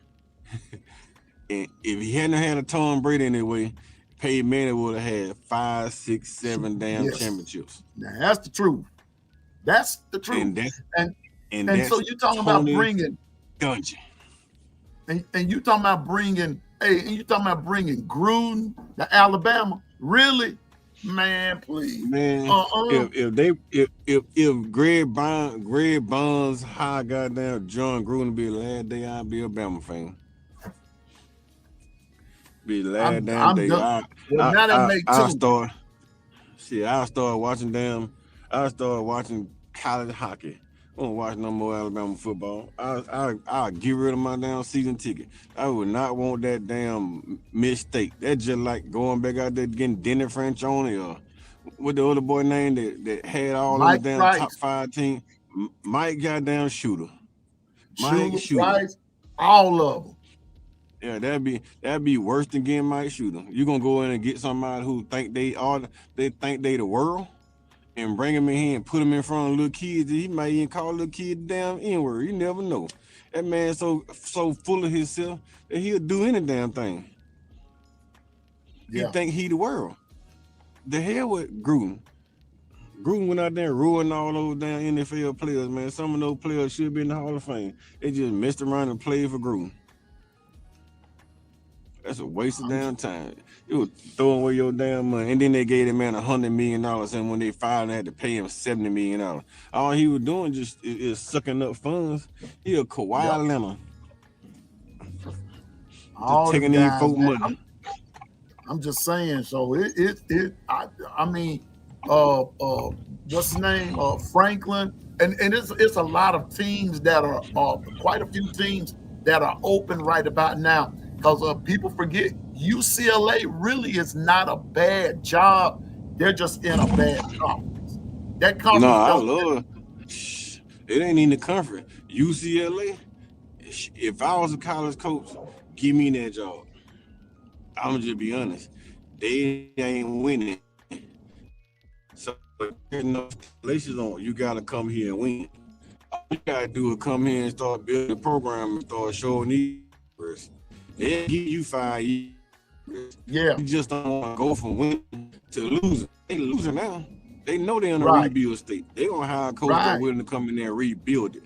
And if he hadn't had a Tom Brady anyway, Peyton Manning would have had 5, 6, 7 damn Yes. championships. Now that's the truth. That's the truth. And that's And- and And that's so you're talking about Tony bringing, Dungy. and you talking about bringing Gruden to Alabama. Really? Man, please. Man, if Greg Barnes high goddamn John Gruden be the last day I'd be a Bama fan. Be the last damn I'm day. done. Well, now that make two. I started watching college hockey. I won't watch no more Alabama football. I'll get rid of my damn season ticket. I would not want that damn mistake. That's just like going back out there getting Denny Franchione or what the other boy name that had all Mike those damn Price. top 5 teams. Mike goddamn Shooter. Price, all of them. Yeah, that'd be worse than getting Mike Shooter. You gonna go in and get somebody who think they the world and bring him in here and put him in front of little kids. He might even call little kid the damn N-word. You never know. That man so full of himself that he'll do any damn thing. Yeah. He think he the world. The hell with Gruden. Gruden went out there and ruined all those damn NFL players, man. Some of those players should be in the Hall of Fame. They just messed around and played for Gruden. That's a waste of damn time. You was throwing away your damn money. And then they gave that man $100 million. And when they finally had to pay him $70 million. All he was doing is sucking up funds. He a Kawhi Leonard. All taking these folk money. I'm just saying. So I mean, what's his name? Franklin. And it's a lot of teams that are quite a few teams that are open right about now. Because people forget UCLA really is not a bad job. They're just in a bad conference. That conference. No, I love it. It ain't in the conference. UCLA, if I was a college coach, give me that job. I'm gonna just be honest. They ain't winning. So there's no stipulations on. You gotta come here and win. All you gotta do is come here and start building a program and start showing these. They'll give you 5 years. Yeah. You just don't want to go from winning to losing. They losing now. They know they're in a rebuild state. They're going to hire a coach that's willing to come in there and rebuild it.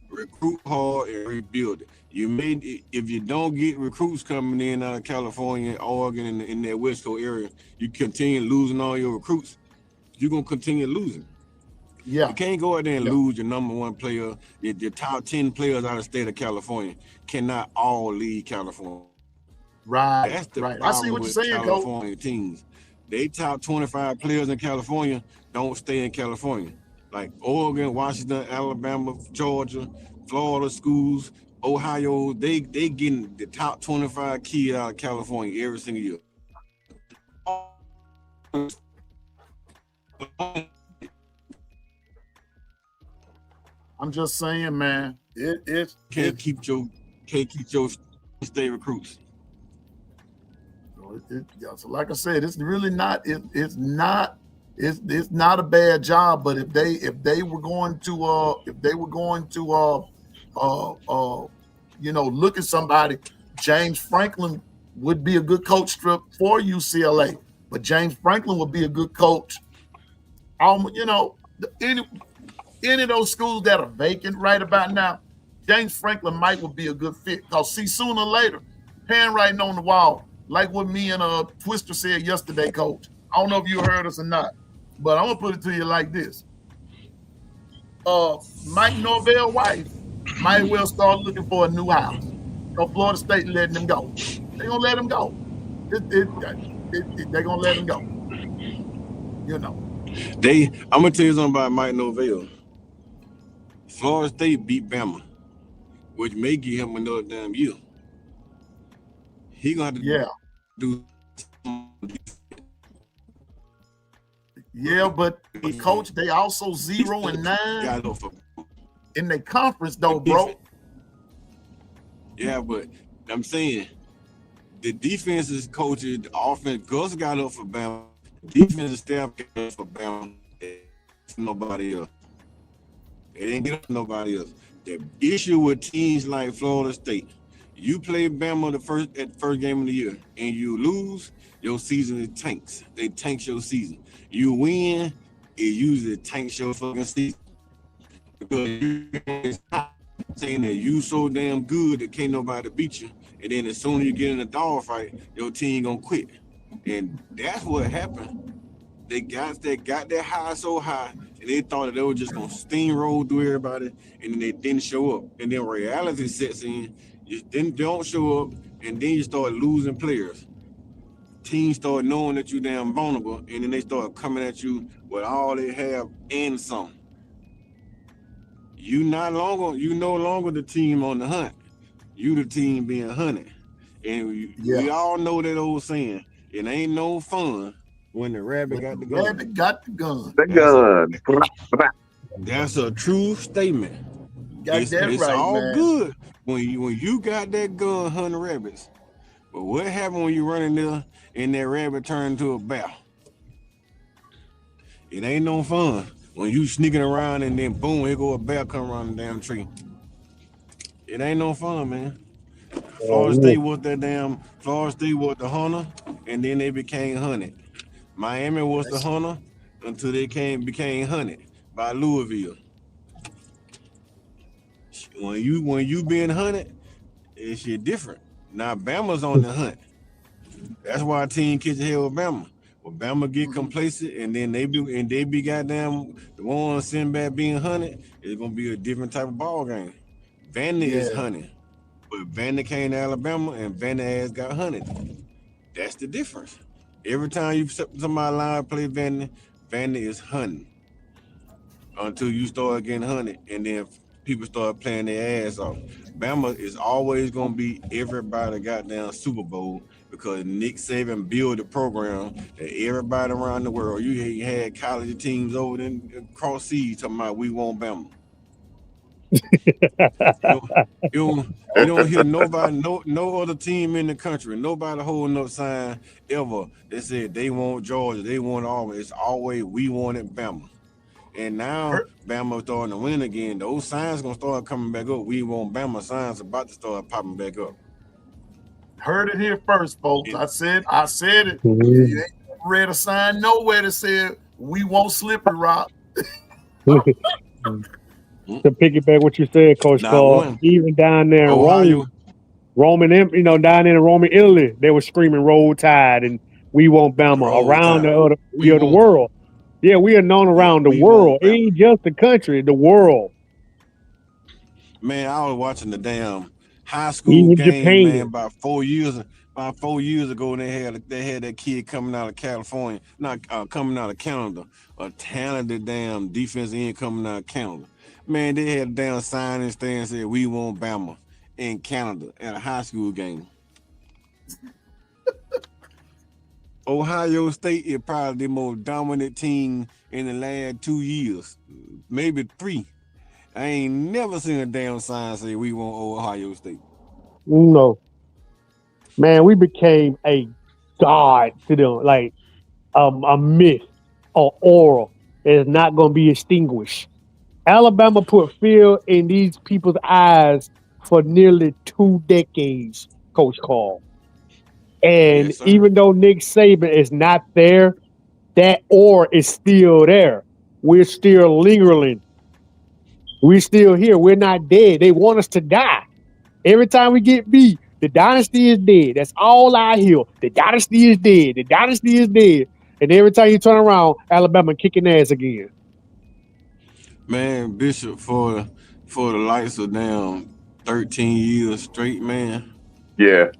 Recruit hard and rebuild it. If you don't get recruits coming in out of California, Oregon, and in that West Coast area, you continue losing all your recruits, you're going to continue losing. Yeah. You can't go out there and lose your number one player. Your top 10 players out of the state of California cannot all leave California. Right. That's the I see what you're saying, California Coach. teams. They top 25 players in California don't stay in California. Like Oregon, Washington, Alabama, Georgia, Florida schools, Ohio, they getting the top 25 kids out of California every single year. I'm just saying, man. Can't keep your state recruits. So like I said, it's really not. It's not a bad job. But if they were going to look at somebody, James Franklin would be a good coach for UCLA. But James Franklin would be a good coach. Any of those schools that are vacant right about now, James Franklin would be a good fit. Because see, sooner or later, handwriting on the wall, like what me and Twister said yesterday, Coach. I don't know if you heard us or not, but I'm gonna put it to you like this. Mike Norvell's wife might well start looking for a new house. So Florida State letting him go. They're gonna let him go. They're gonna let him go. I'm gonna tell you something about Mike Norvell. Florida State beat Bama, which may give him another damn year. He gonna have to do. Yeah, but Coach, they also 0-9 in their conference, though, bro. Yeah, but I'm saying the defense is coaching, the offense. Gus got up for Bama. Defensive staff got up for Bama. Nobody else. They didn't get up for nobody else. The issue with teams like Florida State, you play Bama at the first game of the year and you lose, your season tanks. They tanks your season. You win, it usually tanks your fucking season. Because you're saying that you so damn good that can't nobody beat you. And then as soon as you get in a dog fight, your team gonna quit. And that's what happened. They got that high so high, and they thought that they were just gonna steamroll through everybody, and then they didn't show up. And then reality sets in. You then don't show up, and then you start losing players. Teams start knowing that you damn vulnerable, and then they start coming at you with all they have and some. You no longer the team on the hunt. You the team being hunted. And we all know that old saying, it ain't no fun when the rabbit got the gun. Rabbit got the gun. The gun. That's a true statement. Got that It's right, all man. good when you got that gun hunting rabbits. But what happened when you run in there and that rabbit turned into a bear? It ain't no fun when you sneaking around and then boom, here go a bear come around the damn tree. It ain't no fun, man. Florida State was the hunter, and then they became hunted. Miami was the hunter until they became hunted by Louisville. When you being hunted, it's shit different. Now Bama's on the hunt. That's why a team catch hell with Bama. When Bama get complacent and then they be goddamn the one sitting back being hunted, it's gonna be a different type of ball game. Vandy is hunting. But Vandy came to Alabama and Vandy ass got hunted. That's the difference. Every time you somebody line play Vandy is hunting. Until you start getting hunted and then people start playing their ass off. Bama is always gonna be everybody goddamn Super Bowl because Nick Saban built a program that everybody around the world, you had college teams over there across seas talking about we want Bama. You don't hear nobody, no other team in the country, nobody holding up sign ever that said they want Georgia, they want Auburn. It's always we wanted Bama. And now Bama starting to win again. Those signs gonna start coming back up. We want Bama signs about to start popping back up. Heard it here first, folks. I said it. You ain't read a sign nowhere that said we want Slippery Rock. To piggyback what you said, Coach Paul, even down there in Roman, down in Roman, Italy, they were screaming "Roll Tide" and "We want Bama" around the world. Yeah, we are known around the world. It ain't just the country, the world. Man, I was watching the damn high school game, man, about 4 years ago, and they had that kid coming out of California, coming out of Canada, a talented damn defensive end coming out of Canada. Man, they had a damn sign and stand said we want Bama in Canada at a high school game. Ohio State is probably the most dominant team in the last 2 years, maybe 3. I ain't never seen a damn sign say we want Ohio State. No. Man, we became a god to them, like a myth or aura is not going to be extinguished. Alabama put fear in these people's eyes for nearly 2 decades, Coach Carl. And even though Nick Saban is not there, that aura is still there. We're still lingering. We're still here. We're not dead. They want us to die. Every time we get beat, the dynasty is dead. That's all I hear. The dynasty is dead. The dynasty is dead. And every time you turn around, Alabama kicking ass again. Man, Bishop, for the likes of damn 13 years straight, man. Yeah.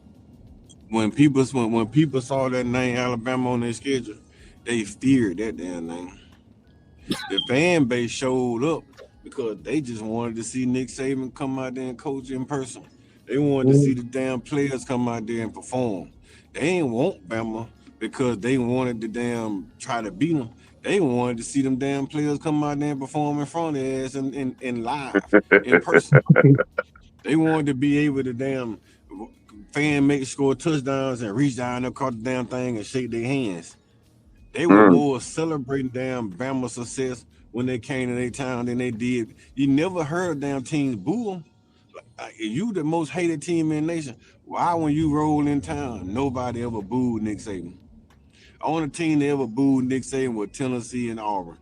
When people saw that name Alabama on their schedule, they feared that damn name. The fan base showed up because they just wanted to see Nick Saban come out there and coach in person. They wanted to see the damn players come out there and perform. They ain't want Bama because they wanted to damn try to beat them. They wanted to see them damn players come out there and perform in front of their ass in live, in person. They wanted to be able to damn fan score touchdowns and reach down and caught the damn thing and shake their hands. They were more celebrating damn Bama success when they came to their town than they did. You never heard damn teams boo them. Like, you the most hated team in the nation. Why when you roll in town, nobody ever booed Nick Saban? Only team that ever booed Nick Saban was Tennessee and Auburn.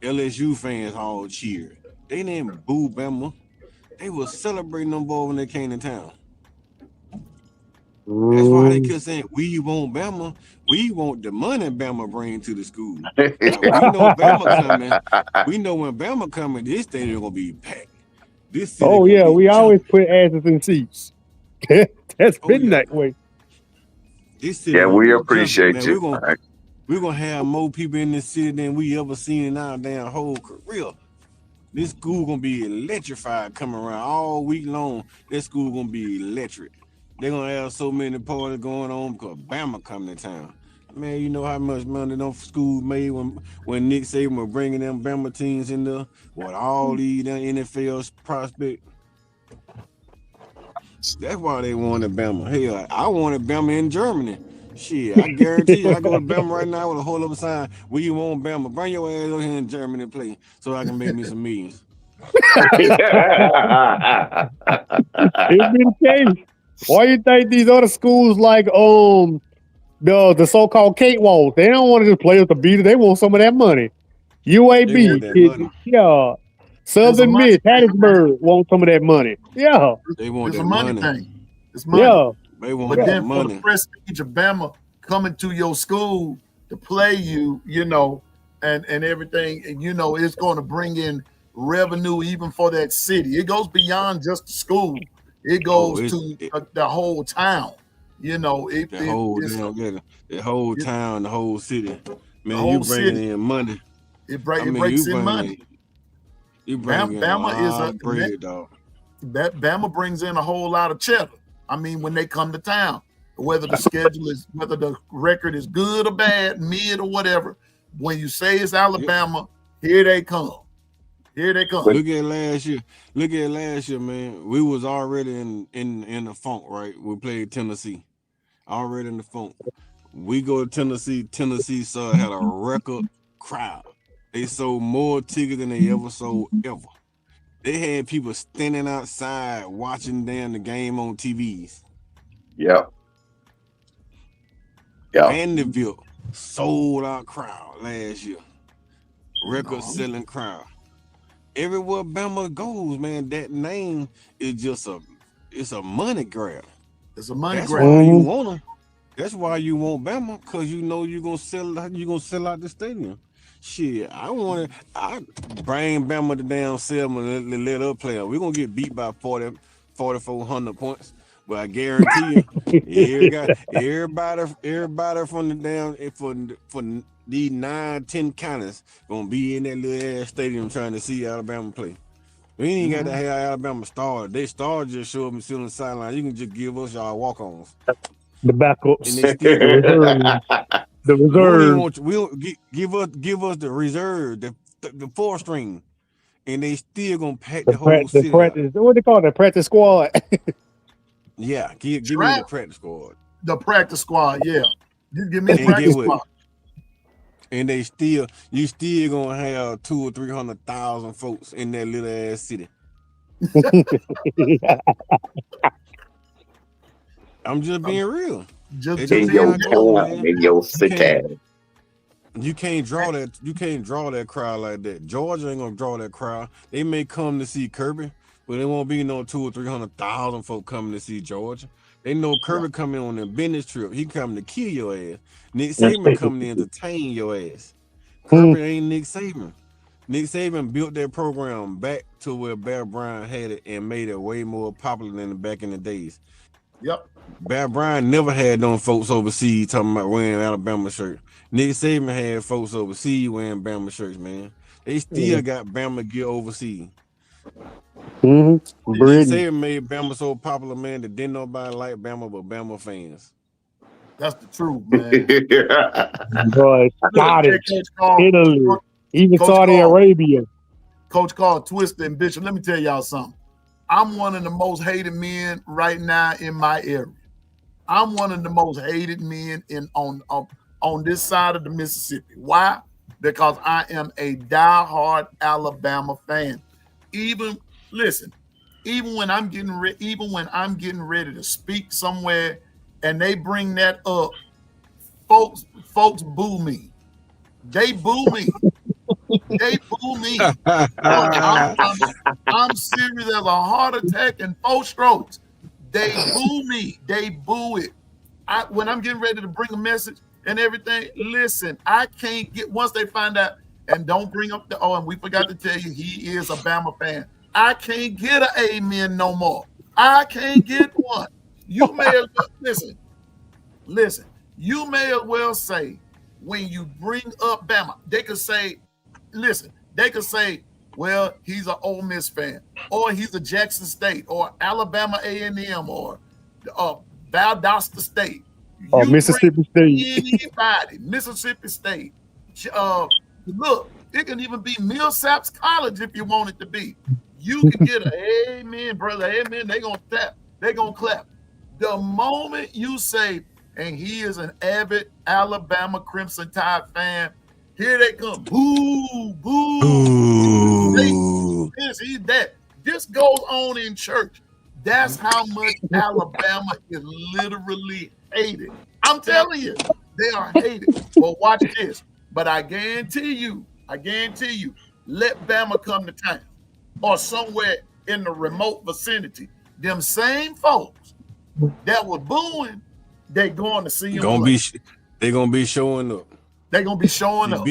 LSU fans all cheered. They didn't boo Bama. They were celebrating them boys when they came to town. That's why they kept saying, we want Bama. We want the money Bama bring to the school. Now, we know Bama coming. We know when Bama coming, this stadium gonna be packed. This city Oh gonna yeah, be we always jumping. put asses in seats. That's Oh, been yeah. that way. This city Yeah, gonna we be appreciate jumping, man. you. We're gonna have more people in this city than we ever seen in our damn whole career. This school gonna be electrified coming around all week long. This school gonna be electric. They're gonna have so many parties going on because Bama coming to town. Man, you know how much money them schools made when Nick Saban was bringing them Bama teams in there with all these damn NFL prospects. That's why they wanted Bama. Hell, I wanted Bama in Germany. Shit, I guarantee you, I go to Bama right now with a whole other sign. We want Bama. Bring your ass over here in Germany to play so I can make me some millions. It's been the case. Why you think these other schools like the so-called cakewalks, they don't want to just play with the beater, they want some of that money. They want UAB, that money. yeah. It's a Southern money Miss, thing, Hattiesburg want some of that money. Yeah, They want It's that a money money. thing. It's money. yeah. They want But that then for money. the prestige of Bama coming to your school to play you, you know, and everything, and you know, it's going to bring in revenue even for that city. It goes beyond just the school. It Oh, goes to the whole town. You know, the whole it's damn, the whole town, the whole city. Man, whole you bringing city. in money. it I mean, breaks you in money. bringing, you bringing in a Bama is lot of bread, dog. Bama brings in a whole lot of cheddar. I mean, when they come to town, whether the schedule is, whether the record is good or bad, mid or whatever, when you say it's Alabama, here they come. Here they come. Look at last year. Look at last year, man. We was already in the funk, right? We played Tennessee. Already in the funk. We go to Tennessee. Tennessee had a record crowd. They sold more tickets than they ever sold ever. They had people standing outside watching the game on TVs. Yep. Yep. Vanderbilt sold out crowd last year. Record selling crowd. Everywhere Bama goes, man, that name is just it's a money grab. It's a money That's grab. why you want them. That's why you want Bama, because you know you're gonna sell out the stadium. Shit, I bring Bama to down Selma and let her play. We're gonna get beat by 4,400 points. But I guarantee you, everybody from the down for these 9-10 counties gonna be in that little ass stadium trying to see Alabama play. We ain't got to have Alabama start. They start just show up and sit on the sideline. You can just give us y'all walk-ons. The backups, And they still the reserve. we'll give us the reserve, the 4-string, and they still gonna pack the whole city. Practice. What they call that? Practice squad. Yeah, give me the practice squad. The practice squad, yeah. You give me the And practice get what? squad. And you still gonna have 200,000 or 300,000 folks in that little ass city. I'm just being real. Just In be your how it goes, man. in your city. You can't draw that crowd like that. Georgia ain't gonna draw that crowd. They may come to see Kirby, but there won't be no 200,000 or 300,000 folk coming to see Georgia. They know Kirby coming on a business trip. He coming to kill your ass. Nick Saban coming to entertain your ass. Kirby ain't Nick Saban. Nick Saban built that program back to where Bear Bryant had it and made it way more popular than back in the days. Yep. Bear Bryant never had them folks overseas talking about wearing Alabama shirt. Nick Saban had folks overseas wearing Bama shirts, man. They still got Bama gear overseas. Nick Saban made Bama so popular, man, that didn't nobody like Bama but Bama fans. That's the truth, man. Boy, Scottish, Coach Carl, Italy, even Coach Saudi Carl. Arabia. Coach Carl, Twister, and Bishop. Let me tell y'all something. I'm one of the most hated men right now in my area. I'm one of the most hated men on this side of the Mississippi. Why? Because I am a diehard Alabama fan. Even when I'm getting ready to speak somewhere and they bring that up, folks boo me. They boo me. They boo me. I'm serious as a heart attack and 4 strokes. They boo me. They boo it. When I'm getting ready to bring a message and everything, listen, I can't get, once they find out, and don't bring up and we forgot to tell you, he is a Bama fan. I can't get an amen no more. I can't get one. You may as well, listen, you may as well say, when you bring up Bama, they could say, well, he's an Ole Miss fan, or he's a Jackson State, or Alabama A&M, or Valdosta State, or Mississippi State. Anybody, Mississippi State. Look, it can even be Millsaps College if you want it to be. You can get an amen, brother, amen. They're gonna tap, they're gonna clap. The moment you say, and he is an avid Alabama Crimson Tide fan, here they come. Boo, boo. Ooh. He's that. This goes on in church. That's how much Alabama is literally hated. I'm telling you, they are hated. Well, watch this. But I guarantee you, let Bama come to town or somewhere in the remote vicinity. Them same folks that were booing, they going to see them. They're gonna be showing up. They're gonna be showing up.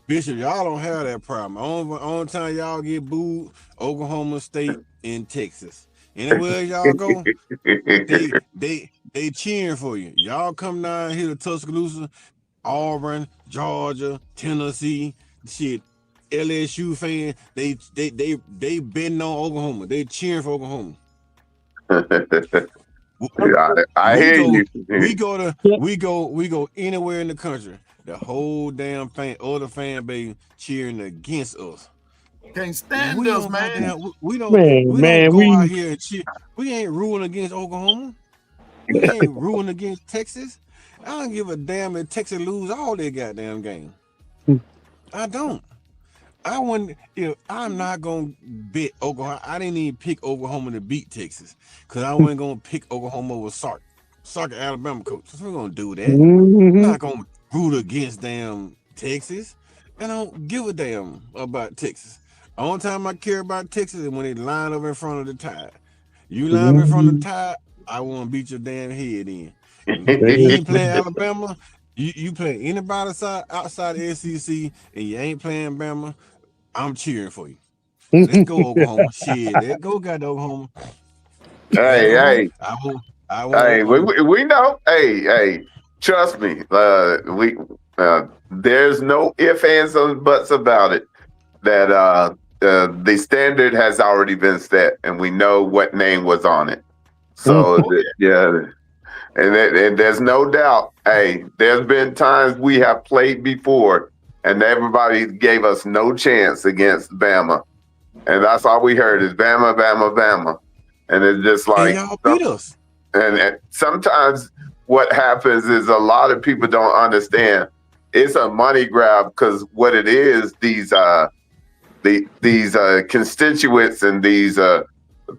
Bishop, y'all don't have that problem. Only time y'all get booed, Oklahoma State and Texas. Anywhere y'all go, they cheering for you. Y'all come down here to Tuscaloosa, Auburn, Georgia, Tennessee, shit, LSU fan. They betting on Oklahoma. They cheering for Oklahoma. I hear you. We go anywhere in the country. The whole damn other fan base cheering against us. Can't stand us, man. We don't go out here and cheer. We ain't rooting against Oklahoma. We ain't rooting against Texas. I don't give a damn if Texas lose all their goddamn game. I don't. I wouldn't. I'm not gonna bet Oklahoma. I didn't even pick Oklahoma to beat Texas because I wasn't gonna pick Oklahoma over Sark, Alabama coach. So we're gonna do that. I'm not gonna root against damn Texas. I don't give a damn about Texas. The only time I care about Texas is when they line up in front of the Tide. You line up in front of the Tide, I want to beat your damn head in. You ain't playing Alabama. You play anybody outside the SEC, and you ain't playing Bama. I'm cheering for you. Let's go Oklahoma. Shit, let's go, got Oklahoma. Hey. I we know. Hey. Trust me. There's no ifs, ands, or buts about it. That the standard has already been set, and we know what name was on it. So yeah. And there's no doubt, hey, there's been times we have played before and everybody gave us no chance against Bama. And that's all we heard is Bama, Bama, Bama. And it's just like, y'all beat us. And sometimes what happens is a lot of people don't understand. It's a money grab because what it is, these constituents and these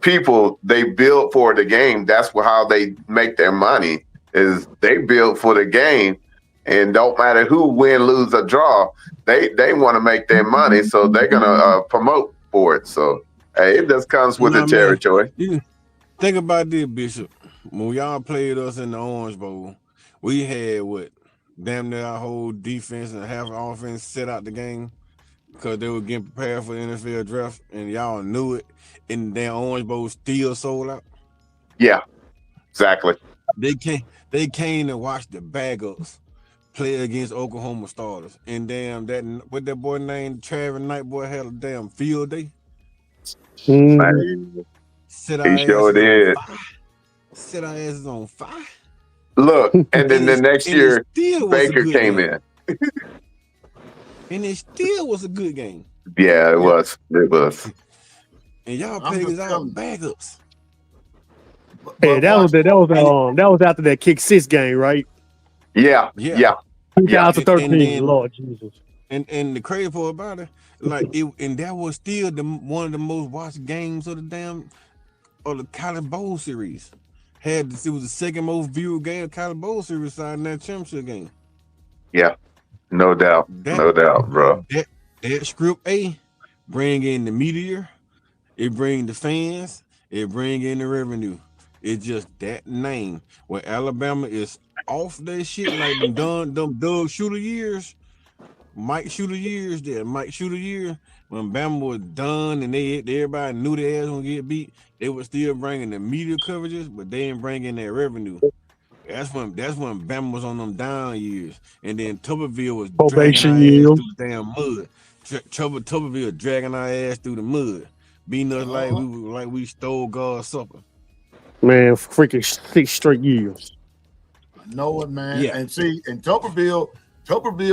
people, they build for the game. That's how they make their money, is they build for the game, and don't matter who win, lose, or draw, they want to make their money, so they're gonna promote for it. So hey, it just comes with the territory. Think about this, Bishop. When y'all played us in the Orange Bowl, we had damn near our whole defense and half our offense set out the game because they were getting prepared for the NFL draft, and y'all knew it. And their Orange Bowl still sold out. Yeah, exactly. They came to watch the backups play against Oklahoma starters. And damn, what that boy named Travis Knight boy had a damn field day. He sure did. Set our asses on fire. Look, and then the next year, Baker came in. And it still was a good game. Yeah, it was. It was. And y'all played as our backups. Hey, that was after that kick 6 game, right? Yeah. 2013, Lord Jesus. And the crazy part about it, and that was still one of the most watched games of the College Bowl series. It was the second most viewed game of College Bowl series side in that championship game. Yeah, no doubt, bro. That script A bring in the media, it bring the fans, it bring in the revenue. It's just that name. When Alabama is off that shit, like them Doug Shooter years, Mike Shooter years, when Bama was done and everybody knew their ass gonna get beat, they were still bringing the media coverages, but they didn't bring in their revenue. That's when Bama was on them down years, and then Tuberville was Probation dragging our year. ass through the damn mud. Tuberville dragging our ass through the mud, beating us like we stole God's supper. Man, freaking 6 straight years. I know it, man. Yeah. And see, and Tuberville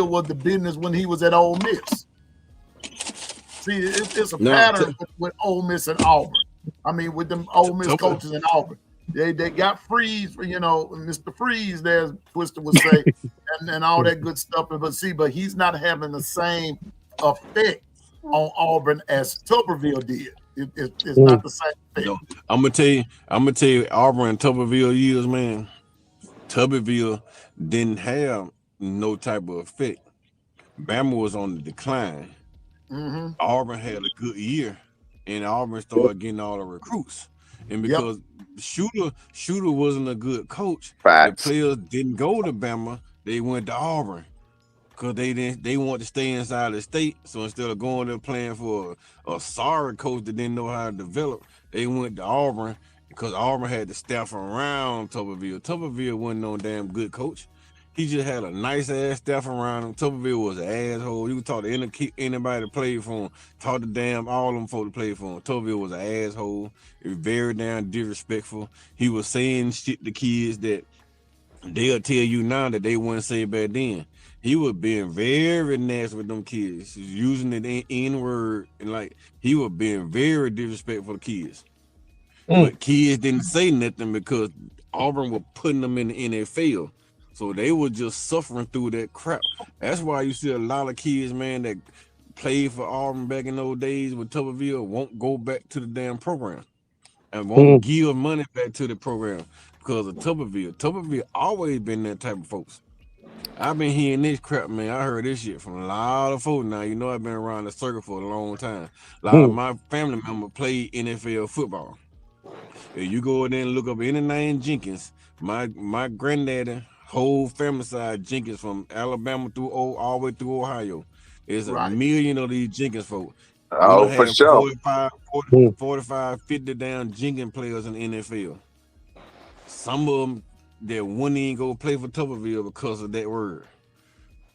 was the business when he was at Ole Miss. See, it's a pattern with Ole Miss and Auburn. I mean, with them Ole Miss coaches in Auburn. They got Freeze, Mr. Freeze there, as Twister would say, and all that good stuff. But he's not having the same effect on Auburn as Tuberville did. It's not the same thing. No, I'm gonna tell you, Auburn and Tuberville years, man. Tuberville didn't have no type of effect. Bama was on the decline. Mm-hmm. Auburn had a good year, and Auburn started getting all the recruits. And because Shooter wasn't a good coach, the players didn't go to Bama. They went to Auburn because they wanted to stay inside the state. So instead of going there playing for a sorry coach that didn't know how to develop, they went to Auburn because Auburn had the staff around Tuberville. Tuberville wasn't no damn good coach. He just had a nice ass staff around him. Tuberville was an asshole. You could talk to anybody that played for him. Talk to all of them folks that played for him. Tuberville was an asshole. He was very damn disrespectful. He was saying shit to kids that they'll tell you now that they wouldn't say back then. He was being very nasty with them kids. He was using the N-word, and like he was being very disrespectful to kids. But kids didn't say nothing because Auburn was putting them in the NFL. So they were just suffering through that crap. That's why you see a lot of kids, man, that played for Auburn back in those days with Tuberville won't go back to the damn program and won't give money back to the program because of Tuberville. Tuberville always been that type of folks. I've been hearing this crap, man. I heard this shit from a lot of folks now. You know, I've been around the circle for a long time. A lot of my family members played NFL football. If you go in there and look up any name Jenkins, my granddaddy, whole family side Jenkins from Alabama through all the way through Ohio. There's a million of these Jenkins folks. Oh, for sure. 45, 50 down Jenkins players in the NFL. Some of them that wouldn't even go play for Tuberville because of that word.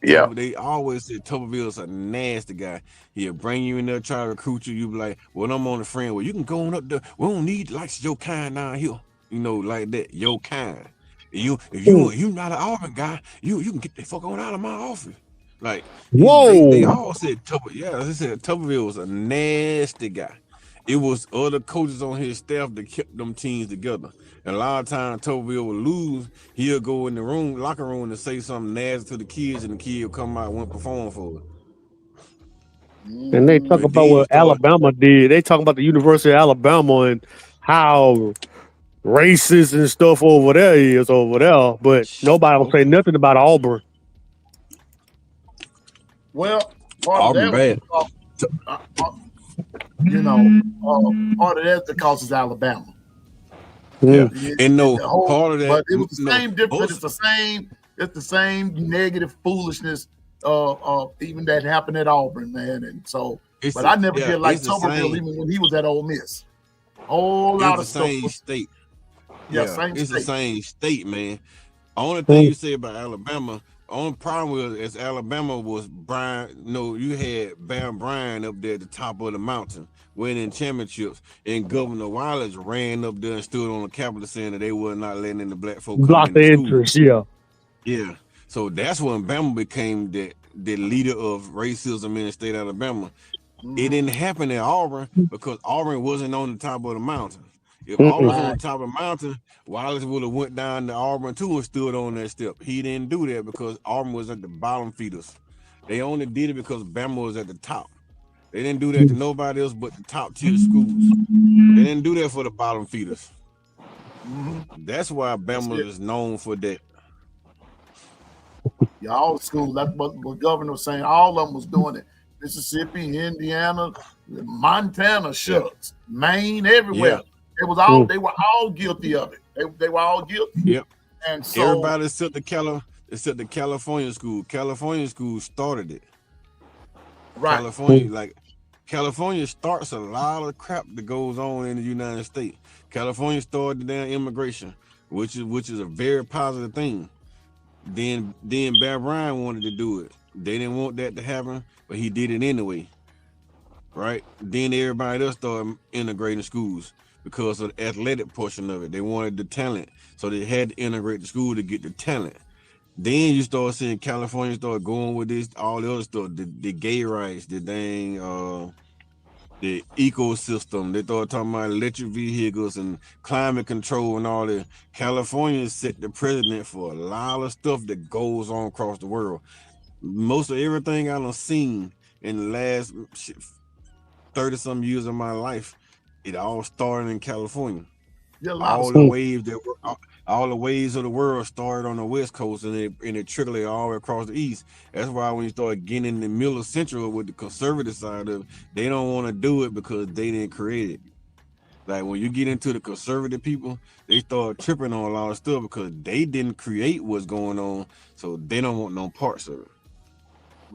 Yeah. They always said Tuberville's a nasty guy. He'll bring you in there, try to recruit you. You be like, well, I'm on the friend. Well, you can go on up there. We don't need like your kind down here. You know, like that, your kind. If you're not an Auburn guy, you can get the fuck on out of my office. Like, they all said they said Tuberville was a nasty guy. It was other coaches on his staff that kept them teams together. And a lot of times Tuberville would lose, he'll go in the locker room and say something nasty to the kids, and the kid will come out and won't perform for it. And they talk about what Alabama did. They talk about the University of Alabama and how racist and stuff over there, but nobody will say nothing about Auburn. Well, Auburn bad. Part of that because it's Alabama. Yeah, and part of that. But it was the same difference. It's the same negative foolishness. Even that happened at Auburn, man. And so, I never did like Tuberville even when he was at Ole Miss. Whole lot of stuff. Same state. Same it's state. the same state, man. Only thing you say about Alabama, only problem was Alabama was Brian. You had Bam Bryant up there at the top of the mountain, winning championships, and Governor Wallace ran up there and stood on the Capitol saying that they were not letting in the black folk block the interest. Yeah. So that's when Bama became the leader of racism in the state of Alabama. It didn't happen at Auburn because Auburn wasn't on the top of the mountain. If Auburn was on the top of the mountain, Wallace would have went down to Auburn too and stood on that step. He didn't do that because Auburn was at the bottom feeders. They only did it because Bama was at the top. They didn't do that to nobody else but the top tier schools. They didn't do that for the bottom feeders. That's why Bama is known for that. Yeah, all the schools. That's what the governor was saying. All of them was doing it. Mississippi, Indiana, Montana, Maine, everywhere. It was all. They were all guilty of it. They were all guilty. Yep. And so Everybody except the California school. California school started it. right. California starts a lot of crap that goes on in the United States. California started the damn immigration, which is a very positive thing. Then Bear Bryant wanted to do it. They didn't want that to happen, but he did it anyway. Right? Then everybody else started integrating schools because of the athletic portion of it. They wanted the talent, so they had to integrate the school to get the talent. Then you start seeing California start going with this, all the other stuff, the gay rights, the dang, the ecosystem. They started talking about electric vehicles and climate control and all that. California set the precedent for a lot of stuff that goes on across the world. Most of everything I done seen in the last 30-some years of my life, it all started in California. Yeah, All the waves of the world started on the West Coast, and it trickled all across the East. That's why when you start getting in the middle of Central with the conservative side of it, they don't want to do it because they didn't create it. Like when you get into the conservative people, they start tripping on a lot of stuff because they didn't create what's going on, so they don't want no parts of it.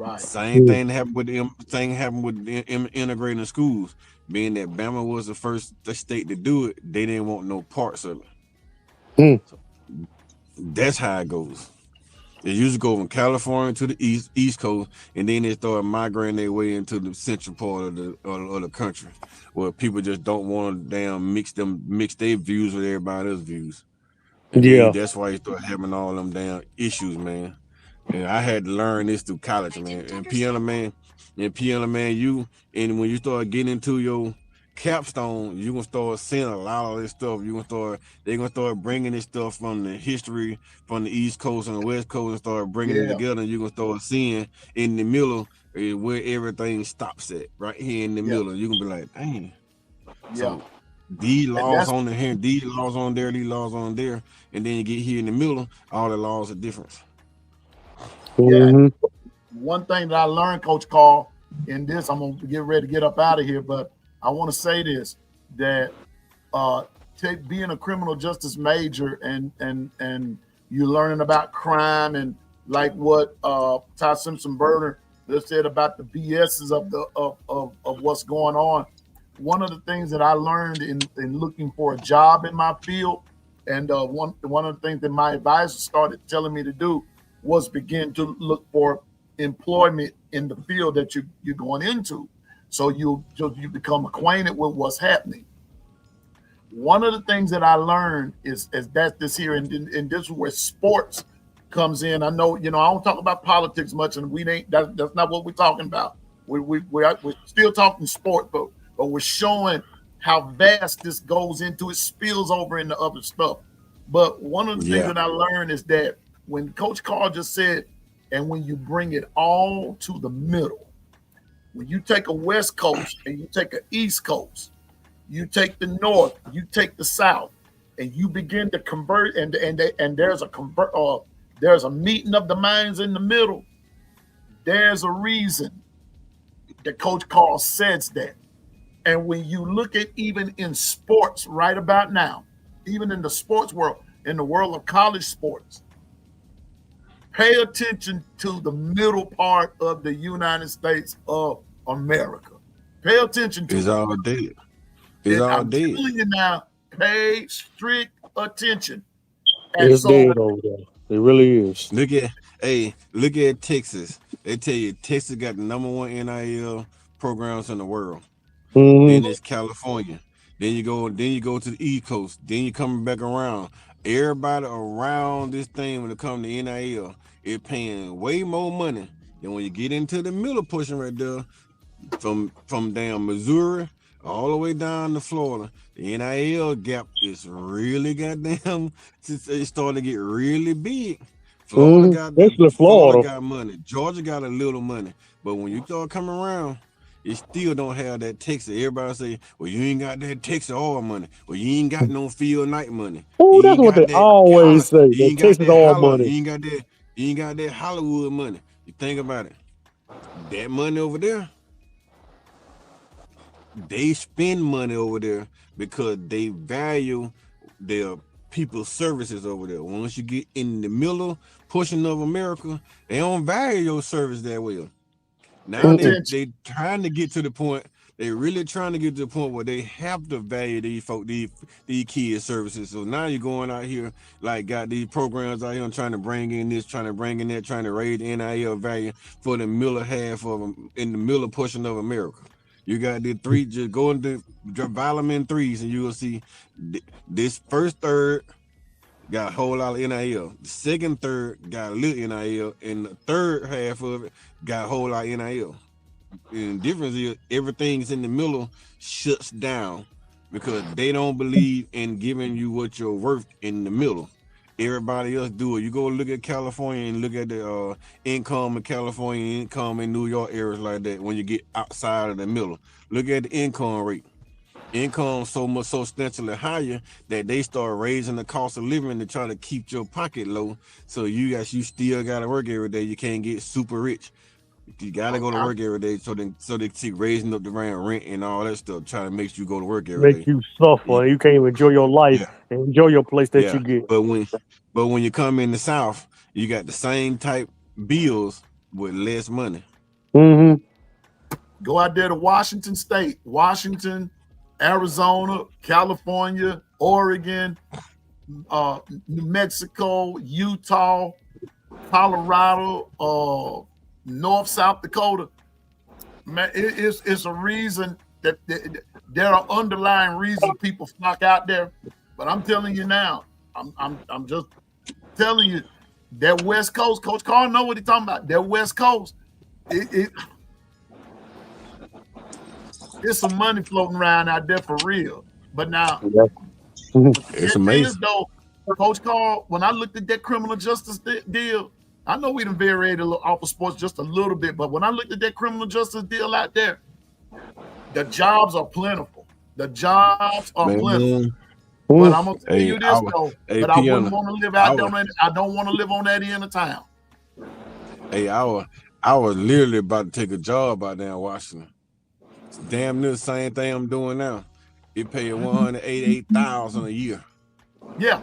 right. Same thing happened with integrating schools. Being that Bama was the first state to do it, they didn't want no parts of it. So that's how it goes. They usually go from California to the East Coast, and then they start migrating their way into the central part of the country, where people just don't want to damn mix their views with everybody else's views. And then that's why you start having all them damn issues, man. And I had to learn this through college, man. And piano man, when you start getting into your capstone, you're gonna start seeing a lot of this stuff. They're gonna start bringing this stuff from the history from the East Coast and the West Coast and start bringing it together. And you're gonna start seeing in the middle where everything stops at, right here in the middle. You're gonna be like, dang. So these laws on the here, these laws on there, these laws on there, and then you get here in the middle, all the laws are different. Yeah. One thing that I learned, Coach Carl, in this, I'm gonna get ready to get up out of here, but I want to say this: that being a criminal justice major and you're learning about crime and like what Ty Simpson Burner just said about the BSs of what's going on. One of the things that I learned in looking for a job in my field, and one of the things that my advisor started telling me to do was begin to look for employment in the field that you're going into, so you become acquainted with what's happening. One of the things that I learned is that this here, and this is where sports comes in. I know, I don't talk about politics much, and that's not what we're talking about. We're still talking sport, but we're showing how vast this goes into. It spills over into other stuff. But one of the things that I learned is that when Coach Carl just said, and when you bring it all to the middle, when you take a West Coast and you take an East Coast, you take the North, you take the South, and you begin to convert, and there's a meeting of the minds in the middle. There's a reason that Coach Carl says that. And when you look at even in sports right about now, even in the sports world, in the world of college sports, pay attention to the middle part of the United States of America. Pay attention to it. It's all dead. It's all dead. I'm telling you now, pay strict attention. It's dead over there. It really is. Look at Texas. They tell you Texas got the #1 NIL programs in the world. Then it's California. Then you go to the East Coast. Then you coming back around. Everybody around this thing when it comes to NIL is paying way more money than when you get into the middle portion right there, from damn Missouri all the way down to Florida. The NIL gap is really goddamn. It's starting to get really big. Florida got money. Georgia got a little money, but when you start coming around, you still don't have that Texas. Everybody say, well, you ain't got that Texas oil money. Well, you ain't got no field night money. Oh, that's what they always say. That Texas oil money. You ain't got that Hollywood money. You think about it. That money over there, they spend money over there because they value their people's services over there. Once you get in the middle portion of America, they don't value your service that well. Now they trying to get to the point. They really trying to get to the point where they have to value these kids' services. So now you're going out here, like got these programs out here and trying to bring in this, trying to bring in that, trying to raise the NIL value for the middle half of them, in the middle portion of America. You got the three, just go into development threes, and you will see this first third got a whole lot of NIL. The second third got a little NIL, and the third half of it got a whole lot of NIL. And the difference is everything's in the middle shuts down because they don't believe in giving you what you're worth in the middle. Everybody else do it. You go look at California and look at the income in California, income in New York areas like that. When you get outside of the middle, look at the income rate. Income so substantially higher that they start raising the cost of living to try to keep your pocket low. So you still got to work every day. You can't get super rich. You gotta go to work every day, so they keep raising up the rent and all that stuff, trying to make you go to work every day. Make you suffer. You can't even enjoy your life and enjoy your place that you get. But when you come in the South, you got the same type bills with less money. Mm-hmm. Go out there to Washington State, Washington, Arizona, California, Oregon, New Mexico, Utah, Colorado, North, South Dakota. Man, it's a reason that there are underlying reasons people flock out there. But I'm telling you now, I'm just telling you, that West Coast, Coach Carl know what he's talking about. That West Coast, it's some money floating around out there for real. But now, it's amazing. Though, Coach Carl, when I looked at that criminal justice deal, I know we done varied off of sports just a little bit, but when I looked at that criminal justice deal out there, the jobs are plentiful. The jobs are plentiful. But I'm gonna tell you this though, but I wouldn't want to live out there. I don't want to live on that end of town. Hey, I was literally about to take a job out there in Washington. It's damn near the same thing I'm doing now. It paid $188,000 a year. Yeah.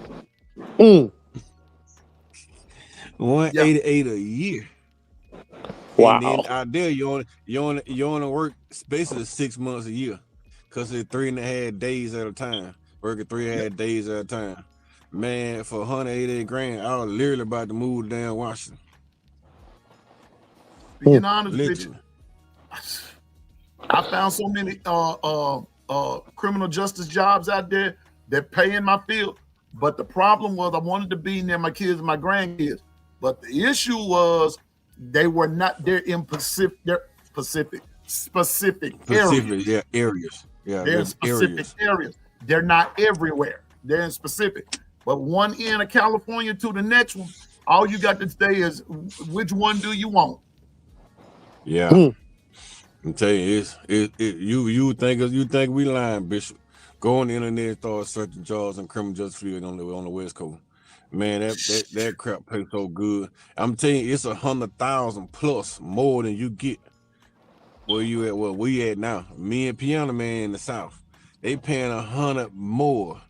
188 a year. Wow. And then out there, you only work basically 6 months a year, because it's 3.5 days at a time. Working 3.5 days at a time. Man, for $188,000, I was literally about to move down Washington. Being honest with you, I found so many criminal justice jobs out there that pay in my field. But the problem was I wanted to be near my kids and my grandkids. But the issue was they were not there in specific areas. Yeah, areas. Yeah, they're in specific areas. They're not everywhere. They're in specific. But one end of California to the next one, all you got to say is, which one do you want? Yeah. I'm telling you, you think we lying, Bishop. Go on the internet and start searching jobs and criminal justice field on the West Coast. Man, that crap pays so good. I'm telling you, it's 100,000 plus more than you get where you at. Well, we at now. Me and Piano Man in the South, they paying 100 more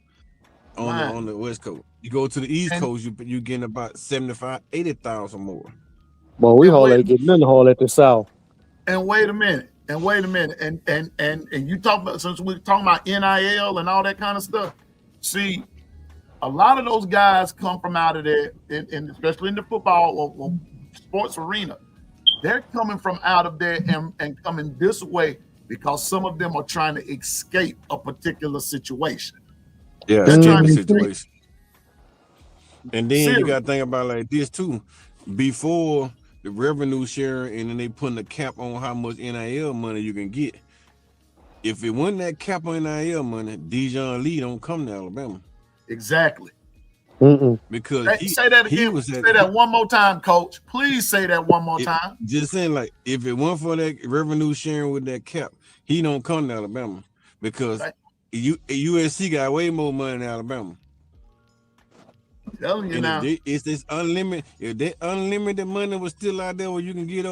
on the West Coast. You go to the East Coast, you getting about 75, 80,000 more. Well, we haul at getting in the haul at the South. And wait a minute. And you talk about, since we're talking about NIL and all that kind of stuff. See, a lot of those guys come from out of there, and especially in the football or sports arena. They're coming from out of there and coming this way because some of them are trying to escape a particular situation. Yeah, escape a situation. And then you got to think about like this too. Before the revenue sharing, and then they putting a cap on how much NIL money you can get. If it wasn't that cap on NIL money, Dijon Lee don't come to Alabama. Exactly. Because say that again. Say that one more time, Coach. Please say that one more time. Just saying, like, if it weren't for that revenue sharing with that cap, he don't come to Alabama, because USC got way more money than Alabama. I'm telling you now. It's this unlimited. If that unlimited money was still out there, where you can get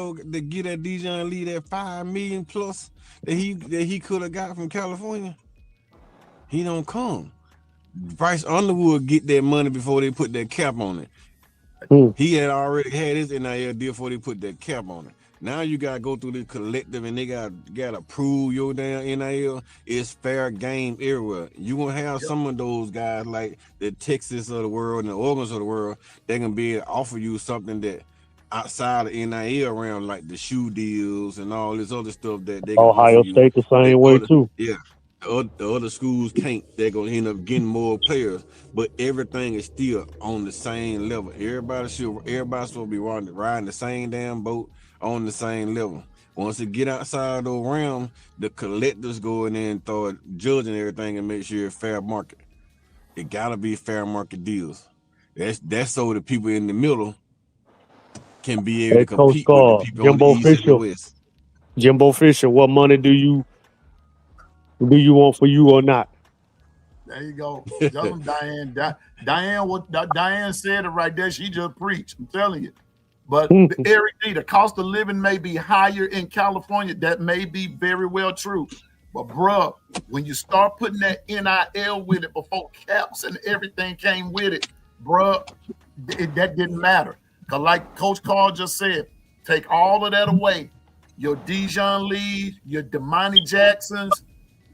that Dijon Lee that $5 million plus that he could have got from California, he don't come. Bryce Underwood get that money before they put that cap on it. He had already had his NIL deal before they put that cap on it. Now you gotta go through the collective and they gotta prove your damn NIL. It's fair game everywhere. You gonna have some of those guys like the Texas of the world and the Oregons of the world. They can be able to offer you something that outside of NIL around like the shoe deals and all this other stuff that they can Ohio offer you. State the same way too. Yeah. The other schools can't. They're gonna end up getting more players, but everything is still on the same level. Everybody's supposed to be riding the same damn boat on the same level. Once it get outside those realms, the collectors go in there and start judging everything and make sure it's fair market. It gotta be fair market deals. That's so the people in the middle can be able to compete with the people on the east and the west. Jimbo Fisher, what money do you want for you or not? There you go. Tell them, Diane. Diane said it right there. She just preached. I'm telling you. But Eric D, the cost of living may be higher in California. That may be very well true. But bruh, when you start putting that NIL with it before caps and everything came with it, bruh, that didn't matter. Because like Coach Carl just said, take all of that away. Your Dijon Lee, your Damani Jacksons,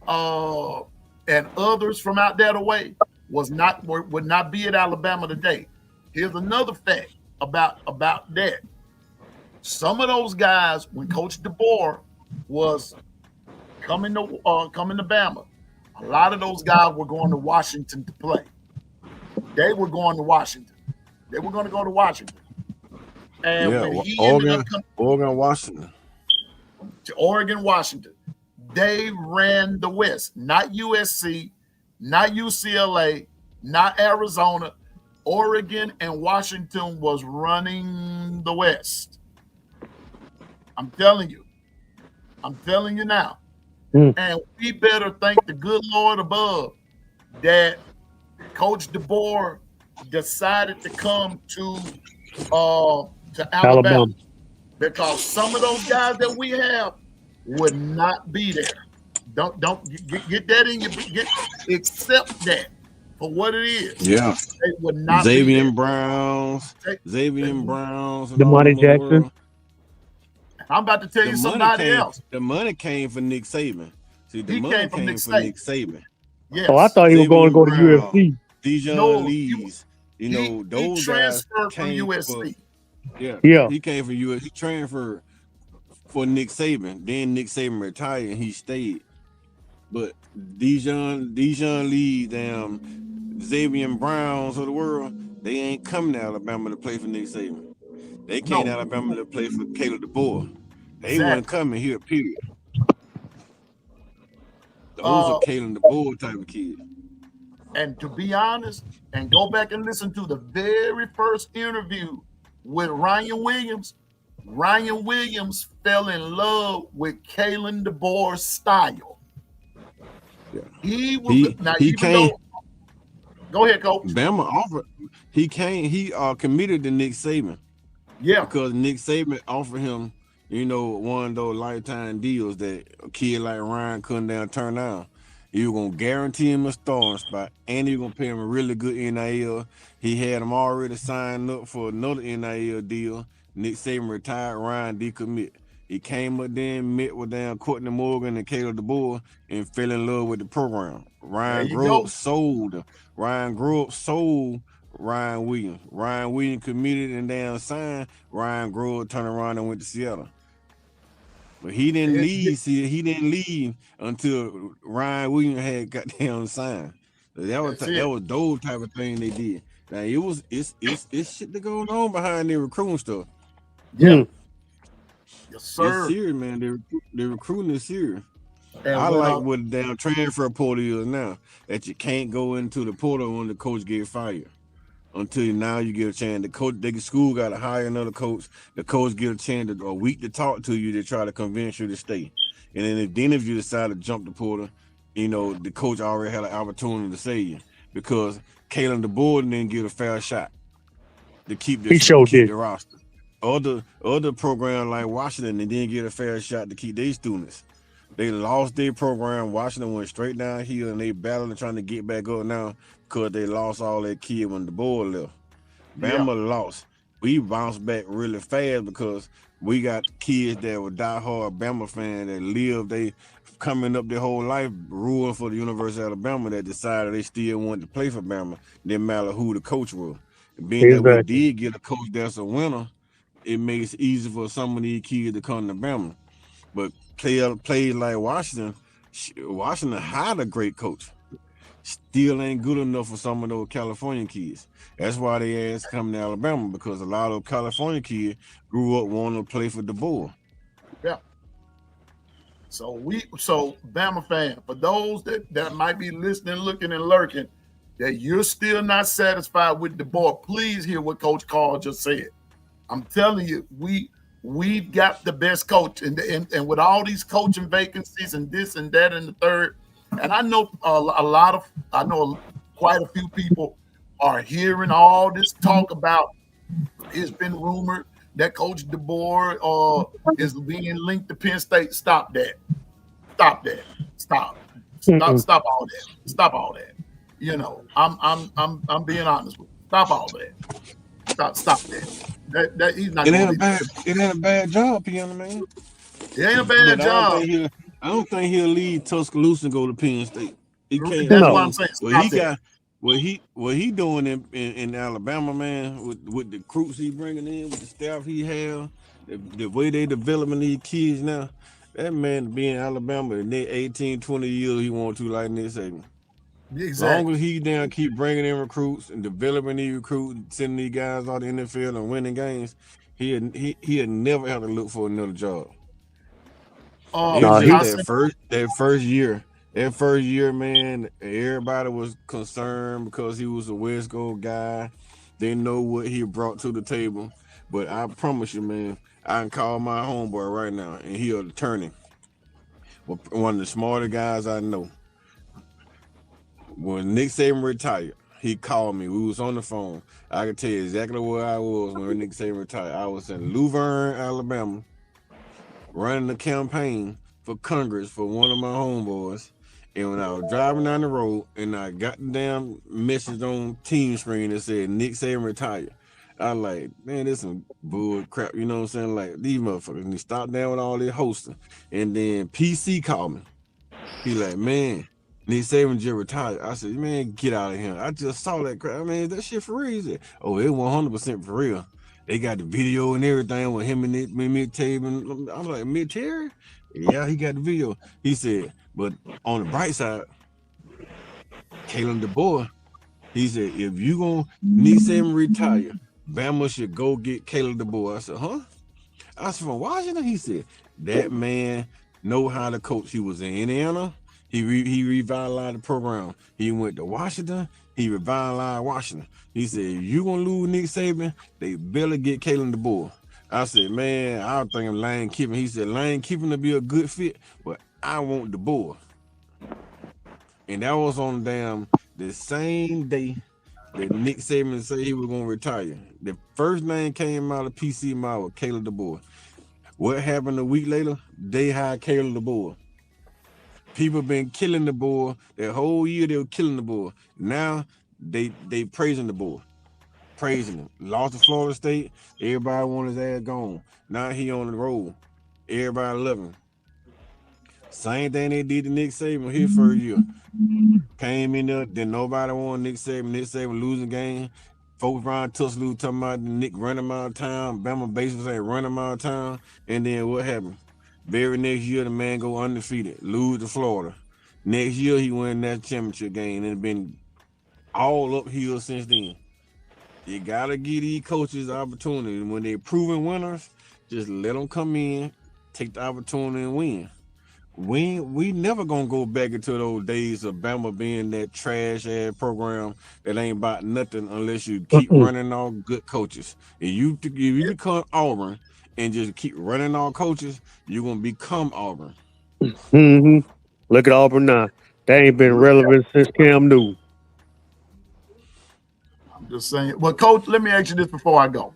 and others from out that away would not be at Alabama today. Here's another fact about that. Some of those guys, when Coach DeBoer was coming to Bama, a lot of those guys were going to Washington to play. They were going to Washington. They were going to go to Washington. And when he ended up coming to Oregon, Washington, they ran the West, not USC, not UCLA, not Arizona. Oregon and Washington was running the West. I'm telling you now. And we better thank the good Lord above that Coach DeBoer decided to come to Alabama. Because some of those guys that we have would not be there. Don't get that in your accept that for what it is. Yeah. They would not Xavier be Browns, Damani Jackson. I'm about to tell you somebody else. The money came for Nick Saban. See, the money came for Nick Saban. Yes. Oh, I thought he was going to go to UFC. Dijon Lees, those he transferred guys from USC. Yeah. He came from USC. He transferred for Nick Saban. Then Nick Saban retired and he stayed. But Dijon Lee, Xavier Browns of the world, they ain't coming to Alabama to play for Nick Saban. They came to Alabama to play for Caleb DeBoer. They weren't coming here, period. Those are Caleb DeBoer type of kids. And to be honest, and go back and listen to the very first interview with Ryan Williams. Ryan Williams fell in love with Kalen DeBoer's style. Yeah. He came. Go ahead, Coach. Bama offered. He committed to Nick Saban. Yeah. Because Nick Saban offered him, one of those lifetime deals that a kid like Ryan couldn't turn down. You were gonna guarantee him a starting spot, and you were gonna pay him a really good NIL. He had him already signed up for another NIL deal. Nick Saban retired, Ryan decommit. He came up then, met with Courtney Morgan and Caleb DeBoer, and fell in love with the program. Ryan grew up sold Ryan Williams. Ryan Williams committed and signed. Ryan grew up, turned around and went to Seattle. But he didn't leave. See, he didn't leave until Ryan Williams had got down signed. That was those type of thing they did. Now it's shit that goes on behind the recruiting stuff. Yeah. Yes, sir. It's serious, man. The recruiting is serious. And I like what the transfer portal is now. That you can't go into the portal when the coach get fired. Until now you get a chance. The school got to hire another coach. The coach get a chance a week to talk to you to try to convince you to stay. And then if you decide to jump the portal, the coach already had an opportunity to save you because Kalen DeBoer didn't get a fair shot to keep the roster. Other program like Washington, they didn't get a fair shot to keep their students. They lost their program. Washington went straight downhill and they battling trying to get back up now because they lost all their kids when the boy left. Yeah. Bama lost. We bounced back really fast because we got kids that were diehard Bama fans that they coming up their whole life rooting for the University of Alabama that decided they still wanted to play for Bama, didn't matter who the coach was. Being that we did get a coach that's a winner, it makes it easy for some of these kids to come to Bama. But players like Washington had a great coach. Still ain't good enough for some of those California kids. That's why they asked come to Alabama, because a lot of California kids grew up wanting to play for the Bull. Yeah. So Bama fan, for those that might be listening, looking, and lurking, that you're still not satisfied with the board, please hear what Coach Carl just said. I'm telling you, we've got the best coach, and with all these coaching vacancies and this and that and the third, and I know quite a few people are hearing all this talk about. It's been rumored that Coach DeBoer is being linked to Penn State. Stop that. Stop all that. Stop all that. You know, I'm being honest with you. Stop all that. Stop that. That he's not. It ain't a bad job, Piano Man. It ain't a bad job. I don't think he'll leave Tuscaloosa and go to Penn State. He can't. That's what I'm saying. What he doing in Alabama, man, with the recruits he bringing in, with the staff he have, the way they developing these kids now, that man be in Alabama in the 18, 20 years he want to, like Nick Saban. Exactly. As long as he down keep bringing in recruits and developing these recruits, sending these guys out the NFL and winning games, he'll never have to look for another job. That first year, man, everybody was concerned because he was a West Coast guy. They know what he brought to the table. But I promise you, man, I can call my homeboy right now, and he's an attorney. One of the smarter guys I know. When Nick Saban retired, he called me. We was on the phone. I can tell you exactly where I was when Nick Saban retired. I was in Luverne, Alabama, running the campaign for Congress for one of my homeboys. And when I was driving down the road and I got the damn message on team screen that said Nick Saban retired, I was like, man, this some bull crap. You know what I'm saying? Like, these motherfuckers need to stop down with all this hosting. And then PC called me. He like, man, Nick Saban just retired. I said, man, get out of here. I just saw that crap. I mean, that shit for real. He said, oh, it 100% for real. They got the video and everything with him and Mick Taven. I was like, Mick Terry? Yeah, he got the video. He said, but on the bright side, Kalen DeBoer, he said, if you gonna Nick Saban retire, Bama should go get Kalen DeBoer. I said, huh? I said, from Washington? He said, that man know how to coach. He was in Indiana. He revitalized the program. He went to Washington. He revitalized Washington. He said, if you gonna lose Nick Saban, they better get Kalen DeBoer. I said, man, I was thinking Lane Kiffin. He said, Lane Kiffin to be a good fit, but I want DeBoer. And that was on the same day that Nick Saban said he was gonna retire. The first name came out of PC mouth was Kalen DeBoer. What happened a week later? They hired Kalen DeBoer. People been killing the boy. That whole year they were killing the boy. Now they praising the boy. Praising him. Lost to Florida State. Everybody want his ass gone. Now he on the road. Everybody love him. Same thing they did to Nick Saban his first year. Came in there, then nobody wanted Nick Saban. Nick Saban losing game. Folks around Tuscaloosa talking about Nick running him out of town. Bama basically saying run him out of town. And then what happened? Very next year, the man go undefeated, lose to Florida. Next year, he win that championship game, and it's been all uphill since then. You gotta give these coaches opportunity. When they're proven winners, just let them come in, take the opportunity and win. We never gonna go back into those days of Bama being that trash ass program that ain't about nothing unless you keep running all good coaches. If you become Auburn and just keep running all coaches, you're gonna become Auburn. Mm-hmm. Look at Auburn now. They ain't been relevant since Cam Newton. I'm just saying. Well, Coach, let me ask you this before I go.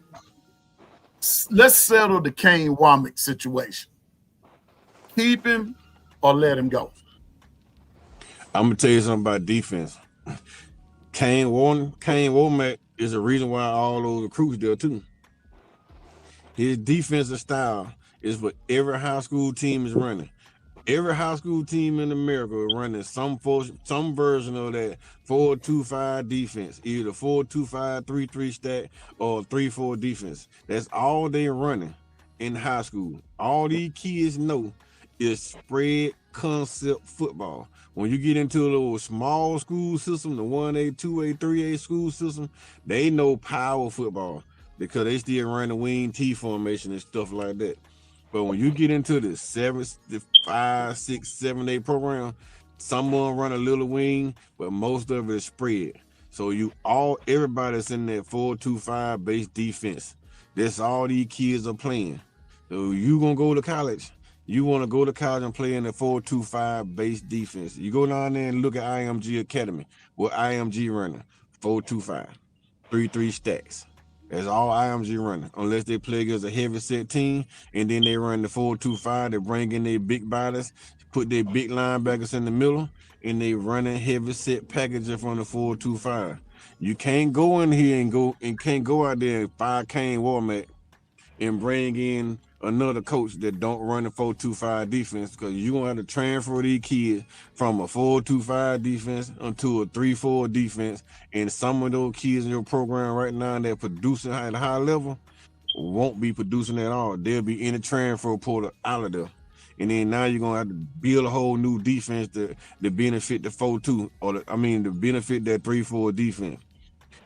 Let's settle the Kane Womack situation. Keep him or let him go. I'm gonna tell you something about defense. Kane Womack is the reason why all those recruits there too. His defensive style is what every high school team is running. Every high school team in America is running some version of that 4-2-5 defense, either 4-2-5, 3-3 stack, or 3-4 defense. That's all they running in high school. All these kids know is spread concept football. When you get into a little small school system, the 1A, 2A, 3A school system, they know power football because they still run the wing T formation and stuff like that. But when you get into the 5, 6, 7, 8 program, someone run a little wing, but most of it is spread. So everybody's in that 4-2-5 base defense. That's all these kids are playing. So you gonna go to college, you want to go to college and play in the 4-2-5 base defense. You go down there and look at IMG Academy. What IMG running? 4-2-5, 3-3 stacks. That's all IMG running, unless they play against a heavy set team, and then they run the 4-2-5. They bring in their big bodies, put their big linebackers in the middle, and they running heavy set packaging from the 4-2-5. You can't go in here and can't go out there and fire Kane Womack and bring in another coach that don't run the 4-2-5 defense, because you're gonna have to transfer these kids from a 4-2-5 defense into a 3-4 defense, and some of those kids in your program right now that producing at a high level won't be producing at all. They'll be in the transfer portal out of there. And then now you're gonna have to build a whole new defense to benefit the 4-2, to benefit that 3-4 defense.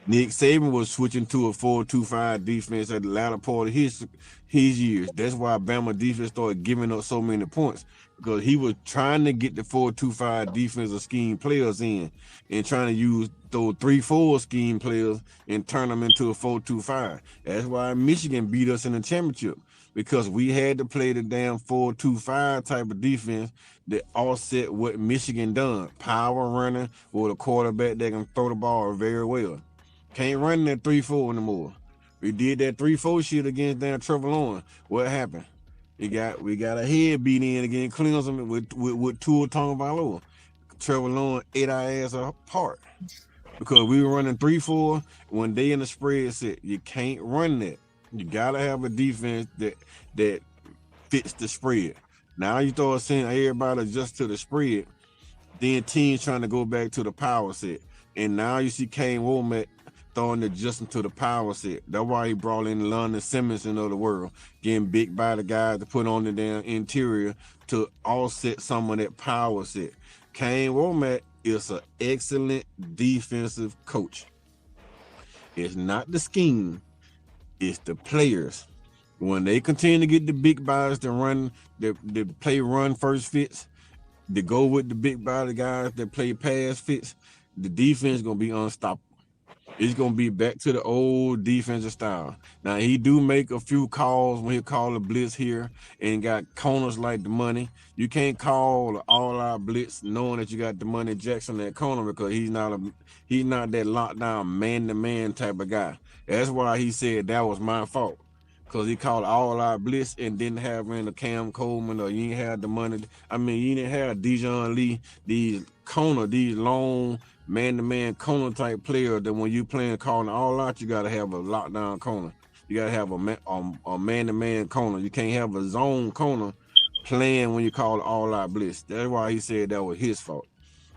Nick Saban was switching to a 4-2-5 defense at the latter part of his years. That's why Bama defense started giving up so many points, because he was trying to get the 4-2-5 defensive scheme players in and trying to use those 3-4 scheme players and turn them into a 4-2-5. That's why Michigan beat us in the championship, because we had to play the damn 4-2-5 type of defense that offset what Michigan done. Power running with a quarterback that can throw the ball very well. Can't run that 3-4 anymore. We did that 3-4 shit against damn Trevor Lawrence. What happened? We got a head beat in against Clemson with Tua Tagovailoa. Trevor Lawrence ate our ass apart because we were running 3-4 when they in the spread set. You can't run that. You gotta have a defense that fits the spread. Now you start seeing everybody adjust to the spread, then teams trying to go back to the power set. And now you see Kane Womack throwing adjusting to the power set. That's why he brought in London Simmons of the world, getting big body guys to put on the damn interior to offset some of that power set. Kane Womack is an excellent defensive coach. It's not the scheme, it's the players. When they continue to get the big bodies to run, the play run first fits, to go with the big body guys that play pass fits, the defense is gonna be unstoppable. It's gonna be back to the old defensive style. Now he do make a few calls when he call a blitz here and got corners like the money. You can't call an all-out blitz knowing that you got the money Jackson at corner, because he's not that lockdown man-to-man type of guy. That's why he said that was my fault, because he called all-out blitz and didn't have in a Cam Coleman, or you ain't had the money. You didn't have Dijon Lee, these long man-to-man corner type player that when you playing calling all out, you got to have a lockdown corner. You got to have a man-to-man corner. You can't have a zone corner playing when you call all out blitz. That's why he said that was his fault.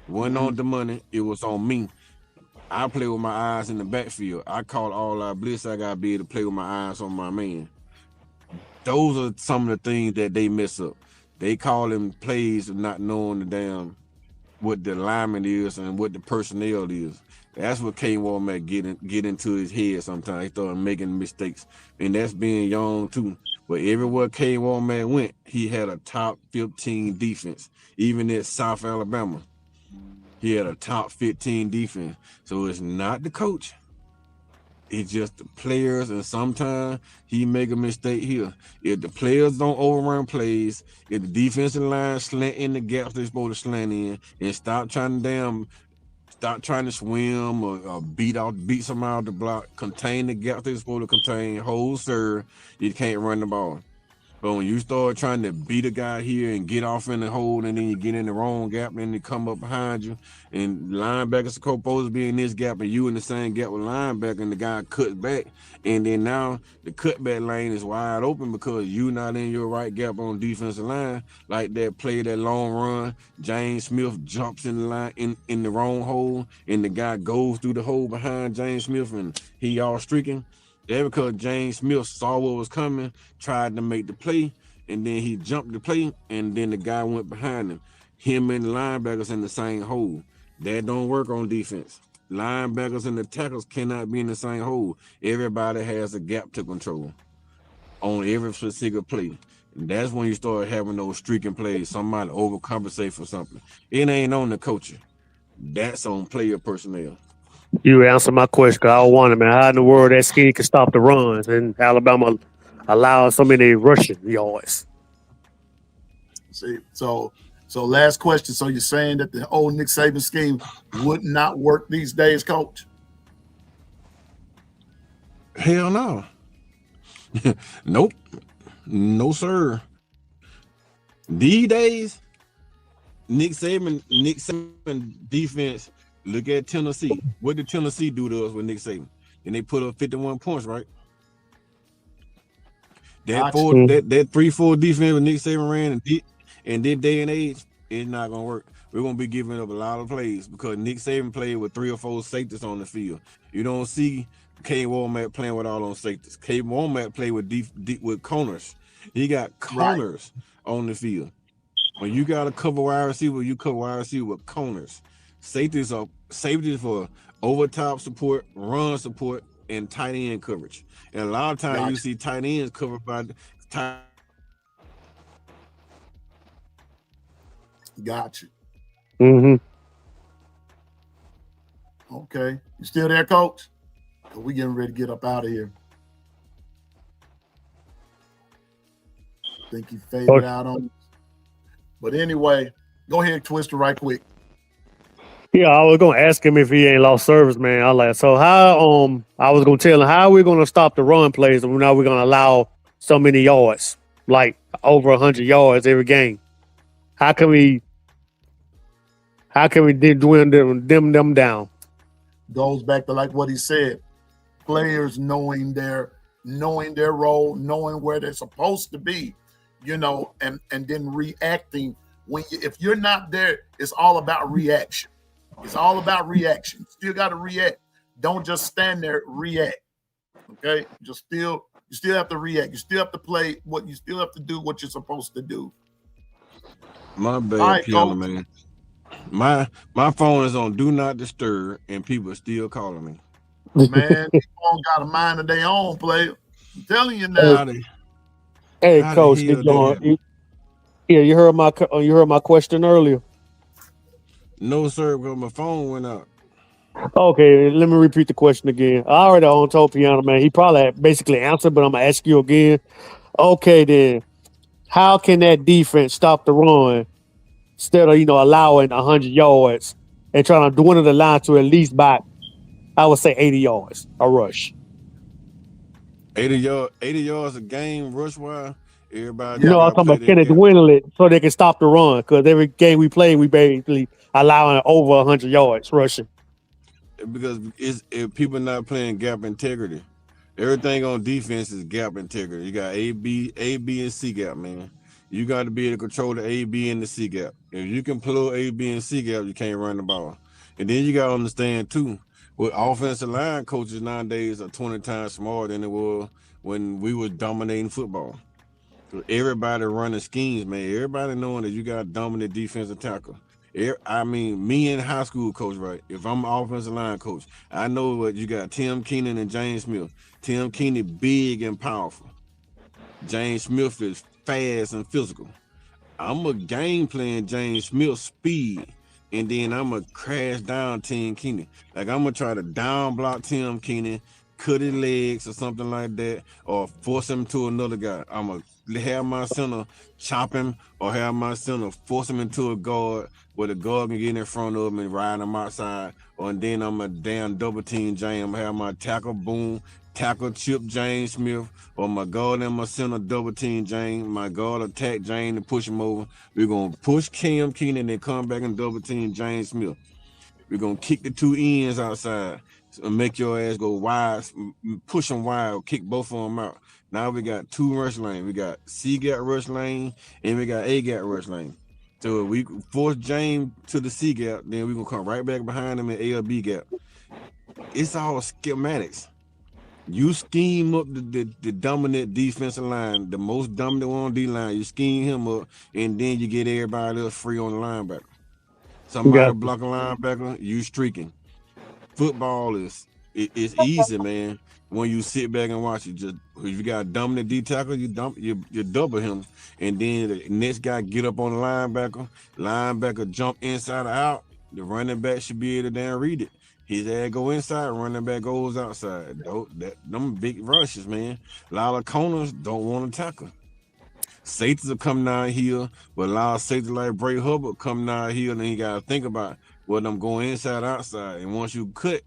It wasn't on the money, it was on me. I play with my eyes in the backfield. I call all out blitz. I got to be able to play with my eyes on my man. Those are some of the things that they mess up. They call them plays of not knowing the damn what the alignment is and what the personnel is. That's what Kane Womack get into his head sometimes. He started making mistakes, and that's being young too. But everywhere Kane Womack went, he had a top 15 defense. Even at South Alabama, he had a top 15 defense. So it's not the coach. It's just the players, and sometimes he make a mistake here. If the players don't overrun plays, if the defensive line slant in the gaps they're supposed to slant in, and stop trying to swim or beat somebody out the block, contain the gaps they're supposed to contain, hold serve, you can't run the ball. But when you start trying to beat a guy here and get off in the hole, and then you get in the wrong gap, and they come up behind you, and linebackers are supposed to be in this gap, and you in the same gap with linebacker, and the guy cut back, and then now the cutback lane is wide open because you not in your right gap on defensive line. Like that play, that long run, James Smith jumps in the line in the wrong hole, and the guy goes through the hole behind James Smith, and he all streaking. That because James Smith saw what was coming, tried to make the play, and then he jumped the play, and then the guy went behind him. Him and the linebackers in the same hole. That don't work on defense. Linebackers and the tackles cannot be in the same hole. Everybody has a gap to control on every specific play. And that's when you start having those streaking plays. Somebody overcompensate for something. It ain't on the coaching. That's on player personnel. You answered my question. 'Cause I was wondering, man, how in the world that scheme can stop the runs and Alabama allowing so many rushing yards? See, so last question. So you're saying that the old Nick Saban scheme would not work these days, Coach? Hell no. Nope. No, sir. These days, Nick Saban defense. Look at Tennessee. What did Tennessee do to us with Nick Saban? And they put up 51 points, right? That 3-4 defense with Nick Saban ran and this day and age, it's not gonna work. We're gonna be giving up a lot of plays because Nick Saban played with 3 or 4 safeties on the field. You don't see K. Womack playing with all on safeties. K. Womack played with with corners. He got corners on the field. When you got to cover wide receiver, you cover wide receiver with corners. Safeties are safeties for over top support, run support, and tight end coverage. And a lot of times you see tight ends covered by tight. Got you. Mm-hmm. Okay. You still there, Coach? We getting ready to get up out of here. I think he faded out on us. But anyway, go ahead, Twister, right quick. Yeah, I was gonna ask him if he ain't lost service, man. I like so how I was gonna tell him how are we gonna stop the run plays and now we're gonna allow so many yards, like over 100 yards every game. How can we dwindle them down? Goes back to like what he said. Players knowing their role, knowing where they're supposed to be, and then reacting if you're not there. It's all about reaction. It's all about reaction. Still got to react. Don't just stand there, react. Okay? You still have to react. You still have to play what you still have to do what you're supposed to do. My bad, Piano Man. My phone is on do not disturb and people are still calling me. Man, people got a mind of their own, player. I'm telling you now. Hey, Coach, you heard my question earlier. No, sir, because my phone went out. Okay, let me repeat the question again. I already told Piano Man. He probably basically answered, but I'm gonna ask you again. Okay, then, how can that defense stop the run instead of allowing 100 yards and trying to dwindle the line to at least by, I would say, 80 yards a rush? 80 yards a game rush wise. Everybody. I'm talking about can they dwindle it so they can stop the run? Because every game we play, we basically allowing over 100 yards rushing. Because if people not playing gap integrity, everything on defense is gap integrity. You got A, B, and C gap, man. You got to be able to control the A, B, and the C gap. If you can pull A, B, and C gap, you can't run the ball. And then you got to understand too, with offensive line coaches nowadays are 20 times smarter than it was when we were dominating football. Everybody running schemes, man. Everybody knowing that you got a dominant defensive tackle. I mean, me in high school coach, right? If I'm an offensive line coach, I know what you got. Tim Keenan and James Smith. Tim Keenan big and powerful. James Smith is fast and physical. I'm a game plan James Smith speed, and then I'm gonna crash down Tim Keenan. Like I'm gonna try to down block Tim Keenan, cut his legs or something like that, or force him to another guy. I'm gonna have my center chop him or have my center force him into a guard where the guard can get in front of him and ride him outside, or then I'm a damn double team jam, have my tackle boom, tackle chip James Smith, or my guard and my center double team James. My guard attack James and push him over. We're gonna push Cam Keenan and come back and double team James Smith. We're gonna kick the two ends outside and make your ass go wide, push them wide, kick both of them out. Now we got two rush lanes. We got C gap rush lane and we got A gap rush lane. So if we force James to the C gap, then we're gonna come right back behind him in A or B gap. It's all schematics. You scheme up the dominant defensive line, the most dominant one on D line. You scheme him up, and then you get everybody else free on the linebacker. Somebody block a linebacker, you streaking. Football it's easy, man. When you sit back and watch it, just if you got a dominant D tackle, you double him, and then the next guy get up on the linebacker jump inside or out. The running back should be able to damn read it. His ass go inside, running back goes outside. Them big rushes, man. A lot of corners don't want to tackle. Safeties will come down here, but a lot of safeties like Bray Hubbard come down here, and then you gotta think about whether I'm going inside, outside. And once you cut,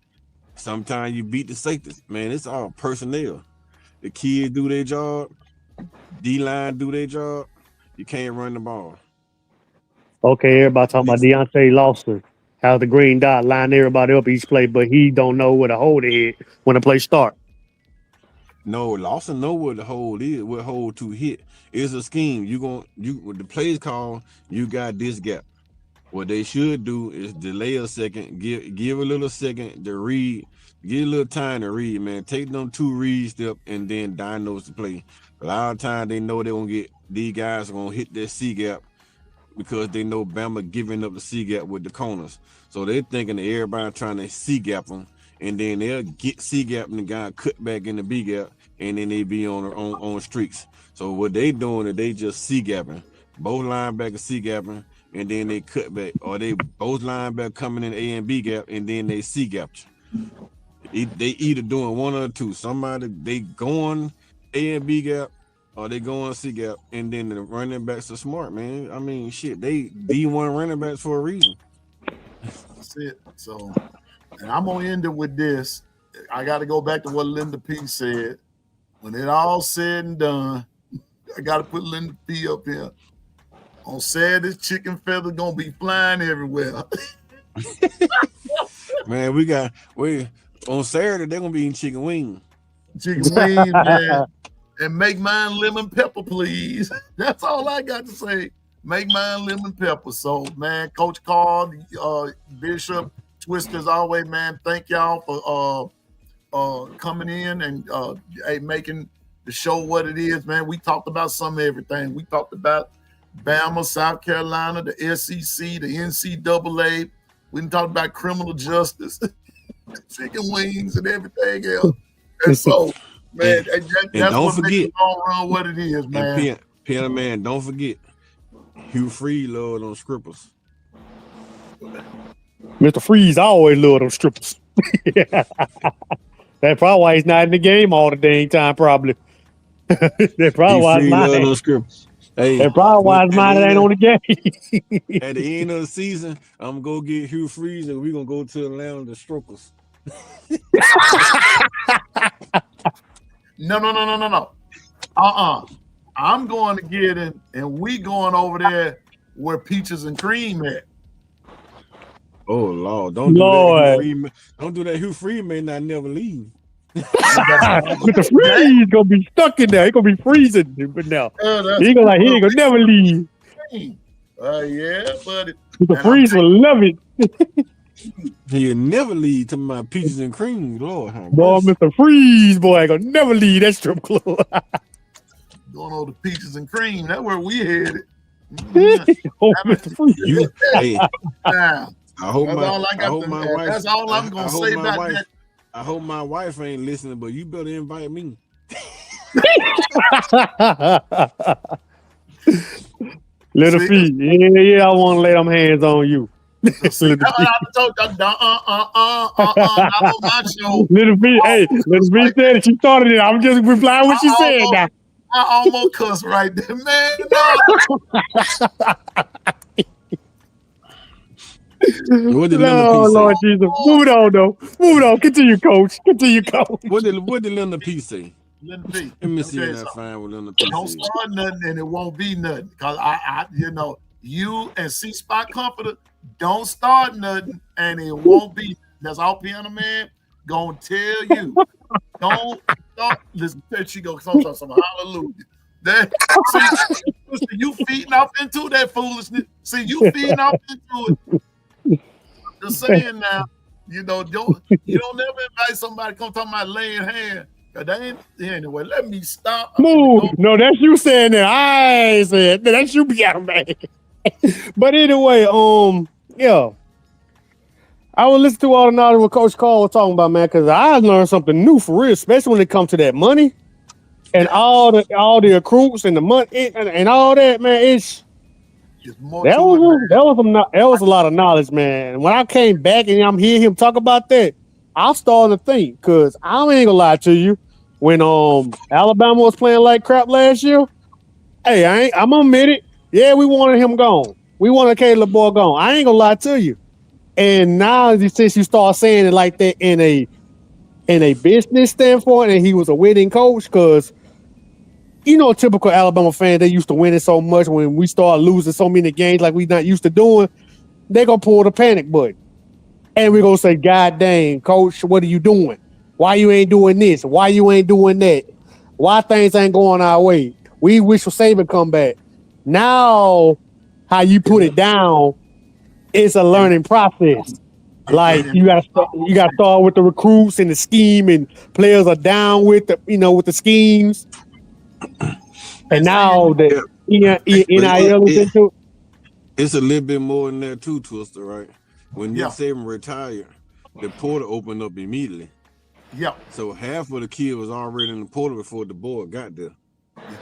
sometimes you beat the safeties. Man, it's all personnel. The kids do their job, D-line do their job. You can't run the ball. Okay, everybody talking about Deontay Lawson. How the green dot line everybody up each play, but he don't know where to hold it when the play start. No, Lawson know what the hold is, what hold to hit. It's a scheme. When the plays call, you got this gap. What they should do is delay a second, give a little second to read, give a little time to read, man. Take them 2 read step and then diagnose the play. A lot of times they know these guys are gonna hit that C gap because they know Bama giving up the C gap with the corners. So they're thinking that everybody trying to C gap them, and then they'll get C gap and the guy cut back in the B gap, and then they be on streaks. So what they doing is they just C gapping. Both linebackers C gapping, and then they cut back, or they both linebackers coming in A and B gap, and then they C gap. They either doing one or two. Somebody they going A and B gap, or they going C gap, and then the running backs are smart, man. I mean, shit, they D1 running backs for a reason. That's it. So, and I'm gonna end it with this. I got to go back to what Linda P said. When it all said and done, I got to put Linda P up here. On Saturday, chicken feathers gonna be flying everywhere. Man, on Saturday they're gonna be eating chicken wings. Chicken wings, man. And make mine lemon pepper, please. That's all I got to say. Make mine lemon pepper. So, man, Coach Carl, Bishop, Twister, as always, man. Thank y'all for coming in and making the show what it is, man. We talked about some of everything. We talked about Bama, South Carolina, the SEC, the NCAA. We didn't talk about criminal justice, chicken wings, and everything else. And so, man, that's don't what forget, makes the long run what it is, man. And Piano Man, don't forget, Hugh Freeze loved on strippers. Mr. Freeze always loved them strippers. That's probably why he's not in the game all the dang time, probably. That's probably why he's not. Hey, that's probably why his mind ain't on the game. At the end of the season, I'm gonna go get Hugh Freeze and we're gonna go to Atlanta to Strippers. No. I'm going to get it, and we going over there where Peaches and Cream at. Oh Lord, don't do that. Don't do that. Hugh Freeze may not never leave. But the Freeze gonna be stuck in there. He gonna be freezing. But now he ain't gonna never leave. Yeah, buddy. The Freeze will love it. He'll never leave to my Peaches and Cream. Lord, boy, Mr. Freeze, boy, ain't gonna never leave that strip club. Going over to Peaches and Cream. That's where we headed. Oh, Mr. Freeze. I hope my wife. That's all I'm gonna say about that. I hope my wife ain't listening, but you better invite me. Little feet. Yeah, I want to lay them hands on you. Little feet. Hey, Little feet said she started it. I'm just replying what she said now. I almost cussed right there, man. No. What did No, Linda P say? Lord Jesus. Move it on, though. Move it on. Continue, coach. Continue, coach. What did Linda P say? Linda P. Let me let see tell you that something. fine with Linda P Don't said. start nothing and it won't be nothing. Because you and C Spot Comforter don't start nothing and it won't be. That's all Piano Man gonna tell you. Don't start. Listen, she goes some hallelujah. That see, you feeding off into that foolishness. See, you feeding off into it. Just saying now, you don't never invite somebody to come talking about laying hand. They ain't anyway. Let me stop. Move. No, that's you saying that. I ain't saying that. That's you, Piano Man. But anyway, yeah. I will listen to all the knowledge what Coach Carl was talking about, man, because I learned something new for real, especially when it comes to that money and all the accruals and the money and all that, man. It's more that was a lot of knowledge, man. When I came back and I'm hearing him talk about that, I'm starting to think, because I ain't gonna lie to you, when Alabama was playing like crap last year, hey, I'm gonna admit it. Yeah, we wanted him gone. We wanted Caleb Boy gone. I ain't gonna lie to you. And now, since you start saying it like that in a business standpoint, and he was a winning coach, because typical Alabama fan, they used to winning so much. When we start losing so many games like we not used to doing, they gonna pull the panic button, and we gonna say, "God dang, coach, what are you doing? Why you ain't doing this? Why you ain't doing that? Why things ain't going our way? We wish for Saban come back." Now, how you put it down, it's a learning process. Like you gotta start with the recruits and the scheme, and players are down with the schemes. And now the NIL is into it. It's a little bit more than that too, Twister, right? When Nick Saban retired, the portal opened up immediately. Yeah. So half of the kid was already in the portal before the board got there.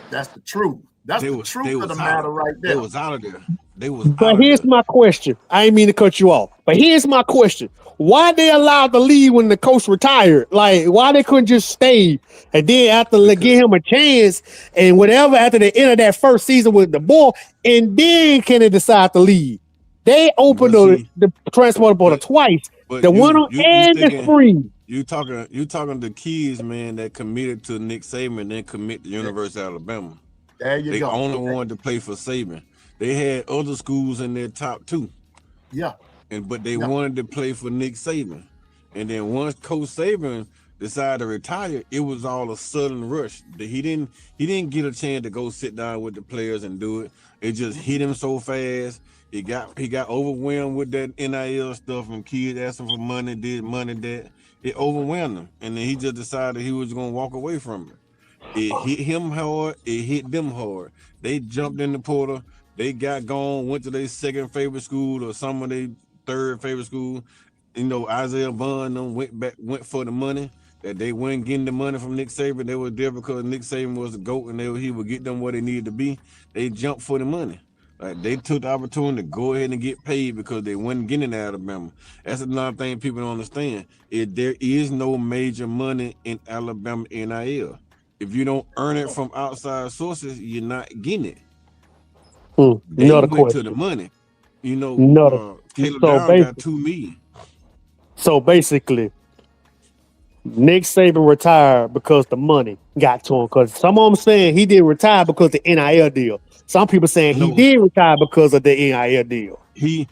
That's the truth. That's the truth of the matter right there. They was out of there. But here's my question. I ain't mean to cut you off, but here's my question. Why they allowed to leave when the coach retired? Like, why they couldn't just stay and then after give him a chance and whatever after the end of that first season with the ball, and then can they decide to leave? They opened the transport portal twice. The one on and the spring. You talking the kids, man, that committed to Nick Saban and then commit to University of Alabama. There you go. They only wanted to play for Saban. They had other schools in their top two. Yeah. But they wanted to play for Nick Saban. And then once Coach Saban decided to retire, it was all a sudden rush. He didn't get a chance to go sit down with the players and do it. It just hit him so fast. He got overwhelmed with that NIL stuff and kids asking for money, that. It overwhelmed him. And then he just decided he was gonna walk away from it. It hit him hard, it hit them hard. They jumped in the portal, they got gone, went to their second favorite school or some of their third favorite school. Isaiah Bond went for the money. That they weren't getting the money from Nick Saban. They were there because Nick Saban was the GOAT and he would get them where they needed to be. They jumped for the money. Like they took the opportunity to go ahead and get paid because they weren't getting it out of Alabama. That's another thing people don't understand. There is no major money in Alabama NIL. If you don't earn it from outside sources, you're not getting it. They went to the money. Caleb Down got $2 million. So basically, Nick Saban retired because the money got to him. Because some of them saying he didn't retire because of the NIL deal. Some people saying he did retire because of the NIL deal. He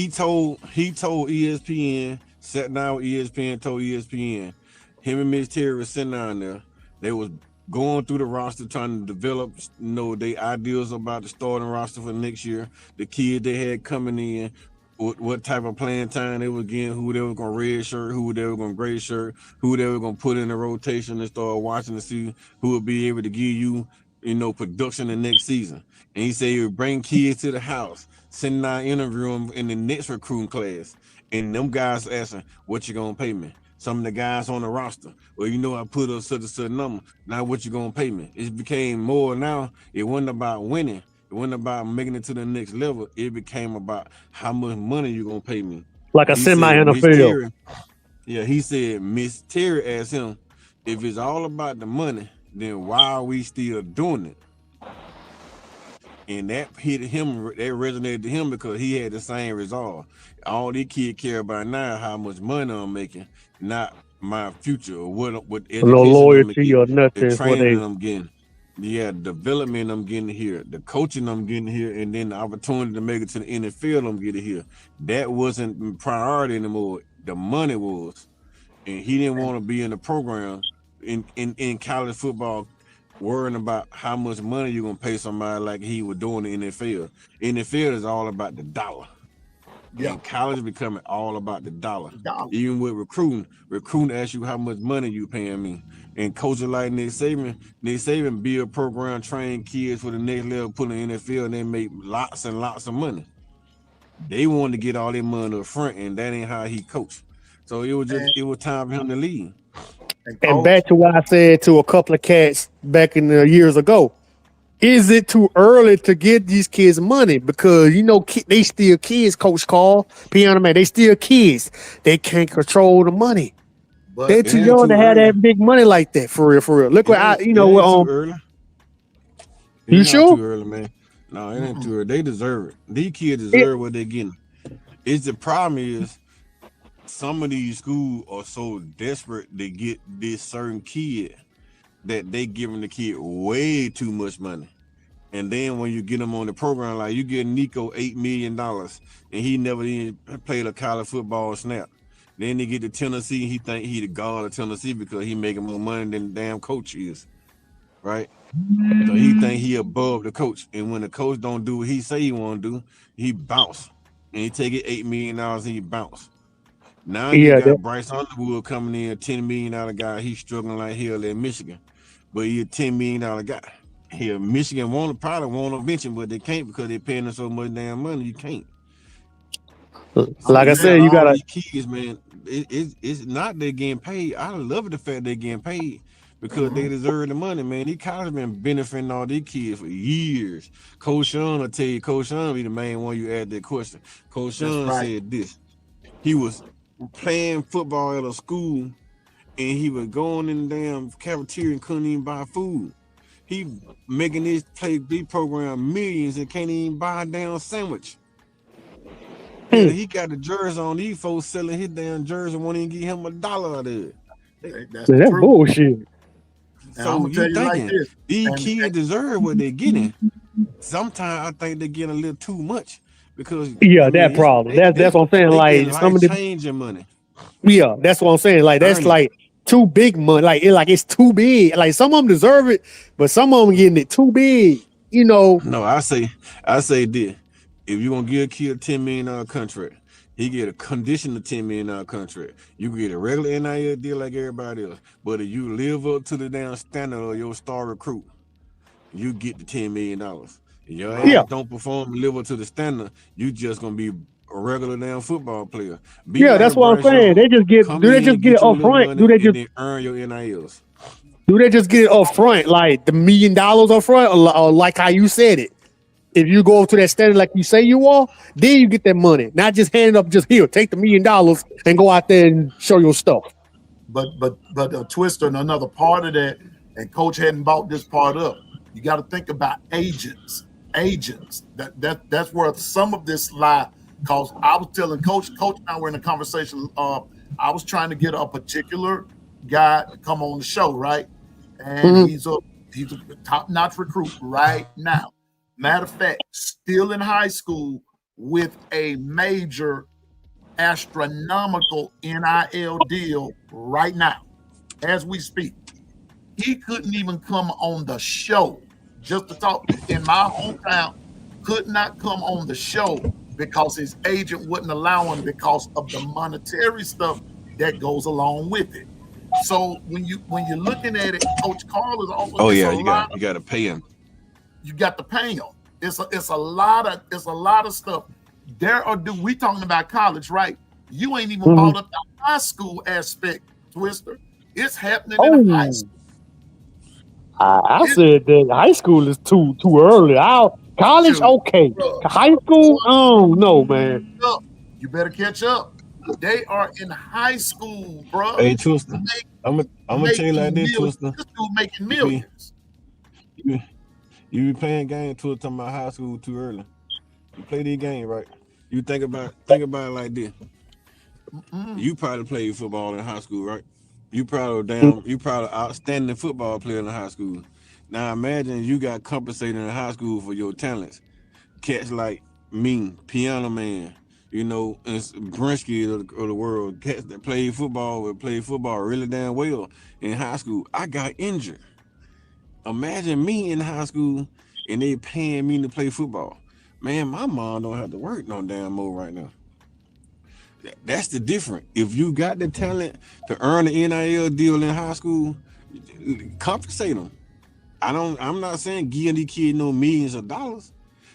told ESPN, sat down with ESPN, told ESPN, him and Mitch Terry were sitting down there. They was going through the roster, trying to develop, their ideas about the starting roster for next year, the kids they had coming in, what type of playing time they were getting, who they were going to red shirt, who they were going to gray shirt, who they were going to put in the rotation and start watching to see who would be able to give you, production the next season. And he said he would bring kids to the house, send out interview them in the next recruiting class. And them guys asking, what you going to pay me? Some of the guys on the roster, well, I put a certain number. Now what you going to pay me? It became more now. It wasn't about winning. It wasn't about making it to the next level. It became about how much money you going to pay me. Like a semi-NFL. Yeah, he said, Miss Terry asked him, if it's all about the money, then why are we still doing it? And that hit him, that resonated to him because he had the same resolve. All these kids care about now how much money I'm making, not my future or what education No I'm loyalty getting, or the nothing. What training they I'm getting, the development I'm getting here, the coaching I'm getting here, and then the opportunity to make it to the NFL I'm getting here. That wasn't priority anymore. The money was. And he didn't want to be in the program in college football worrying about how much money you're gonna pay somebody like he was doing in the NFL. NFL is all about the dollar. Yeah. And college is becoming all about the dollar. Dollar. Even with recruiting asks you how much money you paying me. And coaches like Nick Saban build program, train kids for the next level, put in the NFL, and they make lots and lots of money. They wanted to get all their money up front, and that ain't how he coached. So it was time for him to leave. and back to what I said to a couple of cats back in the years ago. Is it too early to get these kids money? Because they still kids, Coach Carl, Piano Man. They still kids. They can't control the money. But They're it too ain't young too to have early. that big money like that. For real. Look what It ain't too early. You It's not sure? too early, man. No, it ain't too early. They deserve it. These kids deserve what they're getting. It's the problem is some of these schools are so desperate to get this certain kid that they giving the kid way too much money. And then when you get him on the program, like you get Nico $8 million and he never even played a college football snap. Then they get to Tennessee, he think he the god of Tennessee because he making more money than the damn coach is. Right? So he think he above the coach. And when the coach don't do what he say he want to do, he bounce. And he take it $8 million and he bounce. Now you got Bryce Underwood coming in, $10 million guy. He's struggling like hell at Michigan. But he a $10 million guy. Here, Michigan probably want to bench him, but they can't because they're paying him so much damn money. You can't. Like I said, you gotta. These kids, man. It's not they're getting paid. I love the fact they're getting paid because they deserve the money, man. These colleges been benefiting all these kids for years. Coach Sean will tell you. Coach Sean be the main one you asked that question. Coach Sean said this. He was playing football at a school, and he was going in the damn cafeteria and couldn't even buy food. He making this program millions and can't even buy a damn sandwich. Yeah, he got the jersey on. These folks selling his damn jersey, won't even give him $1 out of it. That's bullshit. So you thinking these kids deserve what they're getting? Sometimes I think they're getting a little too much because that problem. That's what I'm saying. Like some of the changing money. Yeah, that's what I'm saying. Like that's like too big money. Like it's too big. Like some of them deserve it, but some of them getting it too big. No, I say this. If you're gonna give a kid a $10 million contract, he get a conditional $10 million contract. You can get a regular NIL deal like everybody else. But if you live up to the damn standard of your star recruit, you get the $10 million. If your ass don't perform and live up to the standard, you just gonna be a regular damn football player. That's what I'm saying. Do they just get it up front? Do they just earn your NILs? Do they just get it up front, like the $1 million up front, or like how you said it? If you go up to that standard like you say you are, then you get that money. Not just hand it up, just here, take the $1 million and go out there and show your stuff. But Twister, and another part of that, and Coach hadn't brought this part up. You got to think about agents. That's where some of this lie. Because I was telling Coach and I were in a conversation. I was trying to get a particular guy to come on the show, right? And he's a top-notch recruit right now. Matter of fact, still in high school with a major astronomical NIL deal right now, as we speak. He couldn't even come on the show just to talk. In my hometown, could not come on the show because his agent wouldn't allow him because of the monetary stuff that goes along with it. So when you're looking at it, Coach Carl is also you got to pay him. You got to pay him. It's a lot of stuff. We talking about college, right? You ain't even brought up the high school aspect, Twister. It's happening in high school. I said that high school is too early. College, okay. High school, no, man. You better catch up. They are in high school, bro. Hey, Twister, I'm gonna tell you like this, Twister. This dude making millions. You You be playing games to talking about high school too early. You play these games, right? You think about it like this. You probably played football in high school, right? You probably outstanding football player in high school. Now imagine you got compensated in high school for your talents. Cats like me, Piano Man, and Brinsky of the world, cats that played football really damn well in high school. I got injured. Imagine me in high school and they paying me to play football. Man, my mom don't have to work no damn more right now. That's the difference. If you got the talent to earn the NIL deal in high school, compensate them. I'm not saying give these kids no millions of dollars,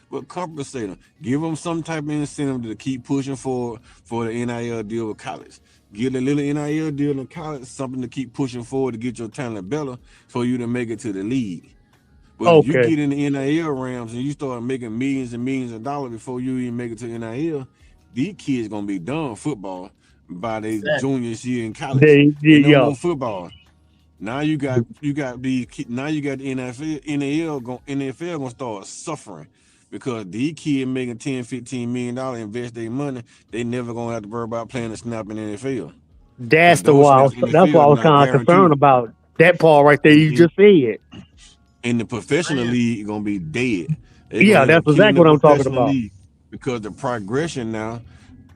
but compensate them. Give them some type of incentive to keep pushing for the NIL deal with college. Give the little NIL deal in college something to keep pushing forward to get your talent better for you to make it to the league. But if you get in the NIL realms and you start making millions and millions of dollars before you even make it to NIL, these kids gonna be done football by their junior year in college. No more football. Now you got the NFL gonna start suffering because these kids making $10-15 million invest their money, they never gonna have to worry about playing a snap in the NFL. That's what I was kind of concerned about. That part right there you just said. In the professional league, gonna be dead. That's exactly what I'm talking about. Because the progression now,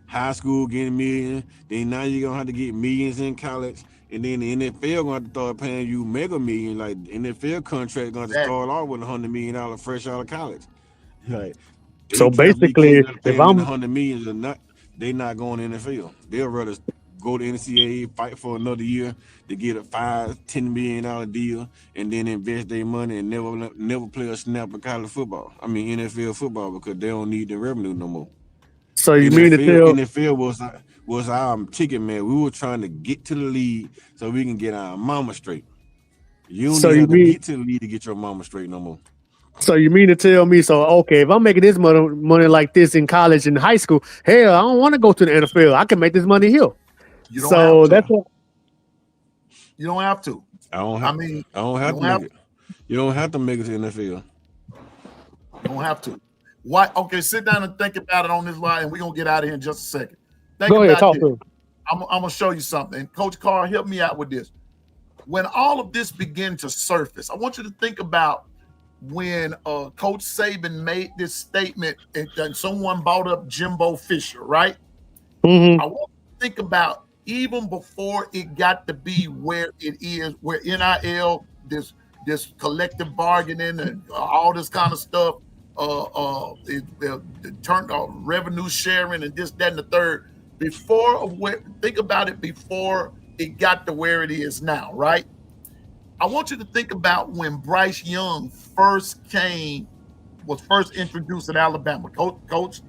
high school getting millions, then now you're gonna have to get millions in college, and then the NFL gonna have to start paying you mega million. Like the NFL contract gonna have to start off with $100 million fresh out of college. Like so basically, if I'm $100 million or not, they not going to NFL. They'll rather go to NCAA, fight for another year to get a $5-10 million deal, and then invest their money and never play a snap of college football. I mean NFL football because they don't need the revenue no more. So you mean to tell NFL was our ticket man? We were trying to get to the league so we can get our mama straight. You don't have to get to the league to get your mama straight no more. So you mean to tell me, if I'm making this money like this in college and high school, hell, I don't want to go to the NFL. I can make this money here. You don't have to. That's what. You don't have to. I don't have to make it. You don't have to make it to the NFL. You don't have to. Why? Okay, sit down and think about it on this line, and we're gonna get out of here in just a second. Go ahead, talk to him. I'm gonna show you something. Coach Carr, help me out with this. When all of this began to surface, I want you to think about when Coach Saban made this statement and someone brought up Jimbo Fisher, right? Mm-hmm. I want you to think about even before it got to be where it is, where NIL, this collective bargaining and all this kind of stuff, revenue sharing and this, that, and the third. Think about it before it got to where it is now, right? I want you to think about when Bryce Young was first introduced at Alabama. Coach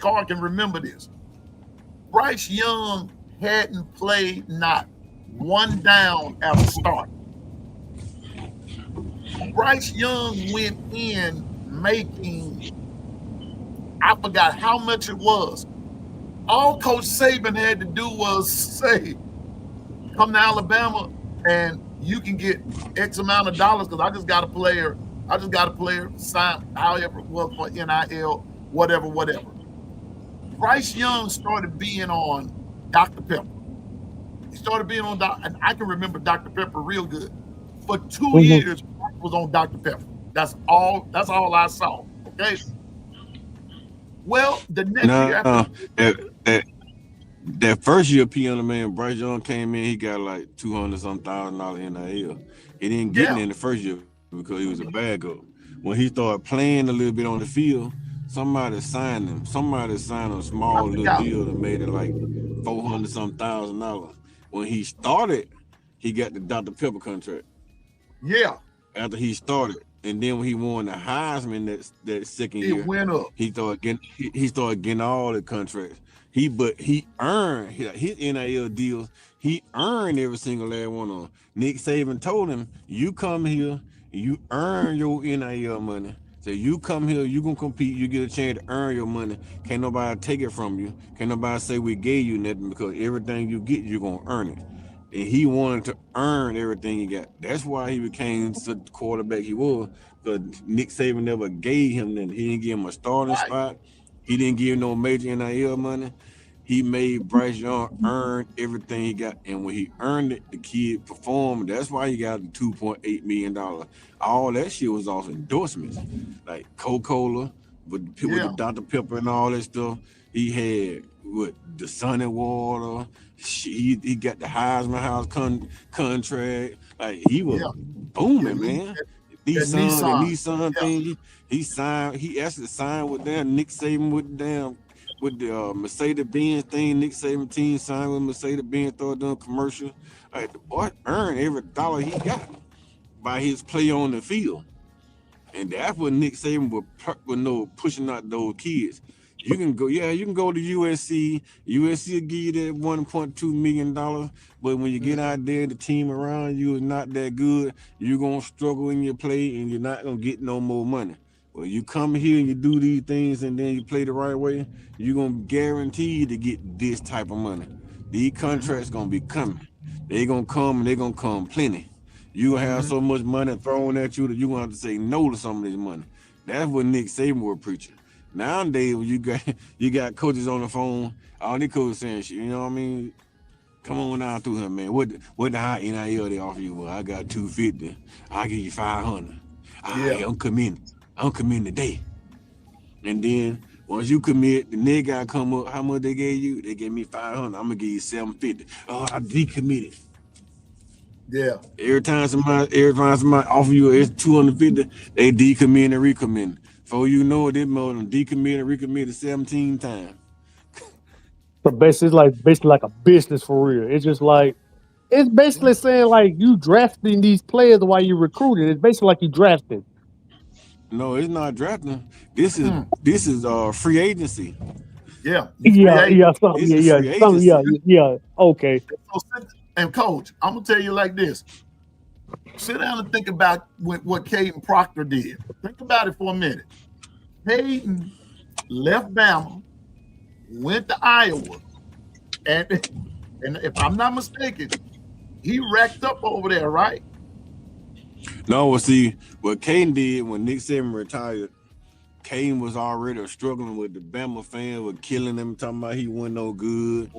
Carr can remember this. Bryce Young hadn't played not one down at the start. Bryce Young went in making, I forgot how much it was. All Coach Saban had to do was say, come to Alabama and you can get X amount of dollars because I just got a player signed however it was for NIL, whatever. Bryce Young started being on Dr. Pepper. He started being on and I can remember Dr. Pepper real good. For 2 years, Bryce was on Dr. Pepper. That's all I saw. Okay. Well, the next year that first year, Piano Man, Bryce Young came in, he got like $200,000 NIL. He didn't get in the first year because he was a backup. When he started playing a little bit on the field, somebody signed him. Somebody signed a small little deal that made it like $400,000. When he started, he got the Dr. Pepper contract. Yeah. After he started. And then when he won the Heisman that second year, it went up. He started getting all the contracts. He earned his NIL deals. He earned every single last one of them. Nick Saban told him, "You come here, you earn your NIL money. So you come here, you gonna compete. You get a chance to earn your money. Can't nobody take it from you. Can't nobody say we gave you nothing because everything you get, you gonna earn it." and he wanted to earn everything he got. That's why he became such the quarterback he was. Because Nick Saban never gave him that. He didn't give him a starting Right. spot. He didn't give him no major NIL money. He made Bryce Young earn everything he got, and when he earned it, the kid performed. That's why he got the $2.8 million. All that shit was off endorsements, like Coca-Cola with Yeah. the Dr. Pepper and all that stuff. He had with the Sunny Water. He got the Heisman House contract. Like he was Yeah. booming, Yeah, man. that Nissan Yeah. thing. He signed. He actually signed with them. Nick Saban with them. With the Mercedes-Benz thing, Nick Saban team signed with Mercedes-Benz, started doing commercial. Like the boy earned every dollar he got by his play on the field, and that's what Nick Saban was pushing out those kids. You can go to USC. USC will give you that $1.2 million, but when you get out there, the team around you is not that good. You're gonna struggle in your play, and you're not gonna get no more money. Well, you come here and you do these things, and then you play the right way, you're gonna guarantee to get this type of money. These contracts gonna be coming. They gonna come, and they gonna come plenty. You gonna have so much money thrown at you that you gonna have to say no to some of this money. That's what Nick Saban was preaching. Nowadays, when you got coaches on the phone, all these coaches saying shit. You know what I mean? Come on down through here, man. What the high NIL they offer you? Well, I got $250. I'll give you $500. Yeah. I'm committing today. And then once you commit, the next guy come up. How much they gave you? They gave me $500. I'm gonna give you $750. Oh, I decommitted. Yeah. Every time somebody offer you $250, they decommit and recommit. Before you know it, they more than decommit and recommitted 17 times. So basically like a business for real. It's just like it's basically saying like you drafting these players while you recruiting. It's basically like you drafting. No, it's not drafting. This is free agency. Yeah. Yeah, Free yeah, It's free yeah. Okay. And coach, I'm gonna tell you like this. Sit down and think about what Caden Proctor did. Think about it for a minute. Caden left Bama, went to Iowa, and if I'm not mistaken, he racked up over there, right? No, well, see, what Caden did when Nick Saban retired, Caden was already struggling with the Bama fans, were killing him, talking about he wasn't no good,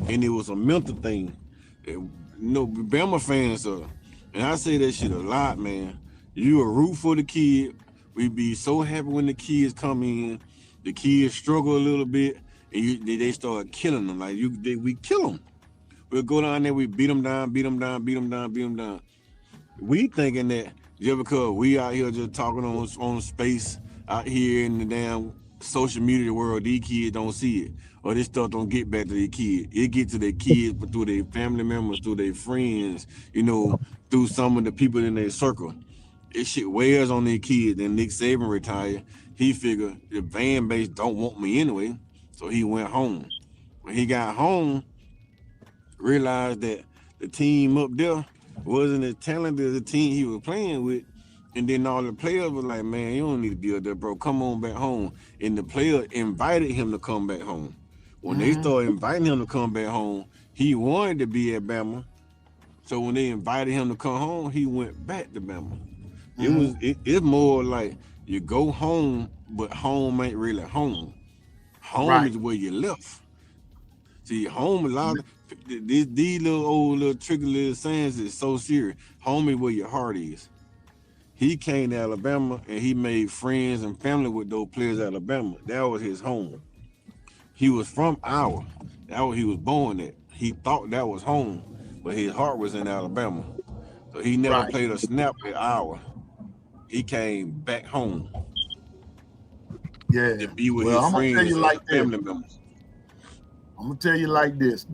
and it was a mental thing. Bama fans are, and I say that shit a lot, man. You a root for the kid. We be so happy when the kids come in. The kids struggle a little bit, and they start killing them. Like we kill them. We'll go down there, we beat them down. We thinking that just because we out here just talking on space out here in the damn social media world, these kids don't see it. Or this stuff don't get back to their kids. It get to their kids, but through their family members, through their friends, through some of the people in their circle. It shit wears on their kids. Then Nick Saban retired. He figured the fan base don't want me anyway, so he went home. When he got home, realized that the team up there wasn't as talented as the team he was playing with. And then all the players was like, man, you don't need to be up there, bro. Come on back home. And the player invited him to come back home. When they started inviting him to come back home, he wanted to be at Bama. So when they invited him to come home, he went back to Bama. It's more like you go home, but home ain't really home. Home is where you left. See, home, a lot of these little tricky little sayings is so serious. Home is where your heart is. He came to Alabama and he made friends and family with those players at Alabama. That was his home. He was from Iowa. That was he was born at. He thought that was home, but his heart was in Alabama. So he never played a snap at Iowa. He came back home. Yeah. To be with Well, his I'm gonna friends tell you and like family this. members. I'm gonna tell you like this.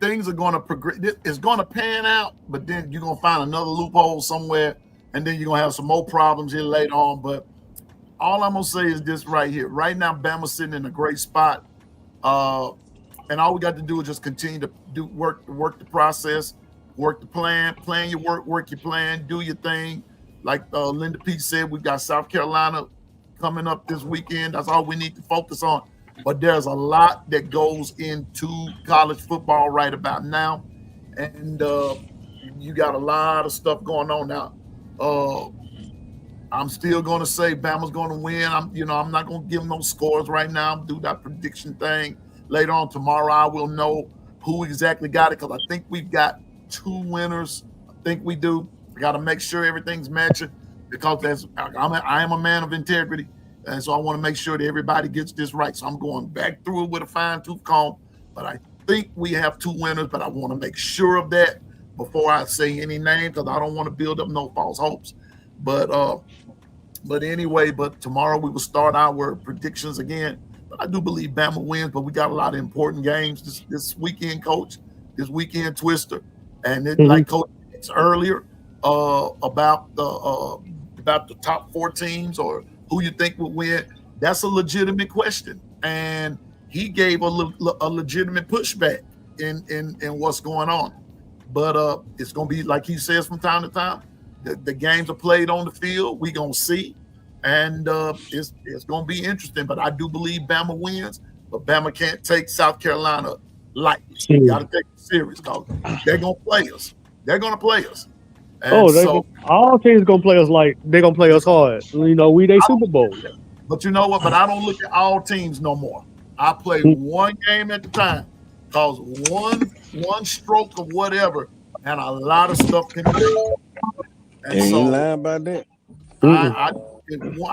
Things are gonna progress. It's gonna pan out, but then you're gonna find another loophole somewhere, and then you're gonna have some more problems here later on. But all I'm gonna say is this right here. Right now, Bama's sitting in a great spot, and all we got to do is just continue to work the process, work the plan your work your plan, do your thing. Like Linda P said, we got South Carolina coming up this weekend. That's all we need to focus on. but there's a lot that goes into college football right about now, and you got a lot of stuff going on now. I'm still going to say Bama's going to win. I'm not going to give no scores right now. Do that prediction thing later on tomorrow. I will know who exactly got it because I think we've got 2 winners. I think we do. I got to make sure everything's matching because I am a man of integrity, and so I want to make sure that everybody gets this right. So I'm going back through it with a fine-tooth comb, but I think we have 2 winners, but I want to make sure of that before I say any name because I don't want to build up no false hopes. But anyway, tomorrow we will start our predictions again. But I do believe Bama wins, but we got a lot of important games this weekend, Coach. This weekend, Twister, and like Coach asked earlier about the top 4 teams or who you think will win. That's a legitimate question, and he gave a legitimate pushback in what's going on. But it's going to be like he says from time to time. The games are played on the field. We're going to see. And it's going to be interesting. But I do believe Bama wins. But Bama can't take South Carolina lightly. You got to take it serious because they're going to play us. They're going to play us. And all teams going to play us like they're going to play us hard. We they Super Bowl. But you know what? But I don't look at all teams no more. I play one game at a time because one stroke of whatever and a lot of stuff can be. And so, you lying about that? I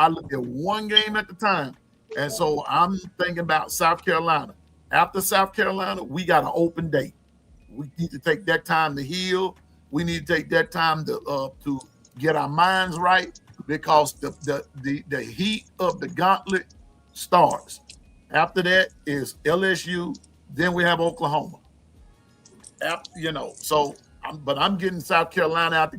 look at one game at the time. And so I'm thinking about South Carolina. After South Carolina, we got an open date. We need to take that time to heal. We need to take that time to get our minds right because the heat of the gauntlet starts. After that is LSU. Then we have Oklahoma. But I'm getting South Carolina out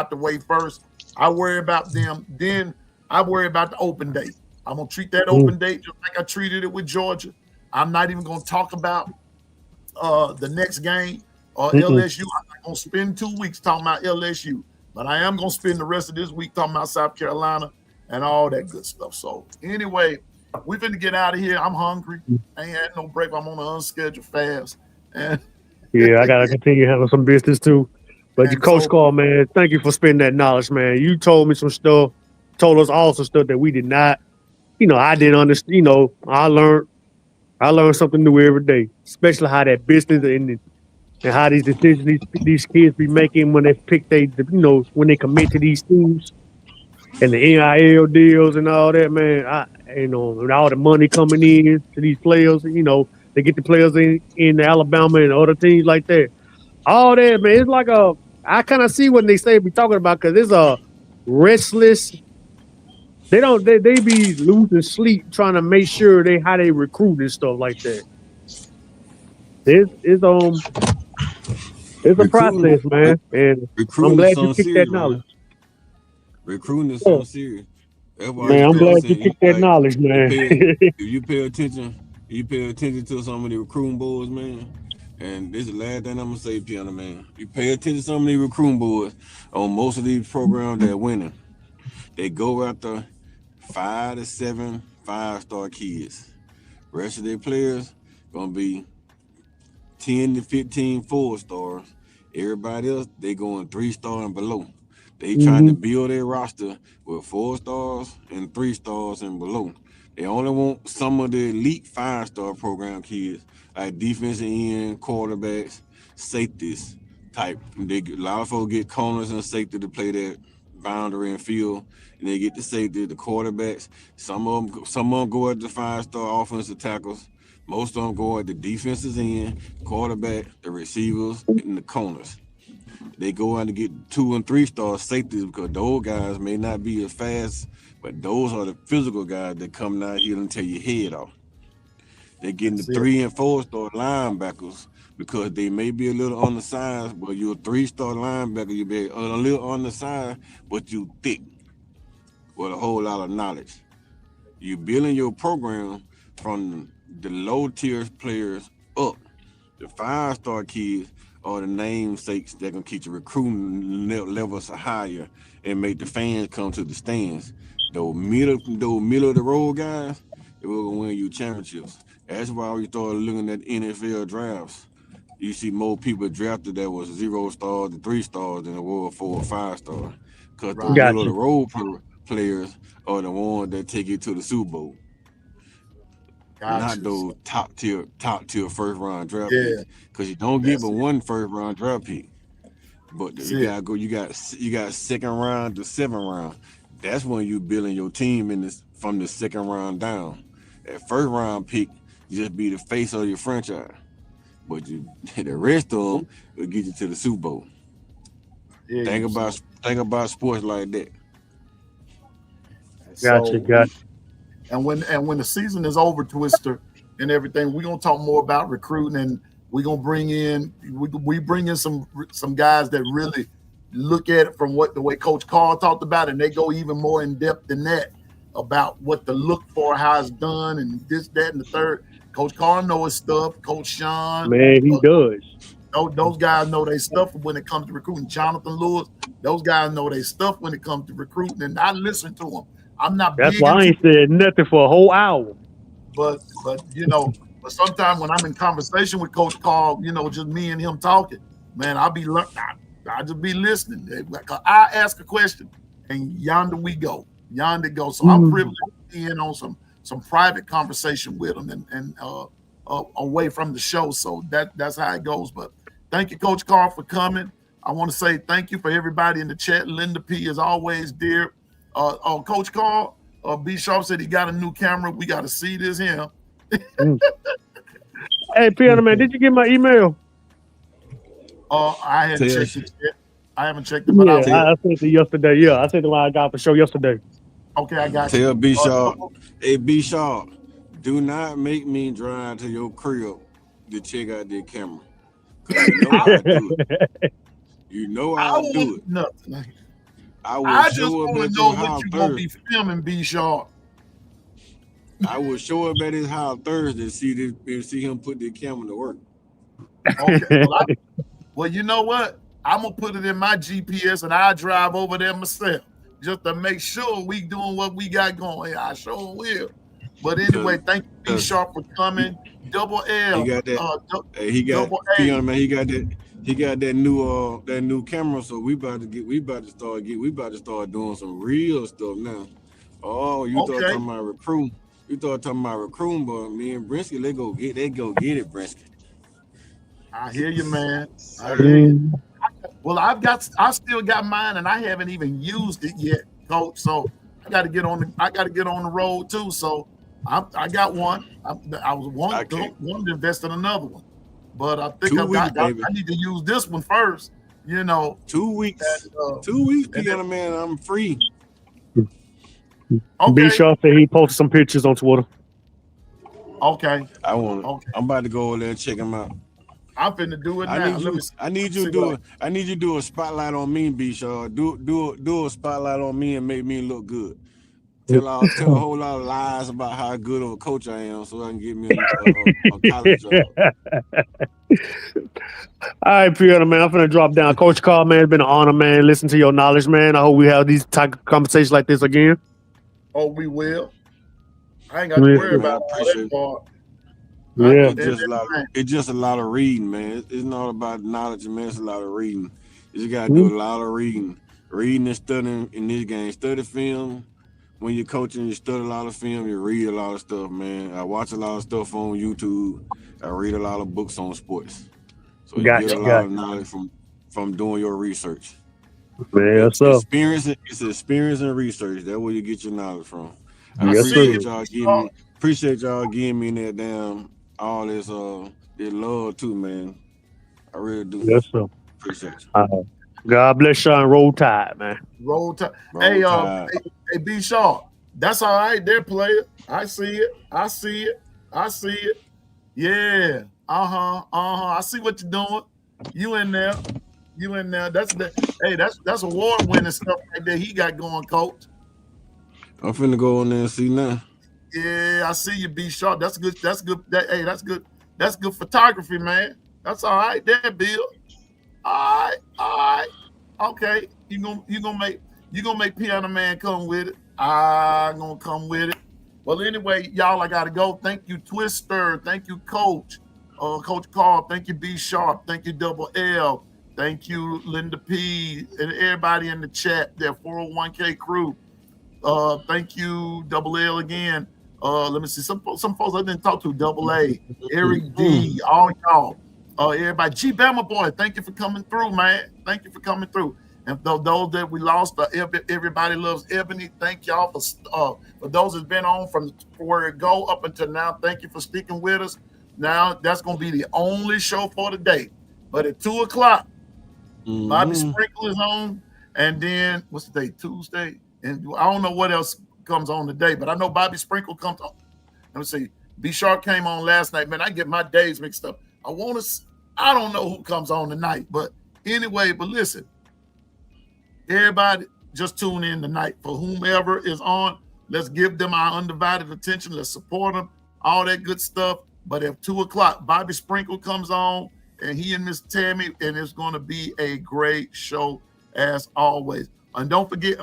the way first. I worry about them. Then I worry about the open date. I'm going to treat that open date just like I treated it with Georgia. I'm not even going to talk about the next game or LSU. I'm not going to spend 2 weeks talking about LSU. But I am going to spend the rest of this week talking about South Carolina and all that good stuff. So anyway, we're finna get out of here. I'm hungry. I ain't had no break. I'm on an unscheduled fast. And yeah, I gotta continue handling some business too. But your Coach Carl, man, thank you for spending that knowledge, man. You told me some stuff, told us all some stuff that we did not, I didn't understand. I learned something new every day, especially how that business and how these decisions these kids be making when they pick when they commit to these teams and the NIL deals and all that, man. And all the money coming in to these players, they get the players in Alabama and other teams like that. All that, man, it's like I kind of see what they say be talking about because it's a restless. They be losing sleep trying to make sure how they recruit and stuff like that. It's a process, man, and I'm glad you picked that knowledge. Recruiting is so serious. Man, I'm glad you picked that knowledge, man. If you pay attention to some of the recruiting boards, man. And this is the last thing I'm gonna say, Piano Man. You pay attention to some of these recruiting boards on most of these programs that are winning. They go after 5 to 7 5-star kids. Rest of their players gonna be 10 to 15 4-stars. Everybody else, they going 3-star and below. They trying to build their roster with 4 stars and 3 stars and below. They only want some of the elite 5-star program kids, like defensive end, quarterbacks, safeties type. A lot of folks get corners and safety to play that boundary and field, and they get the safety, the quarterbacks. Some of them go at the 5-star offensive tackles. Most of them go at the defensive end, quarterback, the receivers, and the corners. They go out to get 2 and 3-star safeties because those guys may not be as fast, but those are the physical guys that come out here and tear your head off. They're getting the 3 and 4-star linebackers because they may be a little on the side, but you're a 3-star linebacker, you be a little on the side, but you thick with a whole lot of knowledge. You're building your program from the low-tier players up. The 5-star kids are the namesakes that can keep the recruiting levels higher and make the fans come to the stands. Those middle of the road guys, it will win you championships. That's why we started looking at NFL drafts. You see more people drafted that was 0 stars to 3 stars than it was 4 or 5 stars. Because the Right. Gotcha. middle of the road players are the ones that take you to the Super Bowl. Gotcha. Not those top tier first round draft Yeah. picks. Because you don't get That's but it. one first round draft pick. But That's you it. gotta go. You got second round to 7th round. That's when you building your team in this from the second round down. That first round pick, you just be the face of your franchise. But the rest of them will get you to the Super Bowl. Yeah, Think so- about sports like that. Gotcha. And when the season is over, Twister, and everything, we're gonna talk more about recruiting, and we're gonna bring in some guys that really look at it from the way Coach Carl talked about it, and they go even more in depth than that about what to look for, how it's done, and this, that, and the third. Coach Carl knows his stuff. Coach Sean, Man, he does. those guys know their stuff when it comes to recruiting. Jonathan Lewis, those guys know their stuff when it comes to recruiting, and I listen to them. I'm not That's big why I into ain't said nothing for a whole hour. but but sometimes when I'm in conversation with Coach Carl, just me and him talking, man, I just be listening. I ask a question, and yonder we go. So I'm privileged to be in on some private conversation with him and away from the show. So that's how it goes. But thank you, Coach Carl, for coming. I want to say thank you for everybody in the chat. Linda P, as always, dear. Coach Carl, B Sharp said he got a new camera. We got to see this here. Hey, Piano Man, did you get my email? I hadn't Tell checked it yet. I haven't checked it, but Yeah, I I sent it yesterday. Yeah, I sent the one I got for show yesterday. okay, I got you. Tell B Sharp, hey B Sharp, do not make me drive to your crib to check out that camera. 'Cause you know I do it. You know I I'll do want it. nothing. I will I just show up want at to know your house what you're gonna be Thursday. filming, B Sharp. I will show up at his house Thursday and see him put the camera to work. Okay. Well, you know what? I'm gonna put it in my GPS and I'll drive over there myself just to make sure we doing what we got going. I sure will. But anyway, thank you, B Sharp, for coming. Double L. He got that. Hey, he got double A. Keon, man. He got that new camera. So we about to start doing some real stuff now. Oh, you thought Okay. talking about recruiting? You thought talking about recruiting, but me and Brinsky, they go get it, Brinsky. I hear you, man. I hear you. Well, I still got mine, and I haven't even used it yet, Coach. So I got to get on the road too. So I got one. I was wanting to invest in another one, but I think I need to use this one first. 2 weeks. And, 2 weeks, Piano Man. I'm free. okay. B Sharp said he posted some pictures on Twitter. Okay. I'm about to go over there and check him out. I'm finna do it now. I need you to do a spotlight on me, B Shaw. Do a spotlight on me and make me look good. Tell a whole lot of lies about how good of a coach I am, so I can get me a college job. All right, Piano Man, I'm finna drop down. Coach Carl, man, it's been an honor, man. Listen to your knowledge, man. I hope we have these type of conversations like this again. Oh, we will. I ain't got to worry Man, about I all appreciate that part. Yeah. It's just a lot of reading, man. It's not about knowledge, man. It's a lot of reading. You just gotta do a lot of reading and studying in this game. Study film. When you're coaching, you study a lot of film. You read a lot of stuff, man. I watch a lot of stuff on YouTube. I read a lot of books on sports. So you get a lot of knowledge from doing your research. Man, it's experience and research. That's where you get your knowledge from. I appreciate y'all giving me that damn all this love too, man. I really do. Yes, sir. Appreciate you. God bless y'all and roll tide, man. Roll tide. Tide. Hey, B Shaw. That's all right there, player. I see it. Yeah. I see what you're doing. You in there. That's award-winning stuff right there he got going, Coach. I'm finna go in there and see now. Yeah, I see you, B Sharp. That's good. That's good. That's good. That's good photography, man. That's all right there, Bill. All right. Okay. You gonna make Piano Man come with it. I'm gonna come with it. Well, anyway, y'all, I gotta go. Thank you, Twister. Thank you, Coach. Coach Carl. Thank you, B Sharp. Thank you, Double L. Thank you, Linda P. And everybody in the chat, their 401k crew. Thank you, Double L again. Let me see. Some folks I didn't talk to. Double A, Eric D, all y'all. Everybody. G Bama boy, thank you for coming through, man. Thank you for coming through. And those that we lost, everybody loves Ebony. Thank y'all for those that's been on from where it go up until now. Thank you for sticking with us. Now that's gonna be the only show for the day. But at 2 o'clock, Bobby Sprinkle is on, and then what's the day? Tuesday, and I don't know what else comes on today, but I know Bobby Sprinkle comes on. Let me see. B Sharp came on last night. Man, I get my days mixed up. I don't know who comes on tonight, but anyway. But listen. Everybody, just tune in tonight for whomever is on. Let's give them our undivided attention. Let's support them, all that good stuff. But at 2 o'clock, Bobby Sprinkle comes on, and he and Miss Tammy, and it's going to be a great show as always. And don't forget,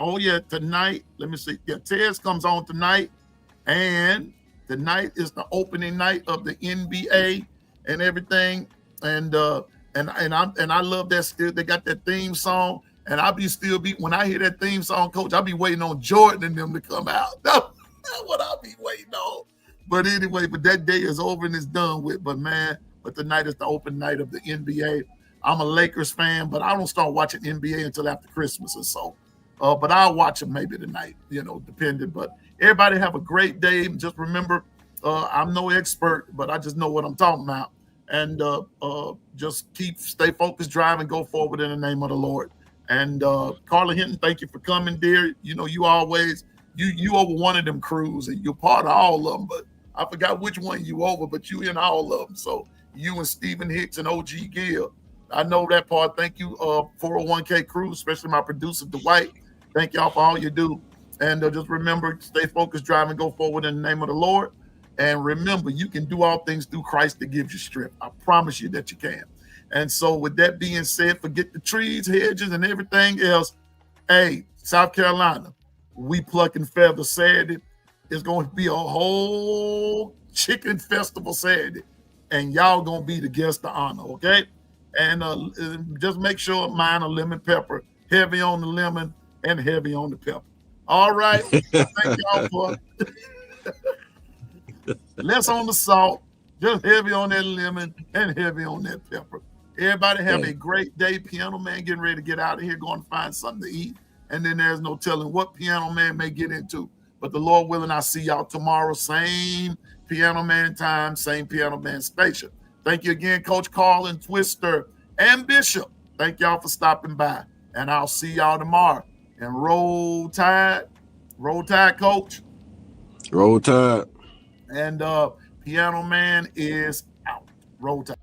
tonight, let me see. Yeah, Tez comes on tonight, and tonight is the opening night of the NBA and everything. And I love that still. They got that theme song. And when I hear that theme song, Coach, I'll be waiting on Jordan and them to come out. That's what I'll be waiting on. But anyway, that day is over and it's done with. But tonight is the open night of the NBA. I'm a Lakers fan, but I don't start watching NBA until after Christmas or so. But I'll watch them maybe tonight, depending. But everybody have a great day. Just remember, I'm no expert, but I just know what I'm talking about. And just stay focused, drive, and go forward in the name of the Lord. And Carla Hinton, thank you for coming, dear. You always you over one of them crews, and you're part of all of them. But I forgot which one you over, but you in all of them. So you and Stephen Hicks and OG Gill, I know that part. Thank you, 401k crew, especially my producer Dwight. Thank y'all for all you do. And just remember, stay focused, drive, and go forward in the name of the Lord. And remember, you can do all things through Christ that gives you strength. I promise you that you can. And so with that being said, forget the trees, hedges, and everything else. Hey, South Carolina, we plucking feathers Saturday. It's going to be a whole chicken festival Saturday. And y'all going to be the guest of honor, okay? And just make sure mine are lemon pepper, heavy on the lemon and heavy on the pepper. All right. Thank y'all for less on the salt, just heavy on that lemon and heavy on that pepper. Everybody have a great day. Piano Man getting ready to get out of here, going to find something to eat. And then there's no telling what Piano Man may get into. But the Lord willing, I'll see y'all tomorrow. Same Piano Man time, same Piano Man station. Thank you again, Coach Carl and Twister and Bishop. Thank y'all for stopping by. And I'll see y'all tomorrow. And roll tide. Roll tide, Coach. Roll tide. And Piano Man is out. Roll tide.